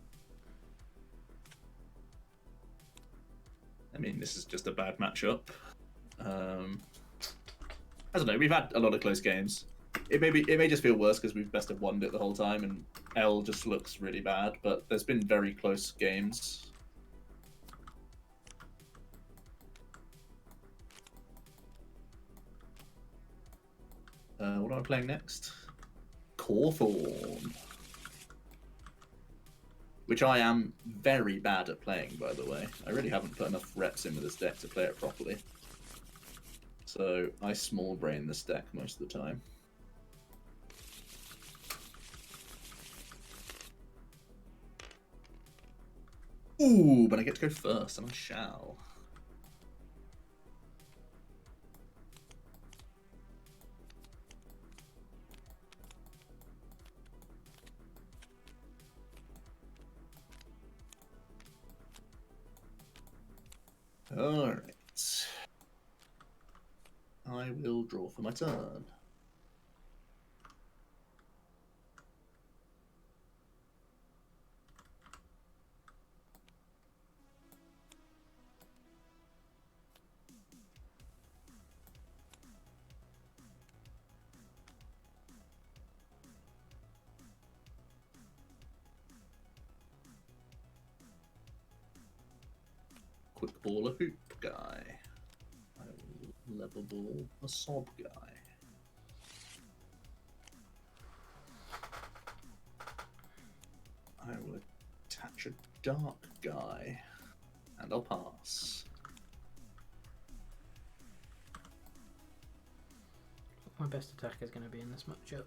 I mean, this is just a bad matchup. I don't know. We've had a lot of close games. It may just feel worse because we've best of won it the whole time, and L just looks really bad. But there's been very close games. What am I playing next? Cawthorn. Which I am very bad at playing, by the way. I really haven't put enough reps in with this deck to play it properly. So I small brain this deck most of the time. Ooh, but I get to go first, and I shall. Alright. I will draw for my turn. Quick ball a hoop guy. I will level ball a sob guy. I will attach a dark guy. And I'll pass. My best attack is going to be in this matchup.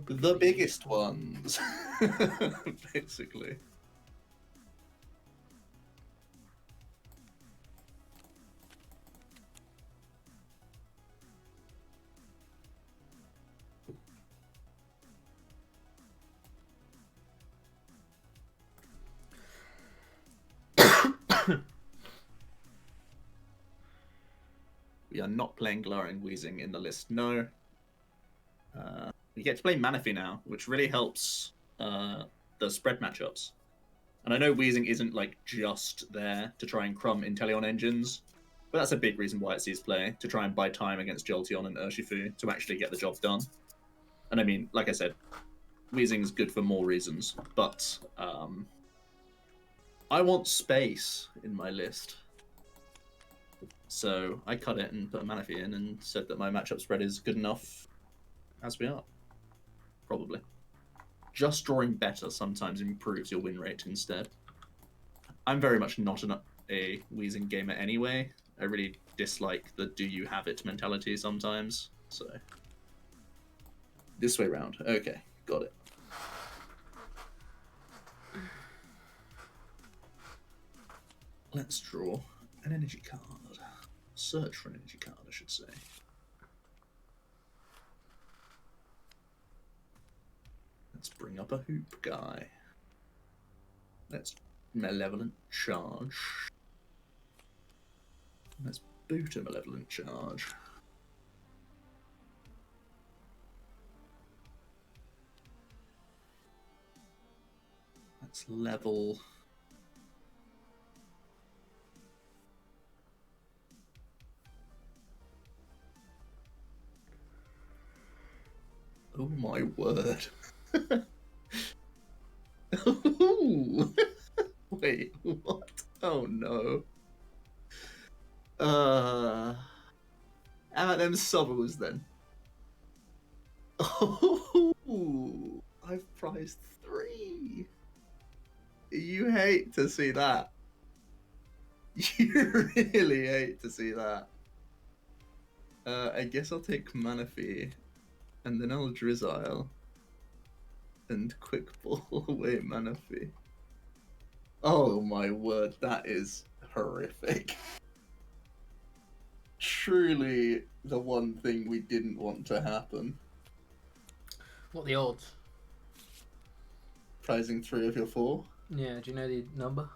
The biggest ones, basically. We are not playing Glaring Wheezing in the list, no. We get to play Manaphy now, which really helps the spread matchups. And I know Wheezing isn't like just there to try and crumb Inteleon engines, but that's a big reason why it sees play, to try and buy time against Jolteon and Urshifu to actually get the job done. And I mean, like I said, Wheezing's good for more reasons, but I want space in my list. So I cut it and put a Manaphy in and said that my matchup spread is good enough as we are. Probably. Just drawing better sometimes improves your win rate instead. I'm very much not a Wheezing gamer anyway. I really dislike the do you have it mentality sometimes. So this way round. Okay, got it. Let's draw an energy card. Search for an energy card, I should say. Let's bring up a hoop guy. Let's Malevolent Charge. Let's boot a Malevolent Charge. Let's level. Oh my word. Wait, what? Oh no. How about them sobbles then? Oh, I've prized 3. You hate to see that. You really hate to see that. I guess I'll take Manaphy, and then I'll Drizzile, and Quick Ball away Manaphy. Oh my word, that is horrific. Truly the one thing we didn't want to happen. What are the odds? Prizing 3 of your 4. Yeah, do you know the number?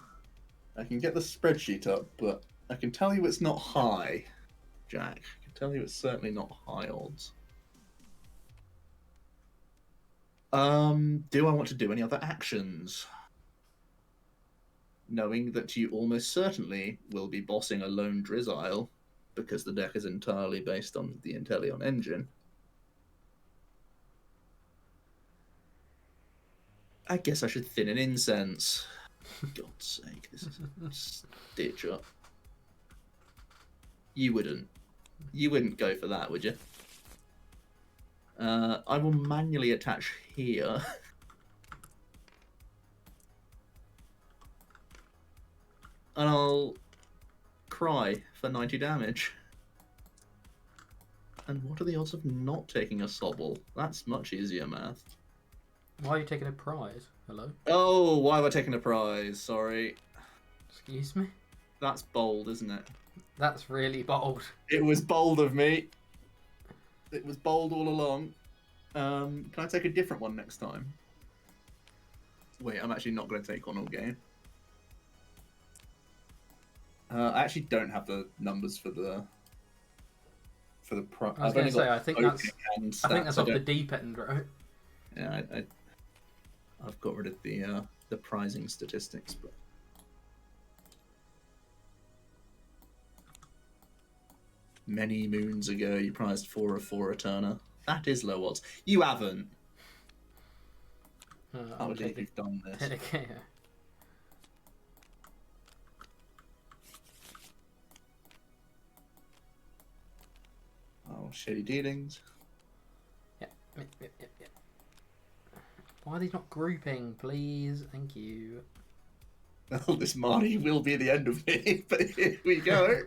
I can get the spreadsheet up, but I can tell you it's not high, Jack. I can tell you it's certainly not high odds. Do I want to do any other actions? Knowing that you almost certainly will be bossing a lone Drizzile, because the deck is entirely based on the Inteleon engine. I guess I should thin an incense. For God's sake, this is a stitch up. You wouldn't. You wouldn't go for that, would you? I will manually attach here. And I'll cry for 90 damage. And what are the odds of not taking a Sobble? That's much easier math. Why are you taking a prize? Hello? Oh, why have I taken a prize? Sorry. Excuse me? That's bold, isn't it? That's really bold. It was bold of me. It was bold all along. Can I take a different one next time? Wait, I'm actually not going to take one all game. I actually don't have the numbers for the I was going to say, I think that's off the deep end, right? Yeah, I've got rid of the prizing statistics, but many moons ago you prized 4 of 4 Eterna. That is low odds. You haven't. I believe you've done this. Okay. Oh, shady dealings. Yeah. Why are these not grouping, please? Thank you. Well, this Marty will be the end of me, but here we go.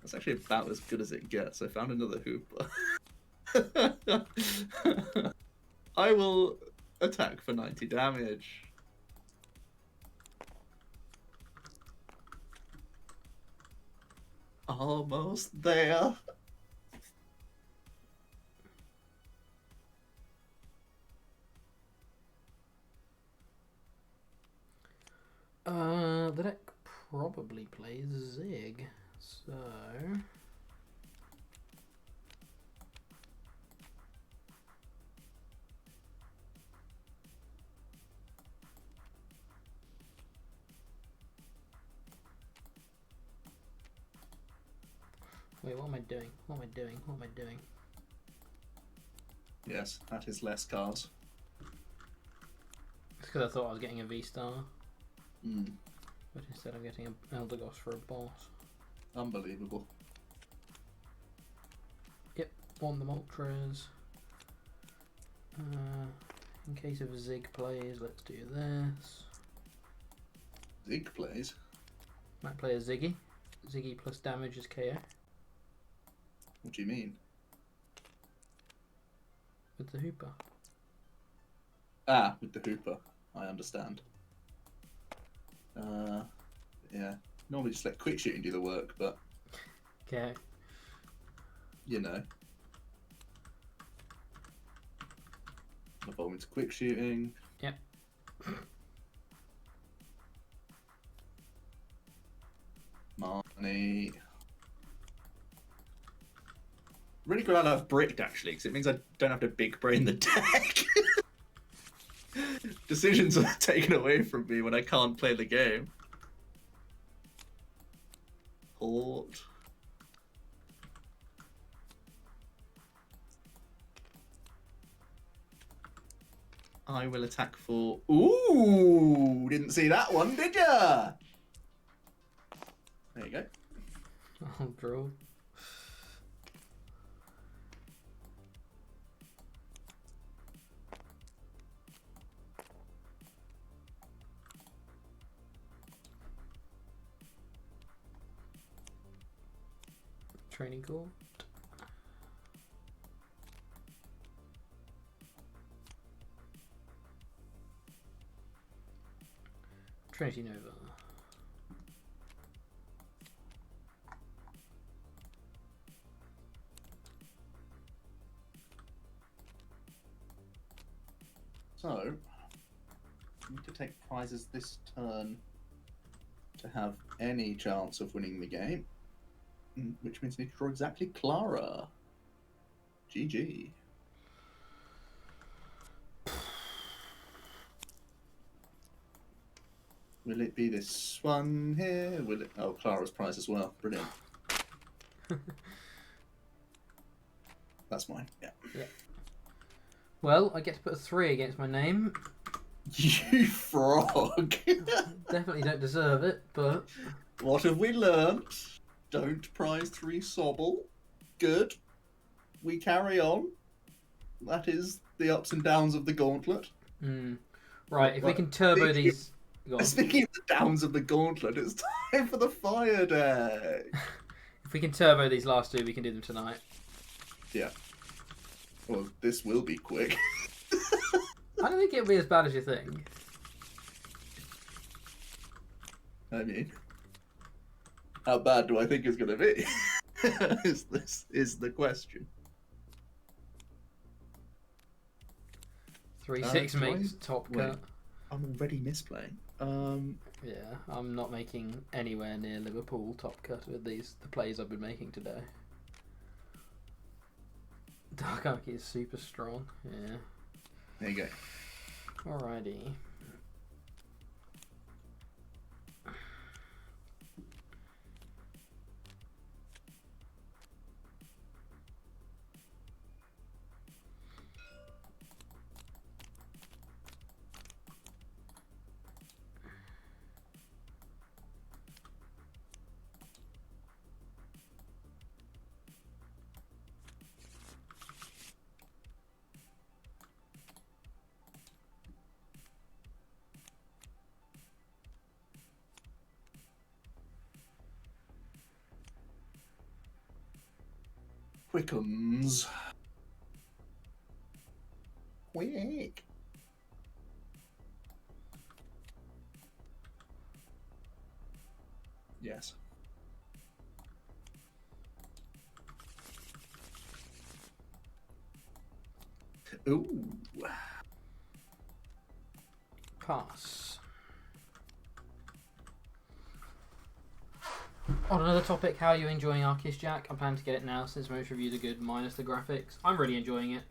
That's actually about as good as it gets. I found another Hooper. I will attack for 90 damage. Almost there. The deck probably plays Zig, so wait, what am I doing? What am I doing? What am I doing? Yes, that is less cards. It's because I thought I was getting a V-Star. Mm. But instead I'm getting an Eldegoss for a boss. Unbelievable. Yep, won the Moltres. In case of Zig plays, let's do this. Zig plays? Might play a Ziggy. Ziggy plus damage is KO. What do you mean? With the Hooper. Ah, with the Hooper. I understand. Yeah. Normally just let quick shooting do the work, but Okay. you know. Evolve into quick shooting. Yep. Money. Really glad I've bricked, actually, because it means I don't have to big brain the deck. Decisions are taken away from me when I can't play the game. Port. I will attack for... Ooh! Didn't see that one, did ya? There you go. I'll draw. Training court. Trinity Nova. So, I need to take prizes this turn to have any chance of winning the game, which means I need to draw exactly Clara. GG. Will it be this one here? Will it? Oh, Clara's prize as well. Brilliant. That's mine. Yeah. Yeah. Well, I get to put a 3 against my name. You frog. Definitely don't deserve it, but... What have we learnt? Don't prize 3 Sobble. Good. We carry on. That is the ups and downs of the gauntlet. Right, if we can turbo these... Speaking of the downs of the gauntlet, it's time for the fire deck. If we can turbo these last 2, we can do them tonight. Yeah. Well, this will be quick. I don't think it'll be as bad as you think. I mean, how bad do I think it's going to be? is the question. 3-6 makes top cut. I'm already misplaying. Yeah, I'm not making anywhere near Liverpool top cut with the plays I've been making today. Dark Arceus is super strong. Yeah. There you go. Alrighty. Quickums. Quick. Yes. Ooh. Pass. On another topic, how are you enjoying Arceus, Jack? I'm planning to get it now since most reviews are good, minus the graphics. I'm really enjoying it.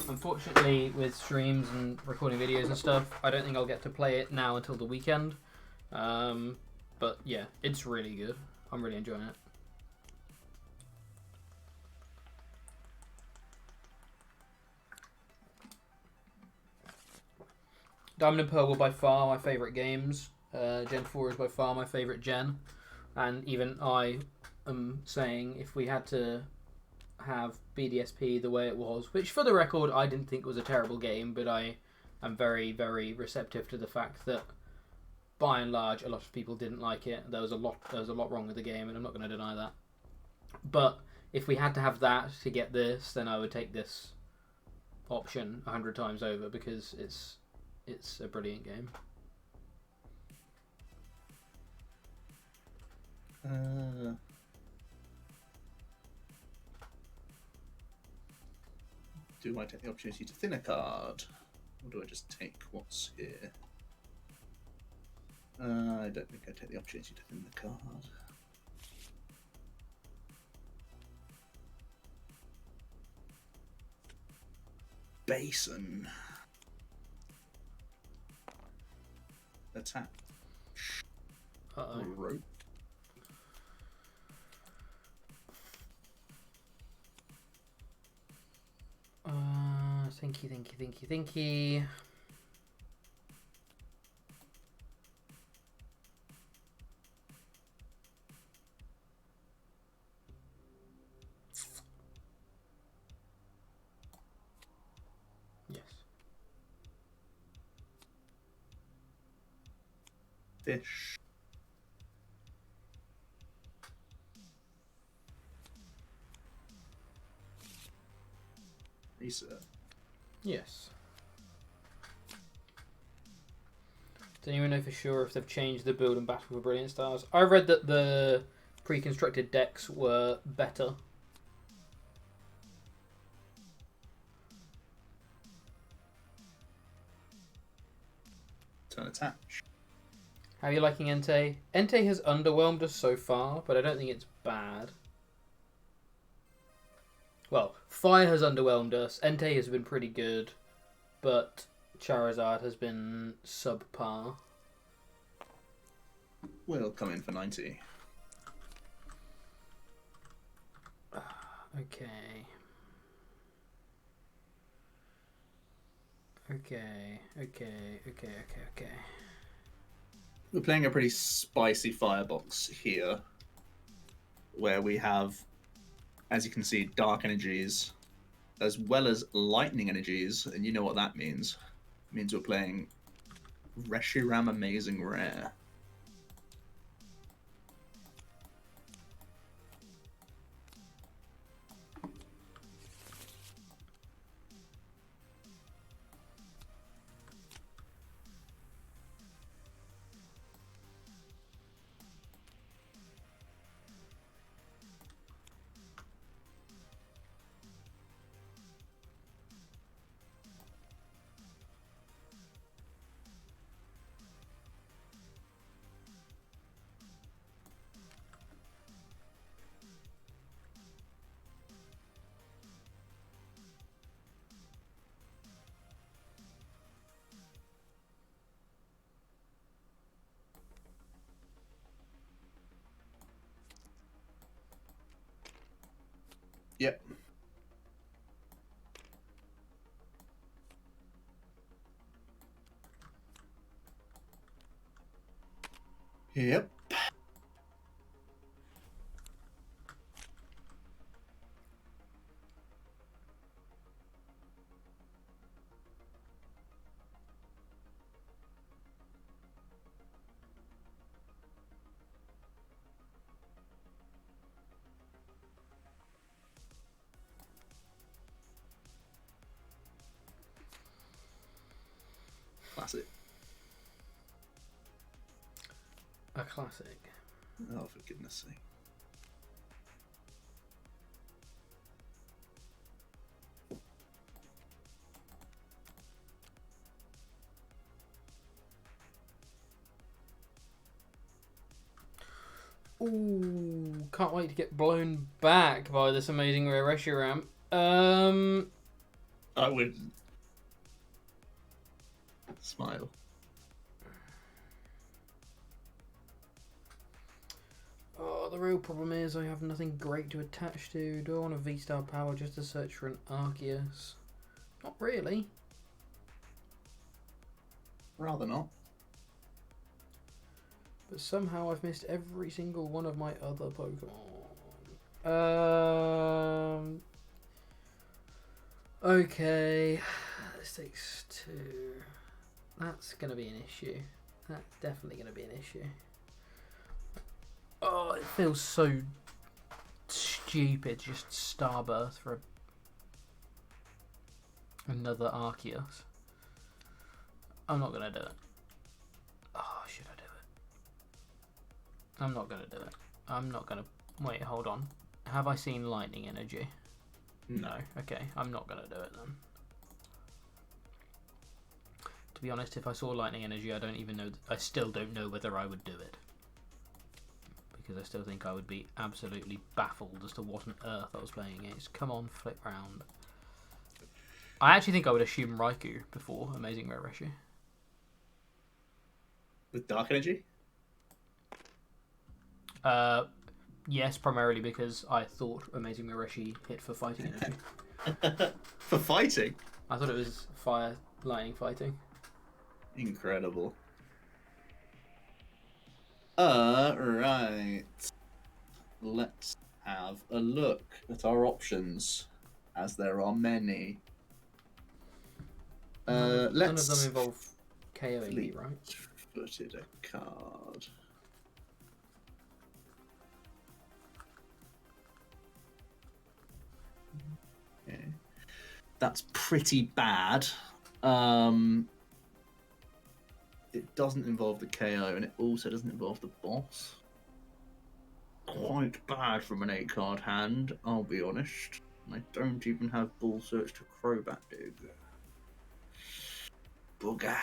Unfortunately, with streams and recording videos and stuff, I don't think I'll get to play it now until the weekend. But yeah, it's really good. I'm really enjoying it. Diamond and Pearl were by far my favourite games. Gen 4 is by far my favourite gen. And even I am saying if we had to have BDSP the way it was, which for the record I didn't think was a terrible game, but I am very, very receptive to the fact that by and large a lot of people didn't like it. There was a lot wrong with the game, and I'm not going to deny that. But if we had to have that to get this, then I would take this option 100 times over because it's a brilliant game. Do I take the opportunity to thin a card? Or do I just take what's here? I don't think I take the opportunity to thin the card. Basin. Attack. Uh-oh. Rope. Thinky. Yes. Fish. Research. Yes. Does anyone know for sure if they've changed the build and battle for Brilliant Stars? I read that the pre-constructed decks were better. Turn attach. How are you liking Entei? Entei has underwhelmed us so far, but I don't think it's bad. Well, Fire has underwhelmed us. Entei has been pretty good, but Charizard has been subpar. Will come in for 90. Okay. We're playing a pretty spicy firebox here, where we have, as you can see, dark energies, as well as lightning energies, and you know what that means. It means we're playing Reshiram Amazing Rare. Yep. Yep. Classic. A classic. Oh, for goodness sake. Ooh, can't wait to get blown back by this amazing rare Reshiram. I would smile. Oh, the real problem is I have nothing great to attach to. Do I want a V-Star Power just to search for an Arceus? Not really. Rather not. But somehow I've missed every single one of my other Pokemon. Okay. This takes 2. That's going to be an issue. That's definitely going to be an issue. Oh, it feels so stupid. Just Starburst for another Arceus. I'm not going to do it. Oh, should I do it? I'm not going to do it. I'm not going to... Wait, hold on. Have I seen Lightning Energy? No. Okay, I'm not going to do it then. To be honest, if I saw lightning energy, I don't even know. I still don't know whether I would do it, because I still think I would be absolutely baffled as to what on earth I was playing against. Come on, flip round. I actually think I would assume Raikou before Amazing Rare Reshi. With Dark Energy? Yes, primarily because I thought Amazing Rare Reshi hit for fighting energy. For fighting? I thought it was fire, lightning, fighting. Incredible. Right. Let's have a look at our options, as there are many. None of Let's them involve KOing me, right? footed a card. Okay. That's pretty bad. It doesn't involve the KO, and it also doesn't involve the boss. Quite bad from an 8-card hand, I'll be honest. I don't even have Bull Search to Crobat Dig. Booger.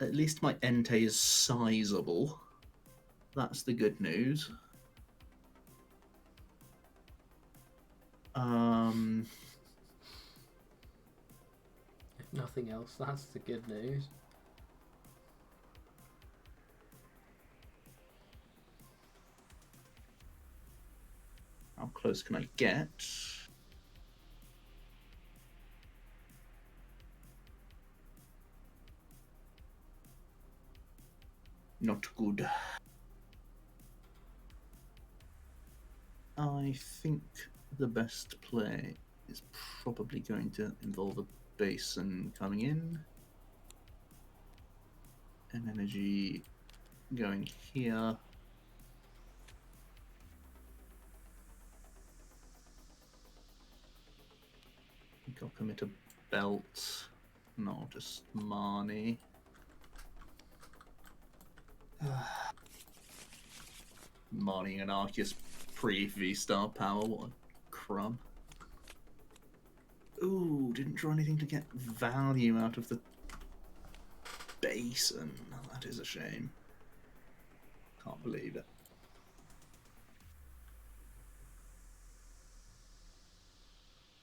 At least my Entei is sizable. That's the good news. If nothing else, that's the good news. How close can I get? Not good. I think the best play is probably going to involve a basin coming in. An energy going here. I think I'll commit a belt, not just Marnie. Marnie and Arceus pre-V-Star power, what a crumb. Ooh, didn't draw anything to get value out of the basin. That is a shame. Can't believe it.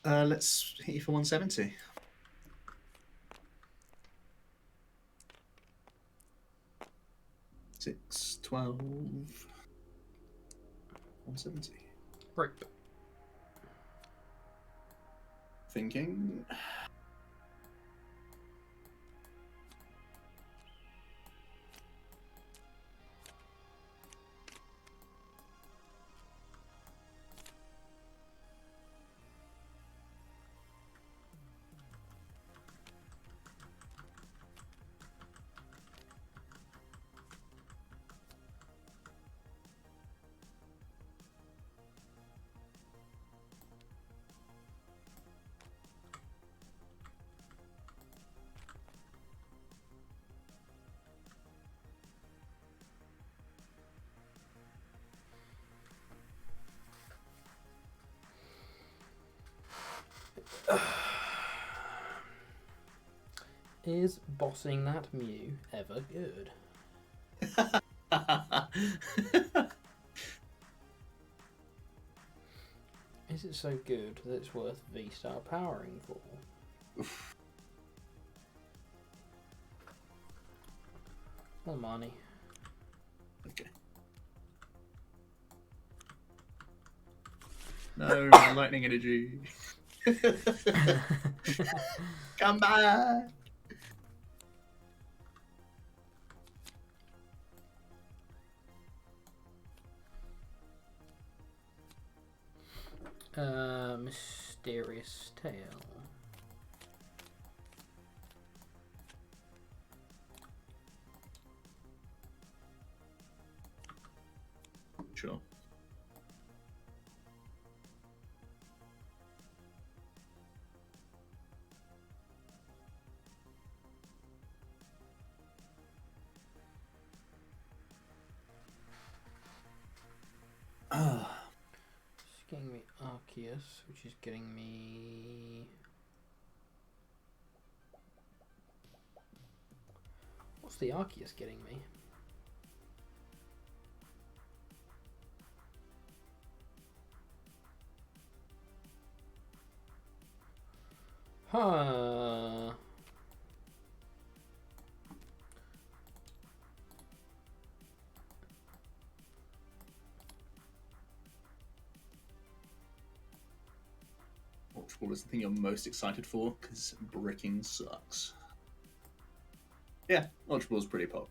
Let's hit you for 170. Six, 12, 170. Right. Thinking. Is bossing that Mew ever good? Is it so good that it's worth V-Star powering for? Well, money. Okay. No, lightning energy. Come back. Mysterious Tail. Sure. getting me Arceus, which is getting me... What's the Arceus getting me? Huh. Ultra Ball is the thing you're most excited for, because bricking sucks. Yeah, Ultra Ball's pretty pop.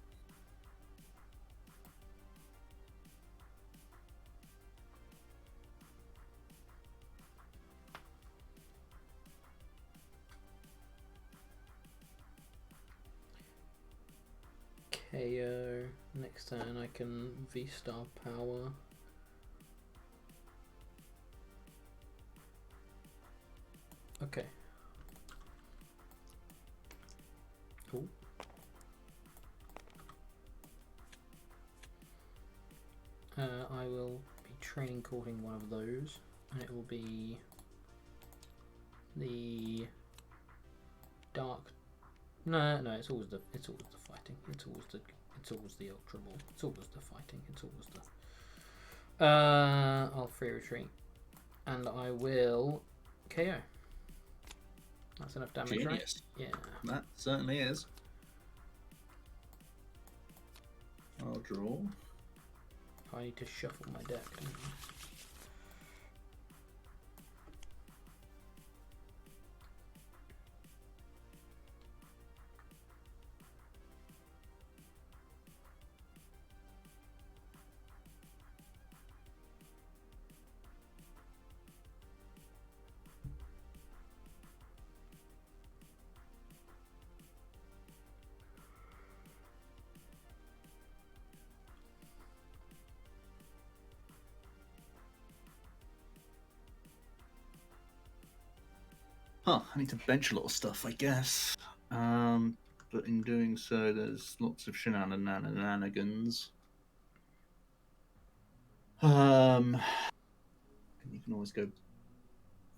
KO. Next turn I can V-Star Power. Okay. Cool. I will be training courting one of those, and it will be the Dark. No, it's always the fighting. It's always the Ultra Ball. It's always the fighting. It's always the. I'll free retreat, and I will KO. That's enough damage, Genius. right? Yeah. That certainly is. I'll draw. I need to shuffle my deck, don't I? Huh, I need to bench a lot of stuff, I guess. But in doing so, there's lots of shenanigans. You can always go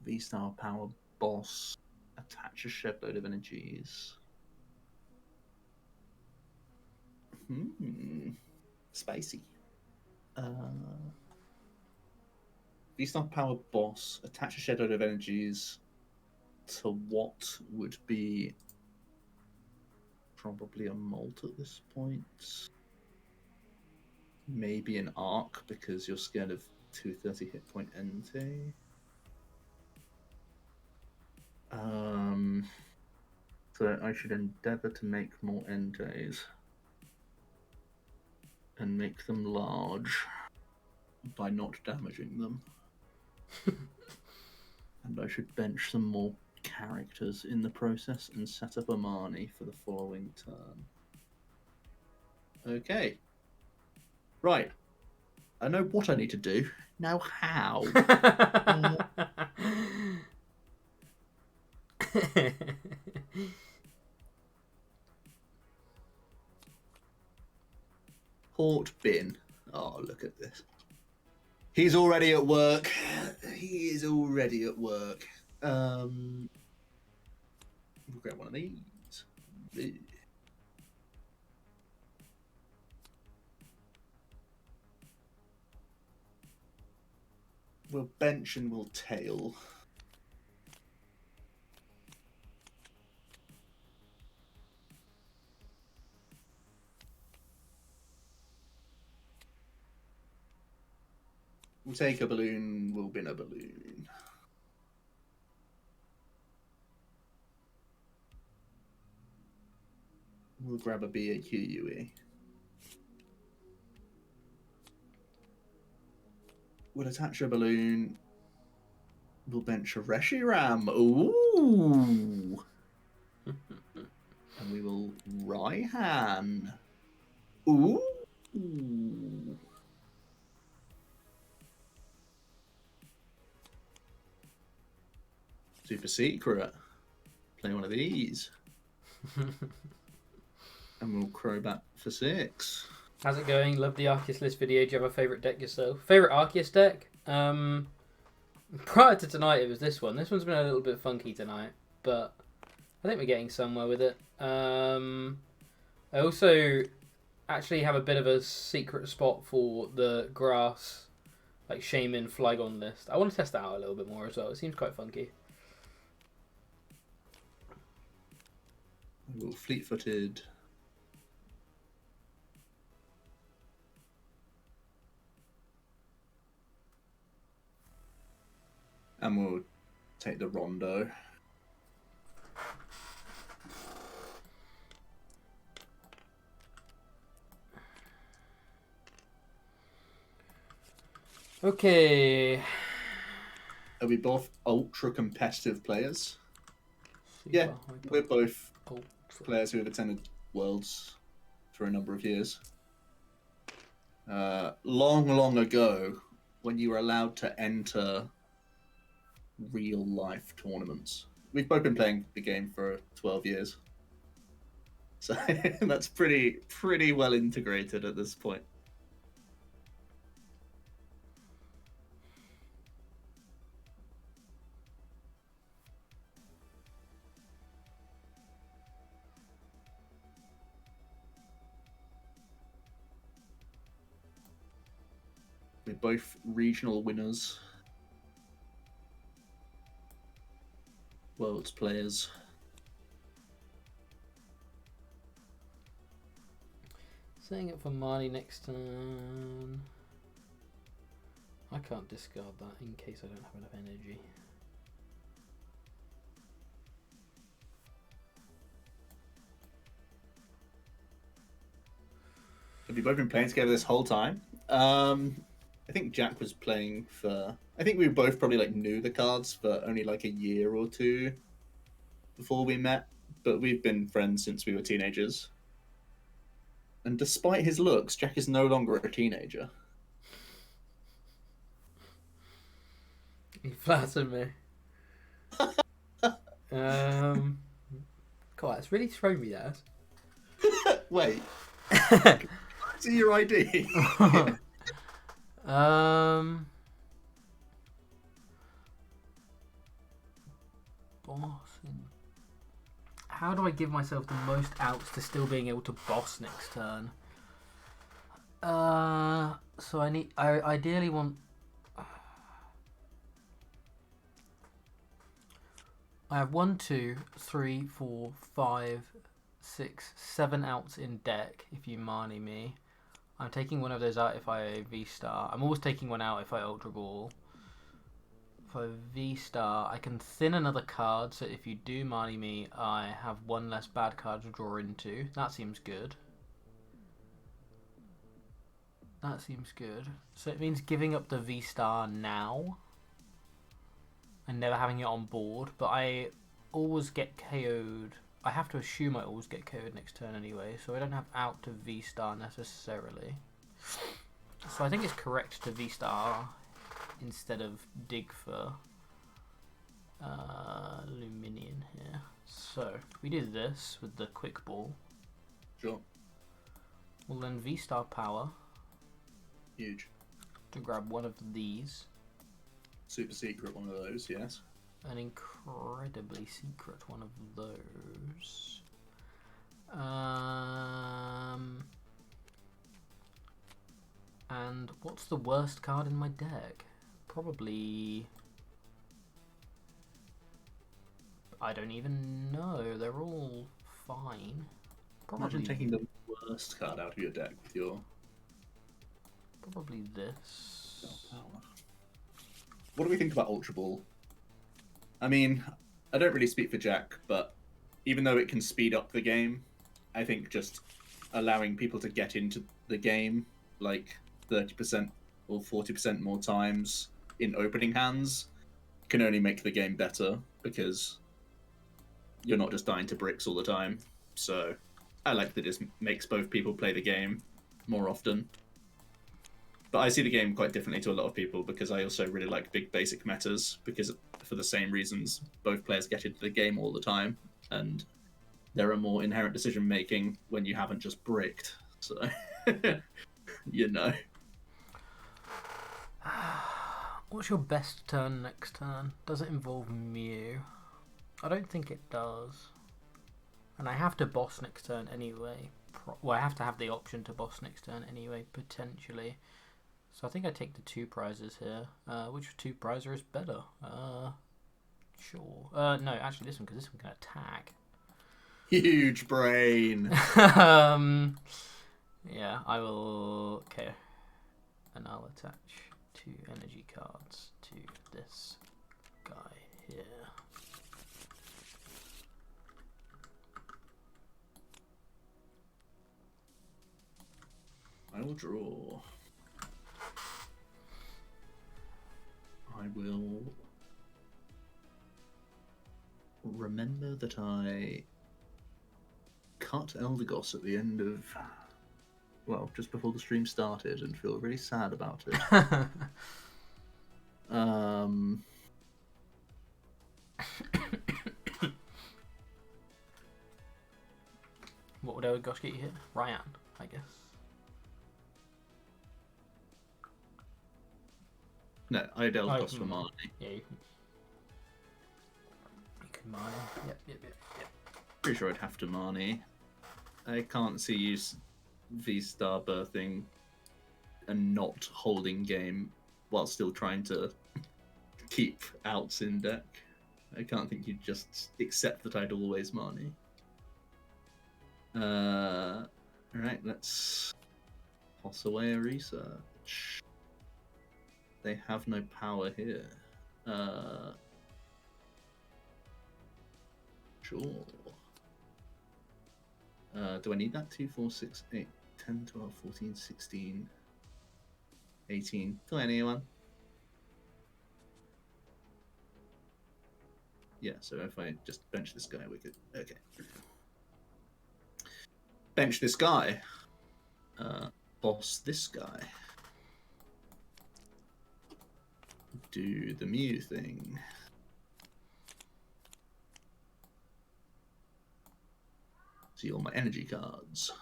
V-Star Power Boss, attach a shed load of energies. Spicy. V-Star Power Boss, attach a shed load of energies to what would be probably a Molt at this point. Maybe an Arc, because you're scared of 230 hit point NT. So I should endeavour to make more NJs and make them large by not damaging them. And I should bench some more characters in the process and set up a Marnie for the following turn. Okay. Right. I know what I need to do. Now how? Port bin. Oh, look at this. He's already at work. He is already at work. We'll grab one of these. We'll bench and we'll tail. We'll take a balloon, we'll bin a balloon. We'll grab a BAQUE. We'll attach a balloon. We'll bench a Reshiram. Ooh! And we will Raihan. Ooh! Super secret. Play one of these. And we'll Crobat for 6. How's it going? Love the Arceus list video. Do you have a favourite deck yourself? Favourite Arceus deck? Prior to tonight, it was this one. This one's been a little bit funky tonight, but I think we're getting somewhere with it. I also actually have a bit of a secret spot for the grass, like Shaman Flygon list. I want to test that out a little bit more as well. It seems quite funky. A little fleet-footed. And we'll take the Rondo. Okay. Are we both ultra competitive players? Super Yeah, hyper we're both ultra. players who have attended Worlds for a number of years. Long, long ago, when you were allowed to enter real life tournaments. We've both been playing the game for 12 years. So that's pretty well integrated at this point. We're both regional winners. World's players. Setting it for Marnie next turn. I can't discard that in case I don't have enough energy. Have you both been playing together this whole time? I think Jack was playing for... I think we both probably like knew the cards for only like a year or two before we met, but we've been friends since we were teenagers. And despite his looks, Jack is no longer a teenager. You flattered me. God, it's really thrown me that. Wait. See your ID. Bossing. How do I give myself the most outs to still being able to boss next turn? So I ideally want. I have 1, 2, 3, 4, 5, 6, 7 outs in deck if you Marnie me. I'm taking one of those out if I V-Star. I'm always taking one out if I Ultra Ball. If I V-Star, I can thin another card, so if you do Marnie me, I have one less bad card to draw into. That seems good. That seems good. So it means giving up the V-Star now and never having it on board, but I always get KO'd. I have to assume I always get KO'd next turn anyway, so I don't have out to V-Star necessarily. So I think it's correct to V-Star instead of dig for Luminion here. So we do this with the quick ball. Sure. We'll then V-Star power. Huge. To grab one of these. Super secret one of those, yes. An incredibly secret one of those. And what's the worst card in my deck? Probably... I don't even know. They're all fine. Probably... Imagine taking the worst card out of your deck with your... Probably this. What do we think about Ultra Ball? I mean, I don't really speak for Jack, but even though it can speed up the game, I think just allowing people to get into the game like 30% or 40% more times in opening hands can only make the game better because you're not just dying to bricks all the time. So I like that it makes both people play the game more often. But I see the game quite differently to a lot of people because I also really like big basic metas because for the same reasons, both players get into the game all the time and there are more inherent decision making when you haven't just bricked. So, you know. What's your best turn next turn? Does it involve Mew? I don't think it does. And I have to boss next turn anyway. Well, I have to have the option to boss next turn anyway, potentially. So I think I take the 2 prizes here. Which 2 prizer is better? Sure. No, actually this one, because this one can attack. Huge brain. Yeah, I will. Okay, and I'll attach 2 energy cards to this guy here. I will draw. I will remember that I cut Eldegoss at the end of, well, just before the stream started, and feel really sad about it. What would Eldegoss get you here? Ryan, I guess. No, I had Eldegoss for Marnie. Yeah, you can Marnie. Yep. Pretty sure I'd have to Marnie. I can't see you V-Star birthing and not holding game while still trying to keep outs in deck. I can't think you'd just accept that I'd always Marnie. Alright, let's toss away a research. They have no power here. Sure. Do I need that? 2, 4, 6, 8, 10, 12, 14, 16, 18, 21? Yeah, so if I just bench this guy, we could... Okay. Bench this guy. Boss this guy. Do the Mew thing. See all my energy cards.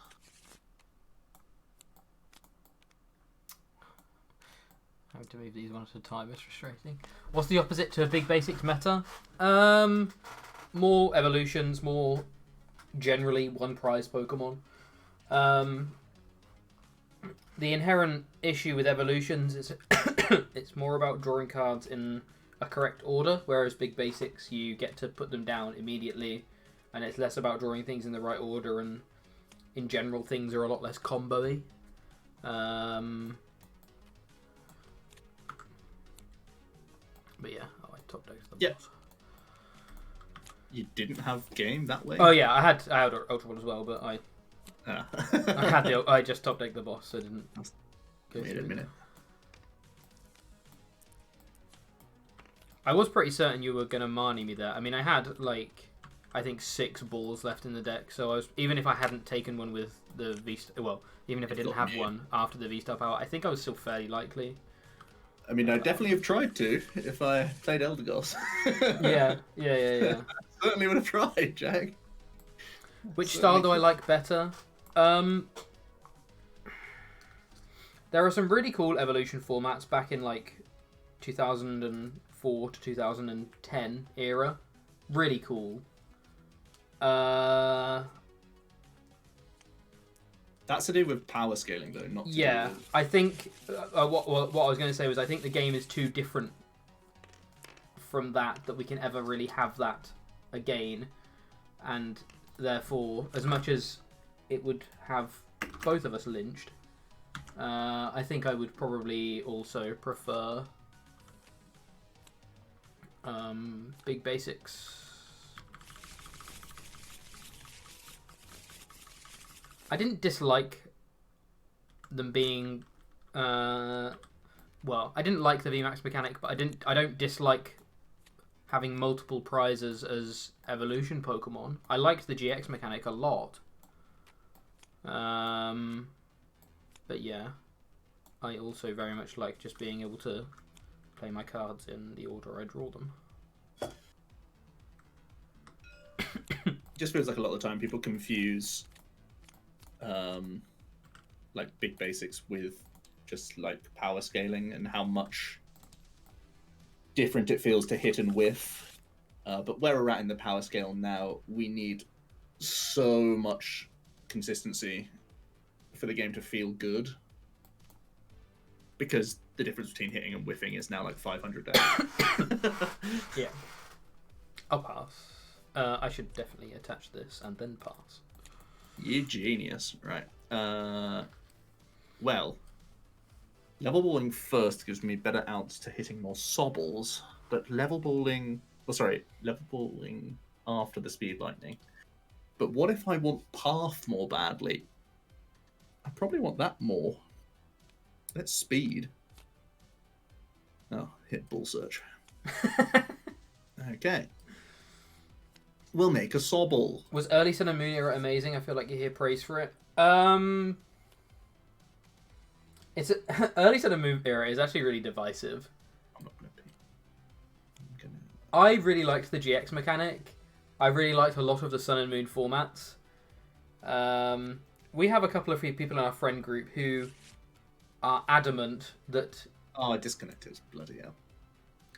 Having to move these one at a time is frustrating. What's the opposite to a big basics meta? More evolutions, more generally one prize Pokemon. The inherent issue with evolutions is it's more about drawing cards in a correct order, whereas big basics you get to put them down immediately, and it's less about drawing things in the right order, and in general things are a lot less combo-y. But yeah, I top decked the boss. You didn't have game that way? Oh yeah, I had Ultra Ball as well, but I Ah. I just top decked the boss, so I didn't go Wait a through. minute. I was pretty certain you were gonna Marnie me there. I mean, I had like I think 6 balls left in the deck, so I was, even if I hadn't taken one with the V, well, even if I didn't have one after the V-Star power, I think I was still fairly likely. I mean, I definitely have tried to if I played Eldegoss. Yeah. Certainly would have tried, Jack. Which style do I like better? There are some really cool evolution formats back in like 2004 to 2010 era. Really cool. That's to do with power scaling, though, not to do with... I think what I was going to say was I think the game is too different from that we can ever really have that again, and therefore, as much as it would have both of us lynched, I think I would probably also prefer big basics. I didn't dislike them being, well, I didn't like the VMAX mechanic, but I don't dislike having multiple prizes as evolution Pokemon. I liked the GX mechanic a lot. But yeah, I also very much like just being able to play my cards in the order I draw them. Just feels like a lot of the time people confuse like big basics with just like power scaling and how much different it feels to hit and whiff. But where we're at in the power scale now, we need so much consistency for the game to feel good. Because the difference between hitting and whiffing is now like 500 days. Yeah. I'll pass. I should definitely attach this and then pass. You genius. Right. Well, level balling first gives me better outs to hitting more sobbles, but level balling after the speed lightning. But what if I want path more badly? I probably want that more. Let's speed. Oh, hit bull search. Okay. We'll make a sobble. Was early Sun and Moon era amazing? I feel like you hear praise for it. It's early Sun and Moon era is actually really divisive. I'm not gonna pee. I really liked the GX mechanic. I really liked a lot of the Sun and Moon formats. We have a couple of people in our friend group who are adamant that... Oh, I disconnected. Bloody hell.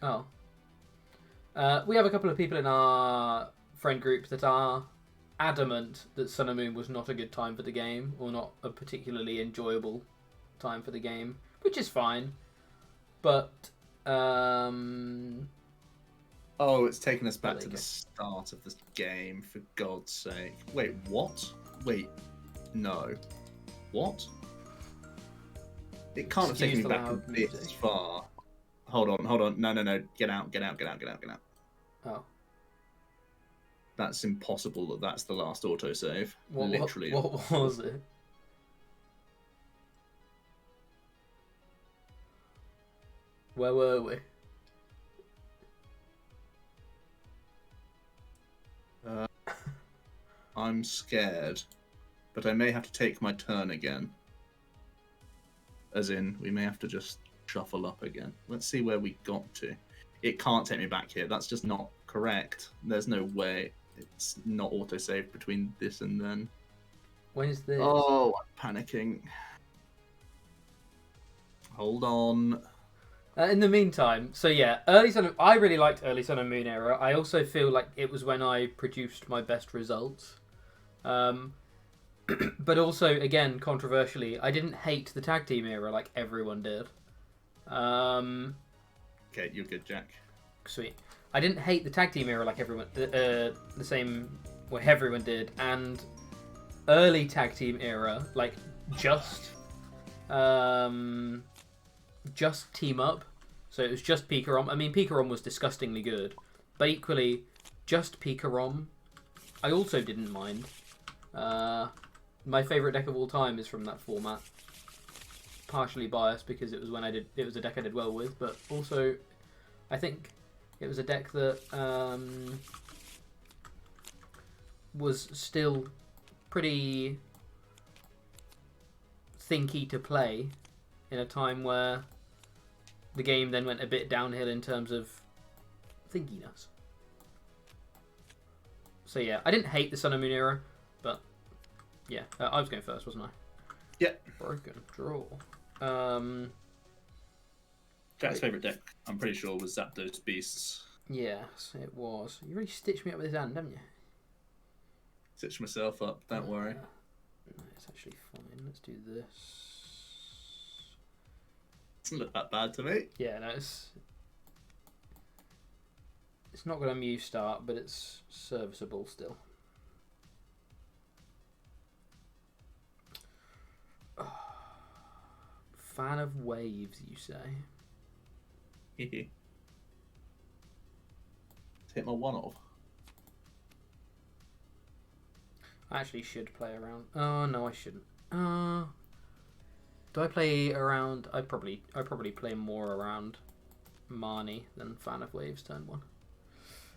Oh. We have a couple of people in our friend group that are adamant that Sun and Moon was not a good time for the game, or not a particularly enjoyable time for the game, which is fine. But, Oh, it's taken us back to the start of this game, for God's sake. Wait, what? Wait, no. What? It can't have taken me back this far. Hold on. No. Get out. Oh. That's impossible that's the last autosave. Literally. What was it? Where were we? I'm scared, but I may have to take my turn again. As in, we may have to just shuffle up again. Let's see where we got to. It can't take me back here. That's just not correct. There's no way. It's not autosaved between this and then. When is this? Oh, I'm panicking. Hold on. In the meantime, so yeah, I really liked early Sun and Moon era. I also feel like it was when I produced my best results. But also, again, controversially, I didn't hate the tag team era like everyone did. Okay, you're good, Jack. Sweet. I didn't hate the tag team era like everyone, the same way everyone did, and early tag team era, like just team up. So it was just Pikarom. I mean, Pikarom was disgustingly good, but equally, just Pikarom, I also didn't mind. My favourite deck of all time is from that format. Partially biased because it was it was a deck I did well with, but also I think it was a deck that was still pretty thinky to play in a time where the game then went a bit downhill in terms of thinkiness. So yeah, I didn't hate the Sun and Moon era, but yeah, I was going first, wasn't I? Yeah. Broken draw. Jack's favourite deck, I'm pretty sure, was Zapdos Beasts. Yes, it was. You really stitched me up with his hand, haven't you? Stitch myself up, don't worry. No, it's actually fine. Let's do this. Doesn't look that bad to me. Yeah, no, it's not got a Mew start, but it's serviceable still. Fan of waves, you say? Hit my one-off. I actually should play around. Oh no, I shouldn't. Do I play around? I probably play more around Marnie than Fan of Waves turn 1.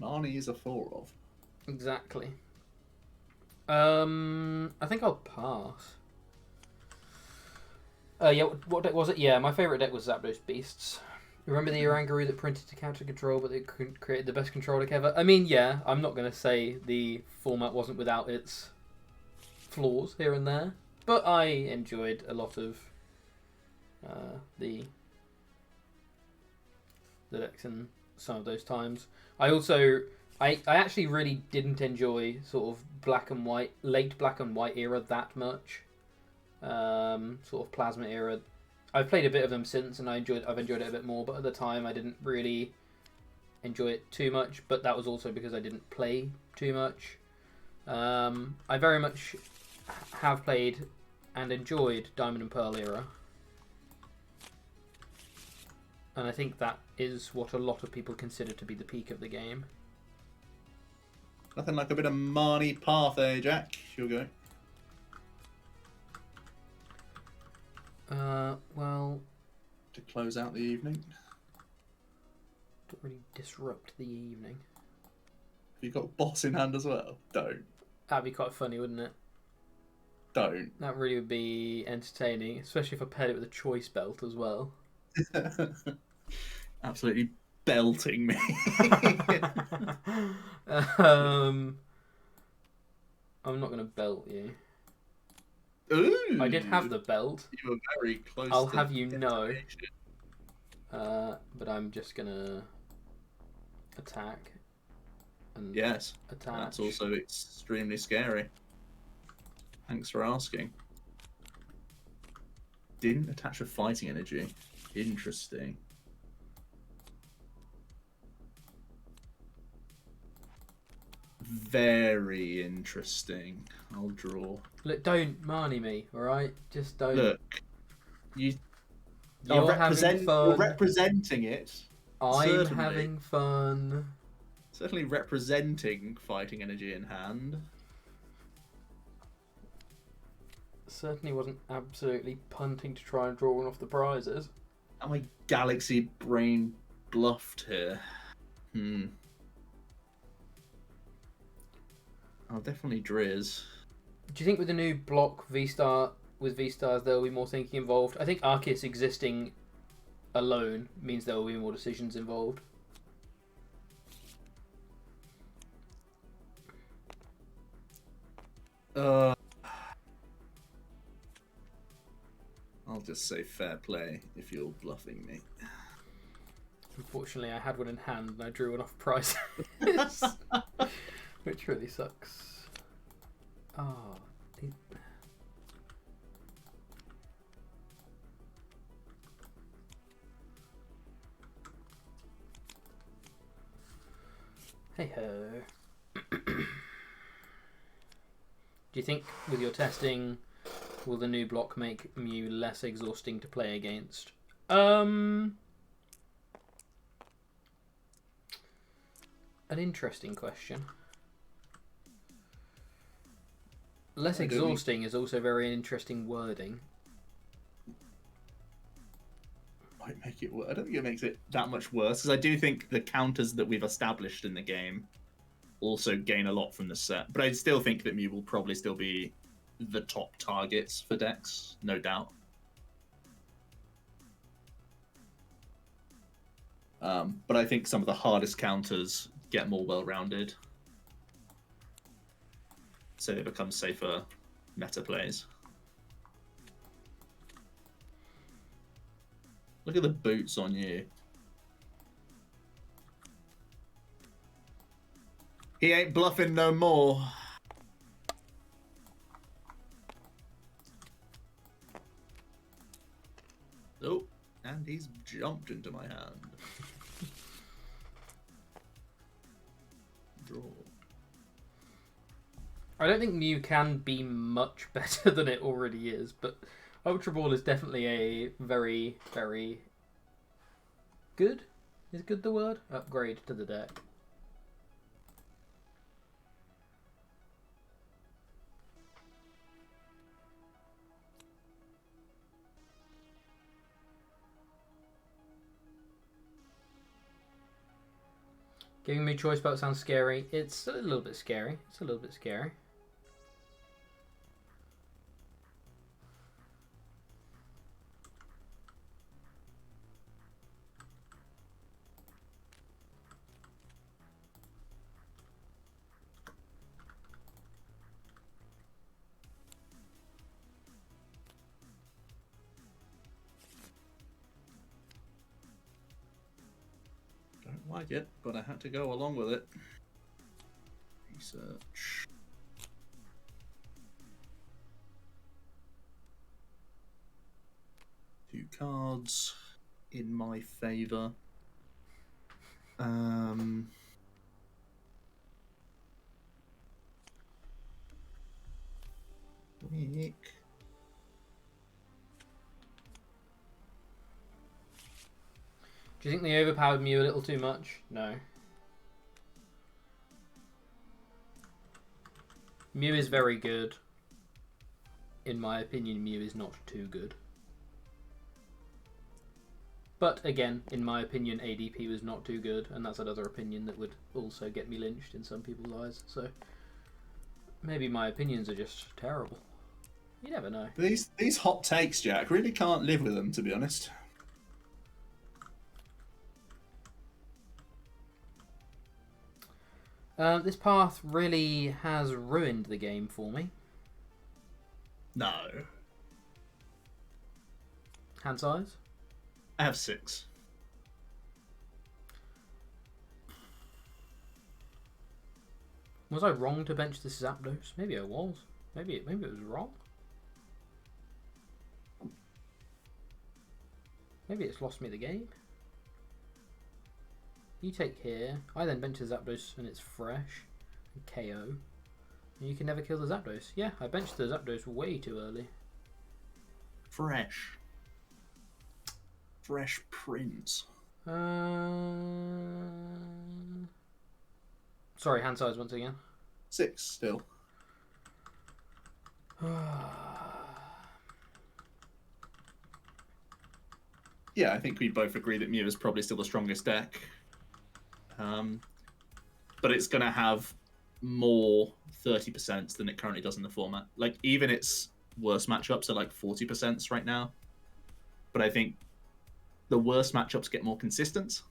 Marnie is a 4-of. Exactly. I think I'll pass. Yeah, what deck was it? Yeah, my favourite deck was Zapdos Beasts. Remember the Orangaroo that printed to counter control, but it created the best control deck ever? I mean, yeah, I'm not going to say the format wasn't without its flaws here and there, but I enjoyed a lot of the decks in some of those times. I actually really didn't enjoy sort of late black and white era that much. Sort of plasma era. I've played a bit of them since, and I've enjoyed it a bit more. But at the time, I didn't really enjoy it too much. But that was also because I didn't play too much. I very much have played and enjoyed Diamond and Pearl era. And I think that is what a lot of people consider to be the peak of the game. Nothing like a bit of Marnie Path, eh, Jack? You'll go. Well... To close out the evening. Don't really disrupt the evening. Have you got boss in hand as well? Don't. That'd be quite funny, wouldn't it? Don't. That really would be entertaining, especially if I paired it with a choice belt as well. Absolutely belting me. I'm not going to belt you. Ooh, I did have the belt. You were very close. I'll have you know. But I'm just going to attack. And yes, attach. That's also extremely scary. Thanks for asking. Didn't attach a fighting energy. Interesting. Very interesting. I'll draw. Look, don't Marnie me, alright? Just don't. Look, you're having fun. You're representing it. I'm certainly. having fun. Certainly representing fighting energy in hand. Certainly wasn't absolutely punting to try and draw one off the prizes. Am I galaxy brain bluffed here? Oh, definitely Drizz. Do you think with the new block V-Star, with V-Stars, there will be more thinking involved? I think Arceus existing alone means there will be more decisions involved. I'll just say fair play if you're bluffing me. Unfortunately, I had one in hand and I drew one off prize. Which really sucks. Oh. Hey ho. Do you think with your testing, will the new block make Mew less exhausting to play against? An interesting question. Less exhausting is also very interesting wording. Might make it worse. I don't think it makes it that much worse, because I do think the counters that we've established in the game also gain a lot from the set. But I still think that Mew will probably still be the top targets for decks, no doubt. But I think some of the hardest counters get more well-rounded, so they become safer meta plays. Look at the boots on you. He ain't bluffing no more. Oh, and he's jumped into my hand. Draw. I don't think Mew can be much better than it already is, but Ultra Ball is definitely a very, very good? Is good the word? Upgrade to the deck. Giving me choice belt sounds scary. It's a little bit scary. It's a little bit scary. Don't like it, but I had to go along with it. Research. Two cards in my favour. Weak. Do you think they overpowered Mew a little too much? No. Mew is very good. In my opinion, Mew is not too good. But again, in my opinion, ADP was not too good, and that's another opinion that would also get me lynched in some people's eyes. So maybe my opinions are just terrible. You never know. These hot takes, Jack, really can't live with them, to be honest. This path really has ruined the game for me. No. Hand size? I have 6. Was I wrong to bench this Zapdos? Maybe I was. Maybe it was wrong. Maybe it's lost me the game. You take here. I then bench the Zapdos and it's fresh. And KO. And you can never kill the Zapdos. Yeah, I benched the Zapdos way too early. Fresh. Fresh print. Sorry, hand size once again. 6 still. Yeah, I think we both agree that Mew is probably still the strongest deck. But it's going to have more 30% than it currently does in the format. Like, even its worst matchups are like 40% right now. But I think the worst matchups get more consistent,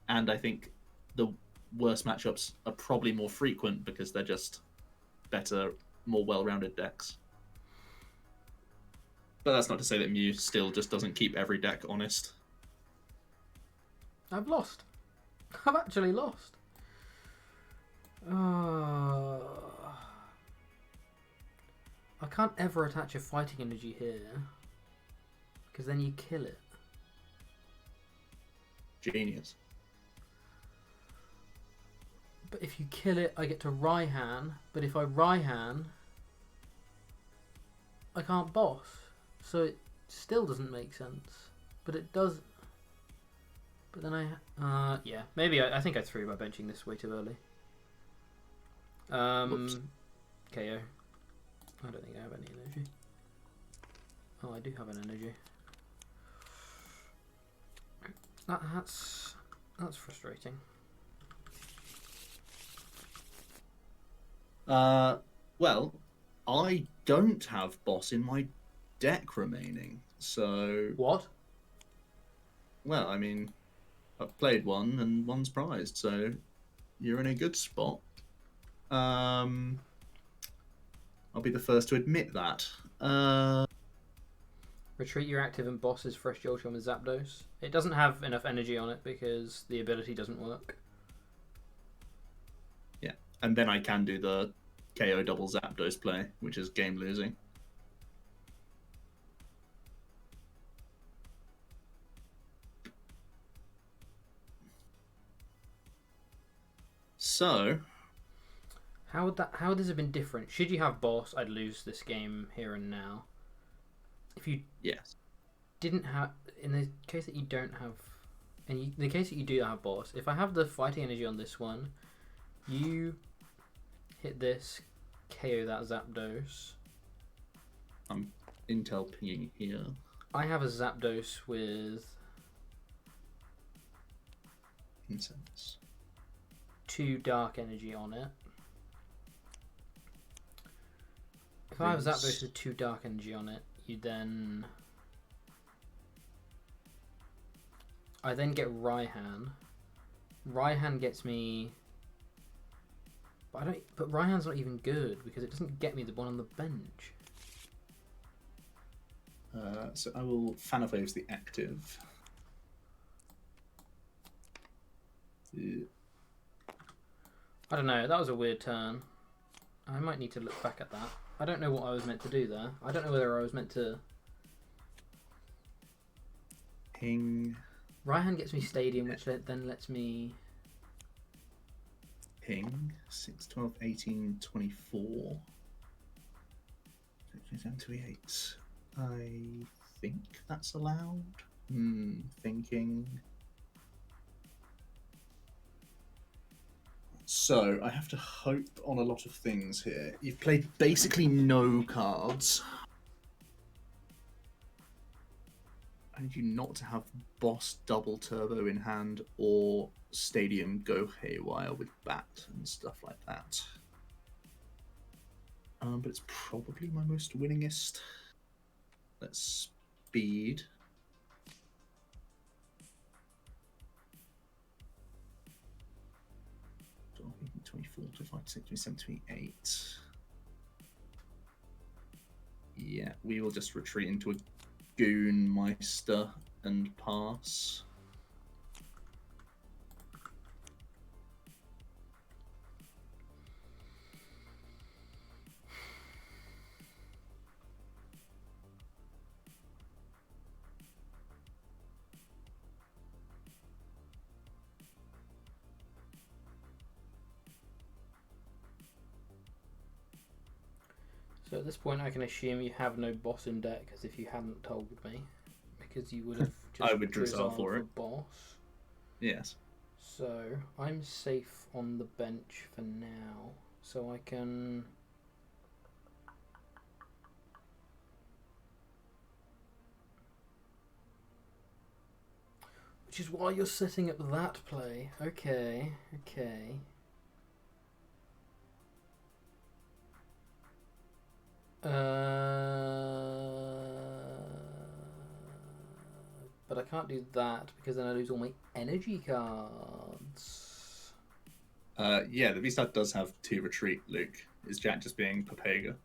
and I think the worst matchups are probably more frequent because they're just better, more well-rounded decks. But that's not to say that Mew still just doesn't keep every deck honest. I've lost. I've actually lost. I can't ever attach a fighting energy here, because then you kill it. Genius. But if you kill it, I get to Raihan. But if I Raihan, I can't boss. So it still doesn't make sense. But it does. But then yeah. Maybe I think I threw by benching this way too early. Whoops. KO. I don't think I have any energy. Oh, I do have an energy. That's frustrating. Well, I don't have boss in my deck remaining, so... What? Well, I mean, I've played one and one's prized, so you're in a good spot. I'll be the first to admit that. Retreat your active and boss is fresh Jolteon with Zapdos. It doesn't have enough energy on it because the ability doesn't work. Yeah, and then I can do the KO double Zapdos play, which is game losing. So, how would this have been different? Should you have boss, I'd lose this game here and now. If you yes, didn't have, in the case that you don't have, in the case that you do have boss, if I have the fighting energy on this one, you hit this, KO that Zapdos. I'm intel pinging here. I have a Zapdos with Incense. 2 dark energy on it. If I have a Zapdos with 2 dark energy on it, you then... I then get Raihan. Raihan gets me... But Raihan's not even good because it doesn't get me the one on the bench. So I will Fan of Waves the active. I don't know. That was a weird turn. I might need to look back at that. I don't know what I was meant to do there. I don't know whether I was meant to... Ping. Raihan gets me Stadium, which then lets me... Ping. 6, 12, 18, 24. 7, 28. I think that's allowed. Thinking. So, I have to hope on a lot of things here. You've played basically no cards. I need you not to have Boss Double Turbo in hand or Stadium go haywire with Bat and stuff like that. But it's probably my most winningest. Let's speed. So 24, 25, 26, 27, 28. Yeah, we will just retreat into a Goon Meister and pass. So at this point, I can assume you have no boss in deck, as if you hadn't told me, because you would have just I would drizzle for it. Boss. Yes. So I'm safe on the bench for now, so I can. Which is why you're setting up that play. Okay, okay. But I can't do that because then I lose all my energy cards. Yeah, the V-Star does have 2 retreat, Luke. Is Jack just being Papega?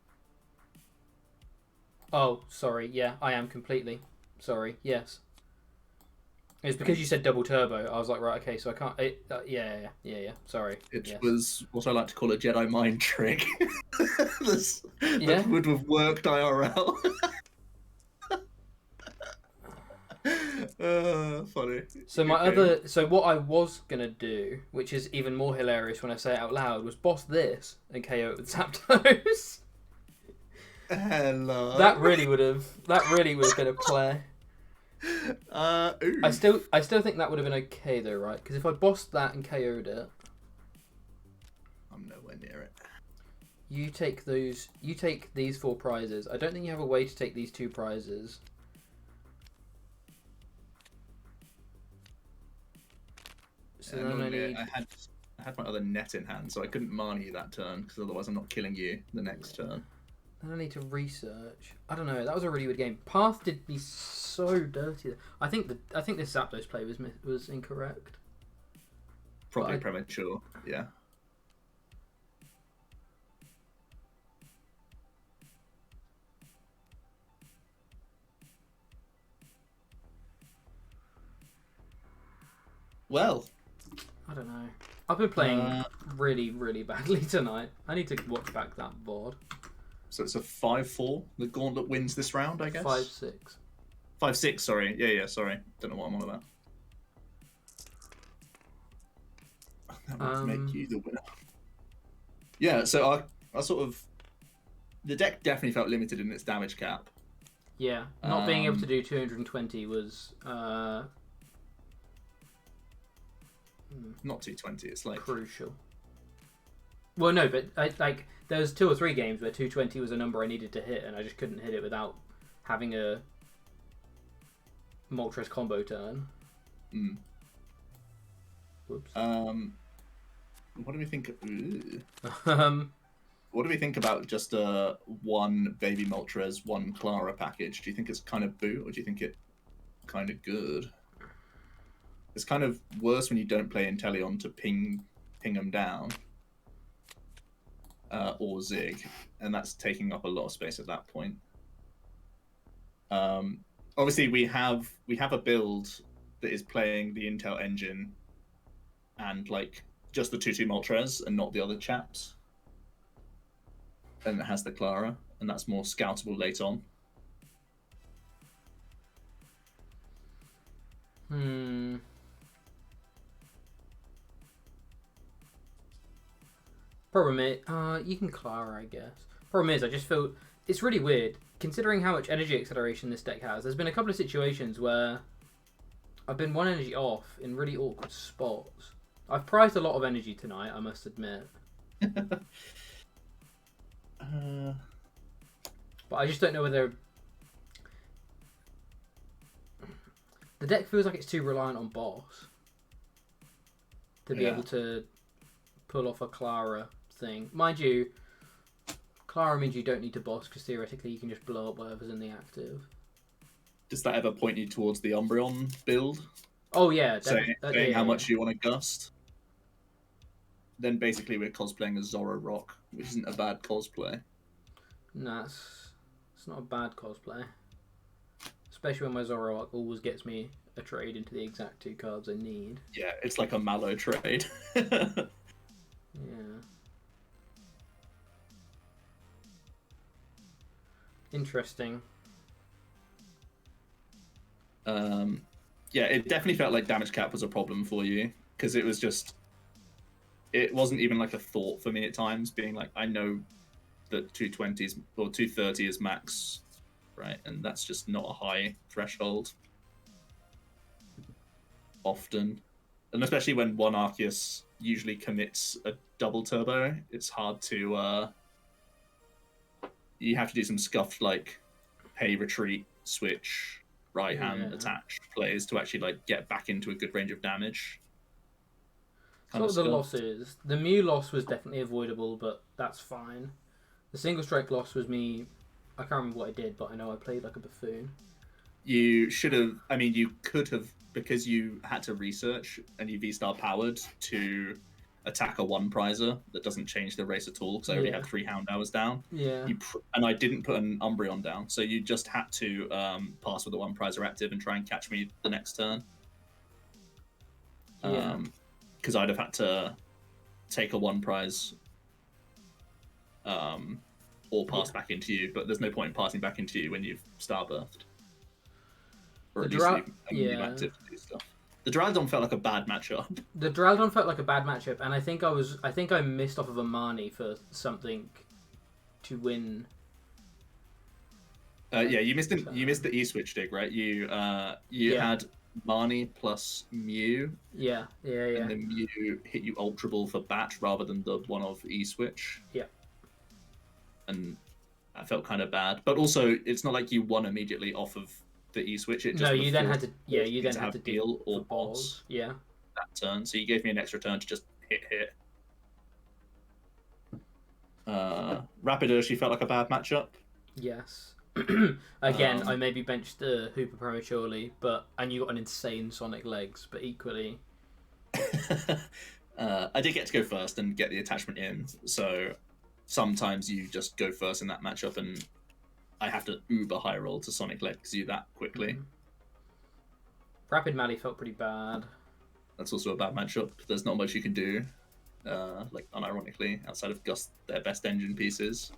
Oh, sorry. Yeah, I am completely. Sorry. Yes. It's because you said double turbo. I was like, right, okay, so I can't. Yeah. Sorry. It was what I like to call a Jedi mind trick. That would have worked IRL. Funny. So so what I was gonna do, which is even more hilarious when I say it out loud, was boss this and KO it with Zapdos. Hello. That really would have been a play. I still think that would have been okay though, right? Because if I bossed that and KO'd it, I'm nowhere near it. You take these 4 prizes. I don't think you have a way to take these 2 prizes. So then I had my other net in hand, so I couldn't mana you that turn because otherwise I'm not killing you the next turn. Then I need to research. I don't know. That was a really weird game. Path did me so dirty. I think this Zapdos play was incorrect. Probably premature. Yeah. Well, I don't know. I've been playing really, really badly tonight. I need to watch back that VOD. So it's a 5-4. The Gauntlet wins this round, I guess. 5-6. 5-6. Sorry. Yeah. Sorry. Don't know what I'm on about. That would make you the winner. Yeah. So I sort of the deck definitely felt limited in its damage cap. Yeah. Not being able to do 220 was. Not 220. It's like crucial. Well, no, but there was 2 or 3 games where 220 was a number I needed to hit, and I just couldn't hit it without having a Moltres combo turn. Whoops. What do we think? What do we think about just a 1 Baby Moltres, 1 Clara package? Do you think it's kind of boot, or do you think it kind of good? It's kind of worse when you don't play Inteleon to ping them down. Or Zig, and that's taking up a lot of space at that point. Obviously, we have a build that is playing the Intel engine and like just the 2/2 Moltres and not the other chaps. And it has the Clara, and that's more scoutable late on. Problem is, you can Clara, I guess. Problem is, I just feel it's really weird considering how much energy acceleration this deck has. There's been a couple of situations where I've been 1 energy off in really awkward spots. I've prized a lot of energy tonight, I must admit. But I just don't know whether the deck feels like it's too reliant on boss to be able to pull off a Clara thing. Mind you, Clara means you don't need to boss because theoretically you can just blow up whatever's in the active. Does that ever point you towards the Umbreon build? Oh yeah, saying how much you want to gust? Then basically we're cosplaying as Zoroark, which isn't a bad cosplay. Nah, it's not a bad cosplay. Especially when my Zoroark always gets me a trade into the exact 2 cards I need. Yeah, it's like a Mallow trade. Yeah. Interesting. Yeah, it definitely felt like damage cap was a problem for you, because it was just... It wasn't even like a thought for me at times, being like, I know that 220s or 230 is max, right? And that's just not a high threshold. Often. And especially when one Arceus usually commits a double turbo, it's hard to... you have to do some scuffed, like, pay, retreat, switch, right hand attached plays to actually, like, get back into a good range of damage. So the losses. The Mew loss was definitely avoidable, but that's fine. The single strike loss was me... I can't remember what I did, but I know I played like a buffoon. You should have... I mean, you could have, because you had to research and you V-Star powered to attack a 1-prizer that doesn't change the race at all, because I already had 3 Houndours down. Yeah. And I didn't put an Umbreon down, so you just had to pass with the 1-prizer active and try and catch me the next turn. Yeah. Because I'd have had to take a 1-prize or pass back into you, but there's no point in passing back into you when you've Starbirthed. Or at least you've active to do stuff. The Duraludon felt like a bad matchup. The Duraludon felt like a bad matchup, and I think I missed off of a Marnie for something to win. Yeah, you missed the E-switch dig, right? You had Marnie plus Mew. Yeah. And then Mew hit you Ultra Ball for Bat rather than the one of E-switch. Yeah. And that felt kind of bad. But also, it's not like you won immediately off of the E-switch. It just you then had to deal or boss. Yeah. That turn. So you gave me an extra turn to just hit. Rapidash felt like a bad matchup. Yes. Again, I maybe benched the Hooper prematurely, and you got an insane Sonic Legs, but equally... I did get to go first and get the attachment in, so sometimes you just go first in that matchup, and I have to uber high roll to Sonic Legs you that quickly. Mm-hmm. Rapid Mally felt pretty bad. That's also a bad matchup. There's not much you can do, like unironically, outside of Gust their best engine pieces.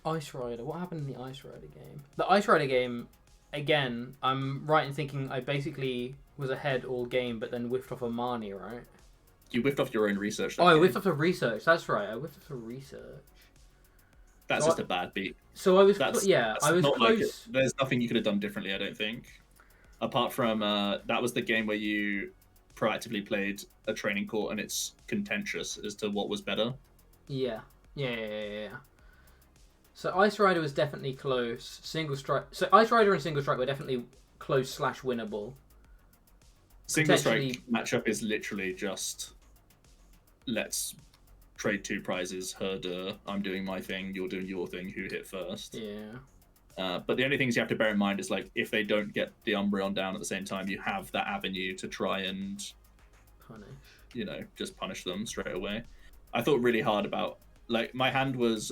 Ice Rider. What happened in the Ice Rider game? The Ice Rider game, again, I'm right in thinking I basically was ahead all game, but then whiffed off a Marnie, right? You whiffed off your own research. I whiffed off a research. That's right. I whiffed off a research. That's just a bad beat. So I was, I was not close. Like there's nothing you could have done differently, I don't think. Apart from that was the game where you proactively played a training court, and it's contentious as to what was better. Yeah. So Ice Rider was definitely close. Single Strike. So Ice Rider and Single Strike were definitely close / winnable. Single Strike matchup is literally just let's trade 2 prizes. Herder, I'm doing my thing, you're doing your thing. Who hit first? Yeah. But the only things you have to bear in mind is like if they don't get the Umbreon down at the same time, you have that avenue to try and punish. Just punish them straight away. I thought really hard about my hand was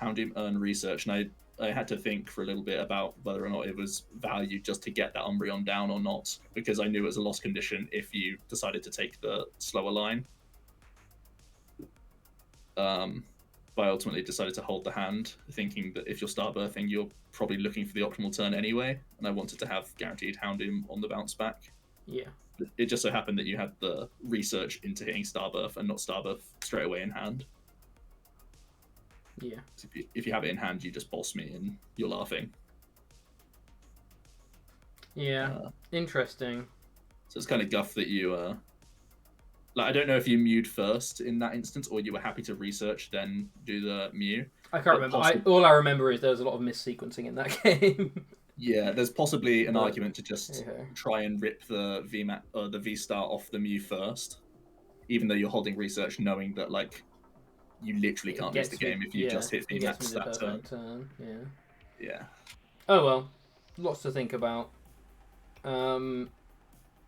Houndoom earn research, and I I had to think for a little bit about whether or not it was valued just to get that Umbreon down or not, because I knew it was a lost condition if you decided to take the slower line. But I ultimately decided to hold the hand, thinking that if you're start birthing, you're probably looking for the optimal turn anyway, and I wanted to have guaranteed Houndoom on the bounce back. Yeah. It just so happened that you had the research into hitting Starbirth and not Starbirth straight away in hand. Yeah. So if you have it in hand, you just boss me and you're laughing. Yeah. Interesting. So it's kind of guff that you like. I don't know if you mewed first in that instance, or you were happy to research then do the mew. I can't remember. All I remember is there was a lot of missequencing in that game. Yeah, there's possibly an argument to just try and rip the VMAX or the V Star off the Mew first, even though you're holding research, knowing that like you literally can't lose the game if you just hit VMAX that turn. Yeah. Yeah. Oh well, lots to think about.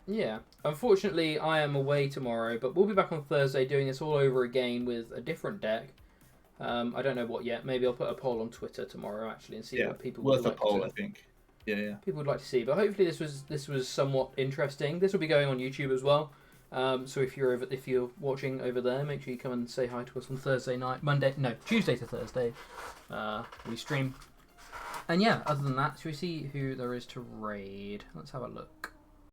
Yeah. Unfortunately, I am away tomorrow, but we'll be back on Thursday doing this all over again with a different deck. I don't know what yet. Maybe I'll put a poll on Twitter tomorrow actually and see what people would like to. Worth a poll, I think. Yeah. People would like to see, but hopefully this was somewhat interesting. This will be going on YouTube as well. So if you're watching over there, make sure you come and say hi to us on Tuesday to Thursday. We stream. And yeah, other than that, should we see who there is to raid? Let's have a look.